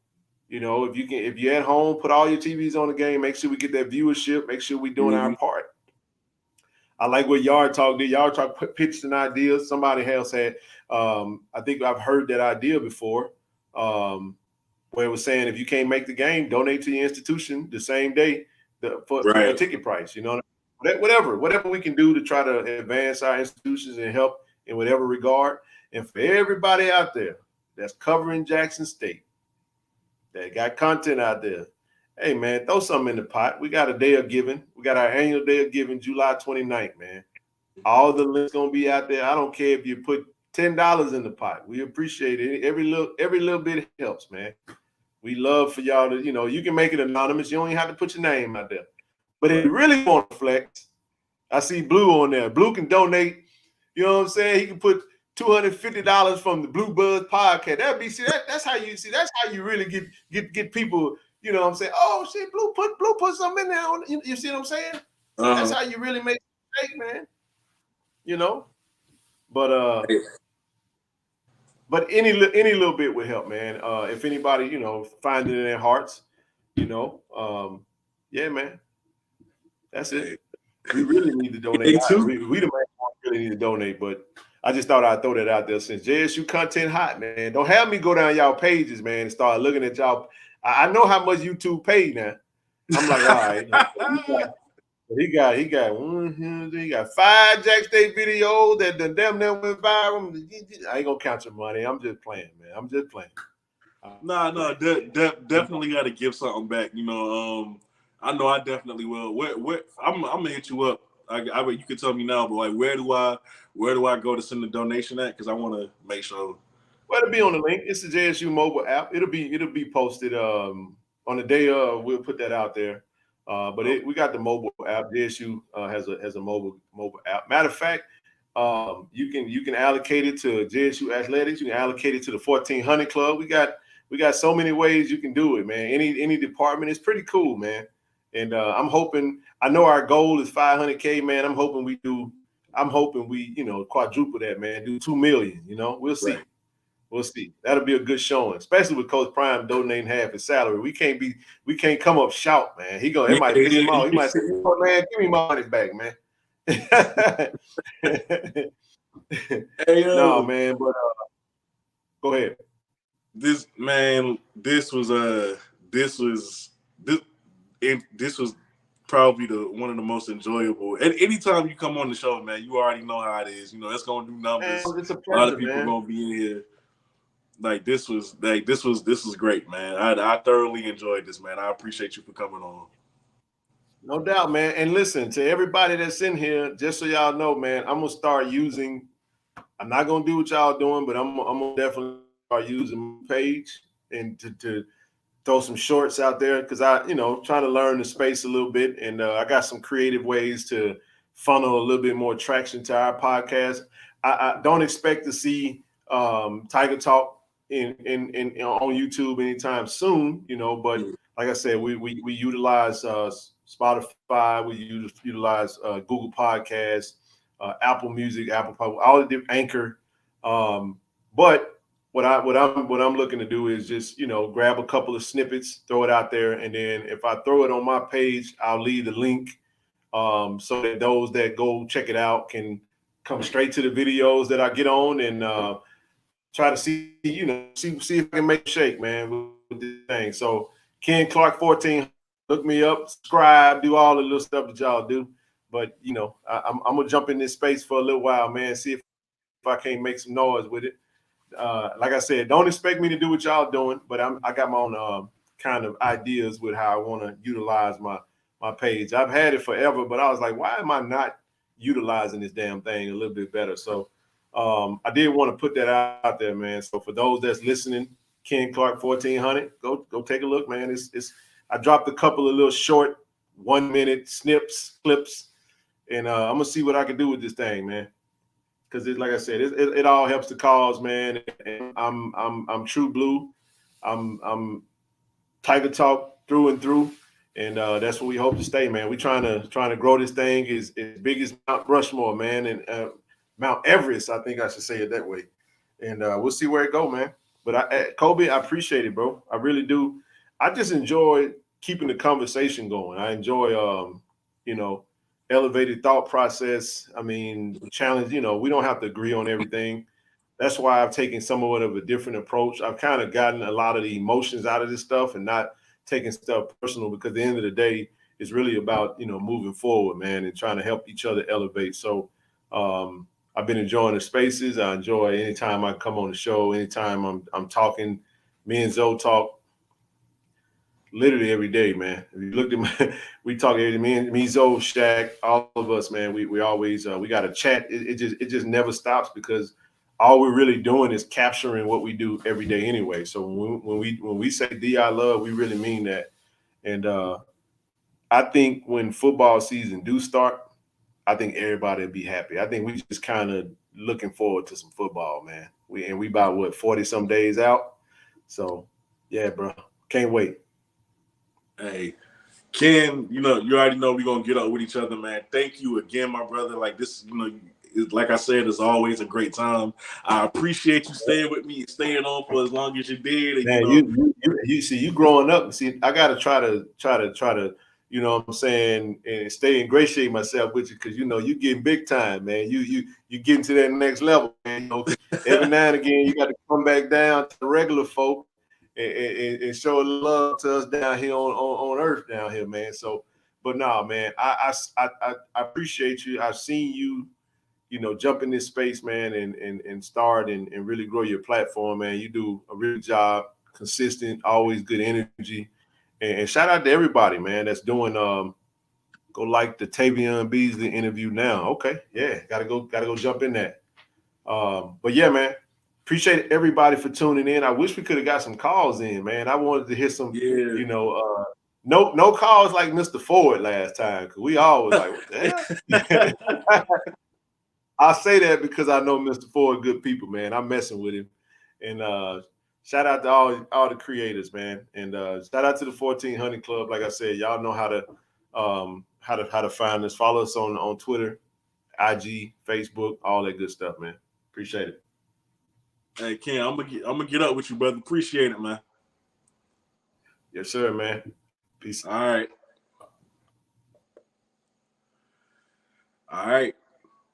If you're at home, put all your TVs on the game. Make sure we get that viewership. Make sure we're doing our part. I like what Yard Talk did. Yard Talk pitched an idea. Somebody else had. I think I've heard that idea before. Where it was saying, if you can't make the game, donate to your institution the same day for the ticket price. Whatever we can do to try to advance our institutions and help in whatever regard. And for everybody out there that's covering Jackson State, that got content out there, hey, man, throw something in the pot. We got a day of giving. We got our annual day of giving, July 29th, man. All the links going to be out there. I don't care if you put $10 in the pot. We appreciate it. Every little bit helps, man. We love for y'all to, you can make it anonymous. You don't even have to put your name out there. But if you really want to flex, I see Blue on there. Blue can donate. You know what I'm saying? He can put $250 from the Blue Buzz podcast. That's how you really get people. You know what I'm saying? Oh shit, Blue put something in there. You see what I'm saying? That's how you really make a mistake, man. But any little bit would help, man. If anybody, find it in their hearts, yeah, man. That's it. We really need to donate. We the man really need to donate, but I just thought I'd throw that out there since JSU content hot, man. Don't have me go down y'all pages, man, and start looking at y'all. I know how much YouTube paid now. I'm like, all right. He got 5 Jack State videos that the damn near went viral. I ain't gonna count your money. I'm just playing, man. I'm just playing. No, definitely got to give something back. I know I definitely will. Where I'm gonna hit you up. You can tell me now, but like, where do I go to send the donation at? Because I want to make sure. Well, it'll be on the link. It's the JSU mobile app. It'll be posted on the day of. We'll put that out there. But we got the mobile app. JSU has a mobile app. Matter of fact, you can allocate it to JSU athletics. You can allocate it to the 1400 club. We got so many ways you can do it, man. Any department is pretty cool, man. And I'm hoping. I know our goal is 500K, man. I'm hoping we quadruple that, man. Do 2 million. We'll see. Right. We'll see. That'll be a good showing, especially with Coach Prime donating half his salary. We can't come up shout, man. It might piss him off. He might say, man, give me my money back, man. No, man, but go ahead. This was probably one of the most enjoyable. And anytime you come on the show, man, you already know how it is. It's gonna do numbers. Man, it's a pleasure, lot of people gonna be in here. Like this was great, man. I thoroughly enjoyed this, man. I appreciate you for coming on. No doubt, man. And listen, to everybody that's in here, just so y'all know, man, I'm gonna start using. I'm not gonna do what y'all doing, but I'm gonna definitely start using my page and to throw some shorts out there because trying to learn the space a little bit, and I got some creative ways to funnel a little bit more traction to our podcast. I don't expect to see Tiger Talk in on YouTube anytime soon, but like I said, we utilize Spotify, we utilize Google Podcasts, Apple Music, all of the Anchor, but what I'm looking to do is just grab a couple of snippets, throw it out there, and then if I throw it on my page, I'll leave the link so that those that go check it out can come straight to the videos that I get on and try to see if I can make a shake, man, with this thing. So Ken Clark 14, look me up, subscribe, do all the little stuff that y'all do. But I'm gonna jump in this space for a little while, man. See if I can't make some noise with it. Like I said, don't expect me to do what y'all doing, but I got my own kind of ideas with how I want to utilize my page. I've had it forever, but I was like, why am I not utilizing this damn thing a little bit better? So I did want to put that out there, man. So for those that's listening, Ken Clark 1400, go take a look, man. I dropped a couple of little short 1-minute clips, and I'm gonna see what I can do with this thing, man. Because like I said, it all helps the cause, man. And I'm true blue. I'm Tiger Talk through and through, and that's what we hope to stay, man. We trying to grow this thing as big as Mount Rushmore, man, and Mount Everest. I think I should say it that way. And we'll see where it go, man. But Kobe, I appreciate it, bro. I really do. I just enjoy keeping the conversation going. I enjoy, elevated thought process. I mean, challenge, we don't have to agree on everything. That's why I've taken somewhat of a different approach. I've kind of gotten a lot of the emotions out of this stuff and not taking stuff personal, because at the end of the day, it's really about, moving forward, man, and trying to help each other elevate. So I've been enjoying the spaces. I enjoy anytime I come on the show, anytime I'm talking. Me and Zoe talk literally every day, man. If you looked at we talk every day. Me, Zoe, Shaq, all of us, man. We always we got a chat. It just never stops, because all we're really doing is capturing what we do every day anyway. So when we say DI love, we really mean that. And I think when football season do start, I think everybody will be happy. I think we just kind of looking forward to some football, man. We about 40-some days out. So yeah, bro, can't wait. Hey, Ken, you already know we're gonna get up with each other, man. Thank you again, my brother. Like this, like I said, it's always a great time. I appreciate you staying with me, staying on for as long as you did. And, man, you see, you growing up. See, I gotta try to you know what I'm saying, and stay ingratiate myself with you because you know you getting big time, man. You getting to that next level, man. You know, every now and again you got to come back down to the regular folk and show a little love to us down here on earth down here, man. So, but no, man, I appreciate you. I've seen you, you know, jump in this space, man, and start and really grow your platform, man. You do a real job, consistent, always good energy. And shout out to everybody, man, that's doing go like the Tavion Beasley interview now. Okay, yeah, gotta go jump in that. But yeah, man, appreciate everybody for tuning in. I wish we could have got some calls in, man. I wanted to hear some, Yeah. you know, no calls like Mr. Ford last time because we all was like, what the hell? I say that because I know Mr. Ford, good people, man. I'm messing with him, and shout out to all the creators, man, and shout out to the 1400 Club. Like I said, y'all know how to find us. Follow us on Twitter, IG, Facebook, all that good stuff, man. Appreciate it. Hey Ken, I'm gonna get up with you, brother. Appreciate it, man. Yes, sir, man. Peace. All right. All right.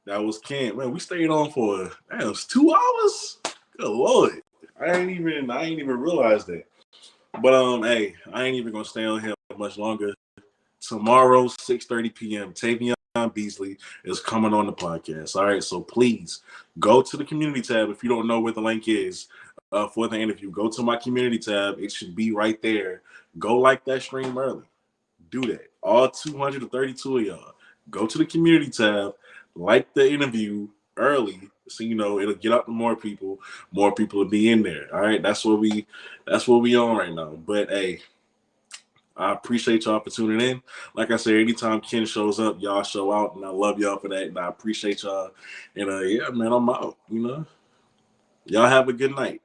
That was Ken. Man, we stayed on for it was 2 hours. Good Lord. I ain't even realized that. But hey, I ain't even gonna stay on here much longer. Tomorrow, 6:30 p.m. Tavion Beasley is coming on the podcast. All right, so please go to the community tab if you don't know where the link is for the interview. Go to my community tab. It should be right there. Go like that stream early. Do that. All 232 of y'all. Go to the community tab, like the interview early, so you know it'll get out to more people. More people will be in there. All right, that's what we on right now. But hey, I appreciate y'all for tuning in. Like I said, anytime Ken shows up, y'all show out, and I love y'all for that. And I appreciate y'all. And yeah, man, I'm out. You know, y'all have a good night.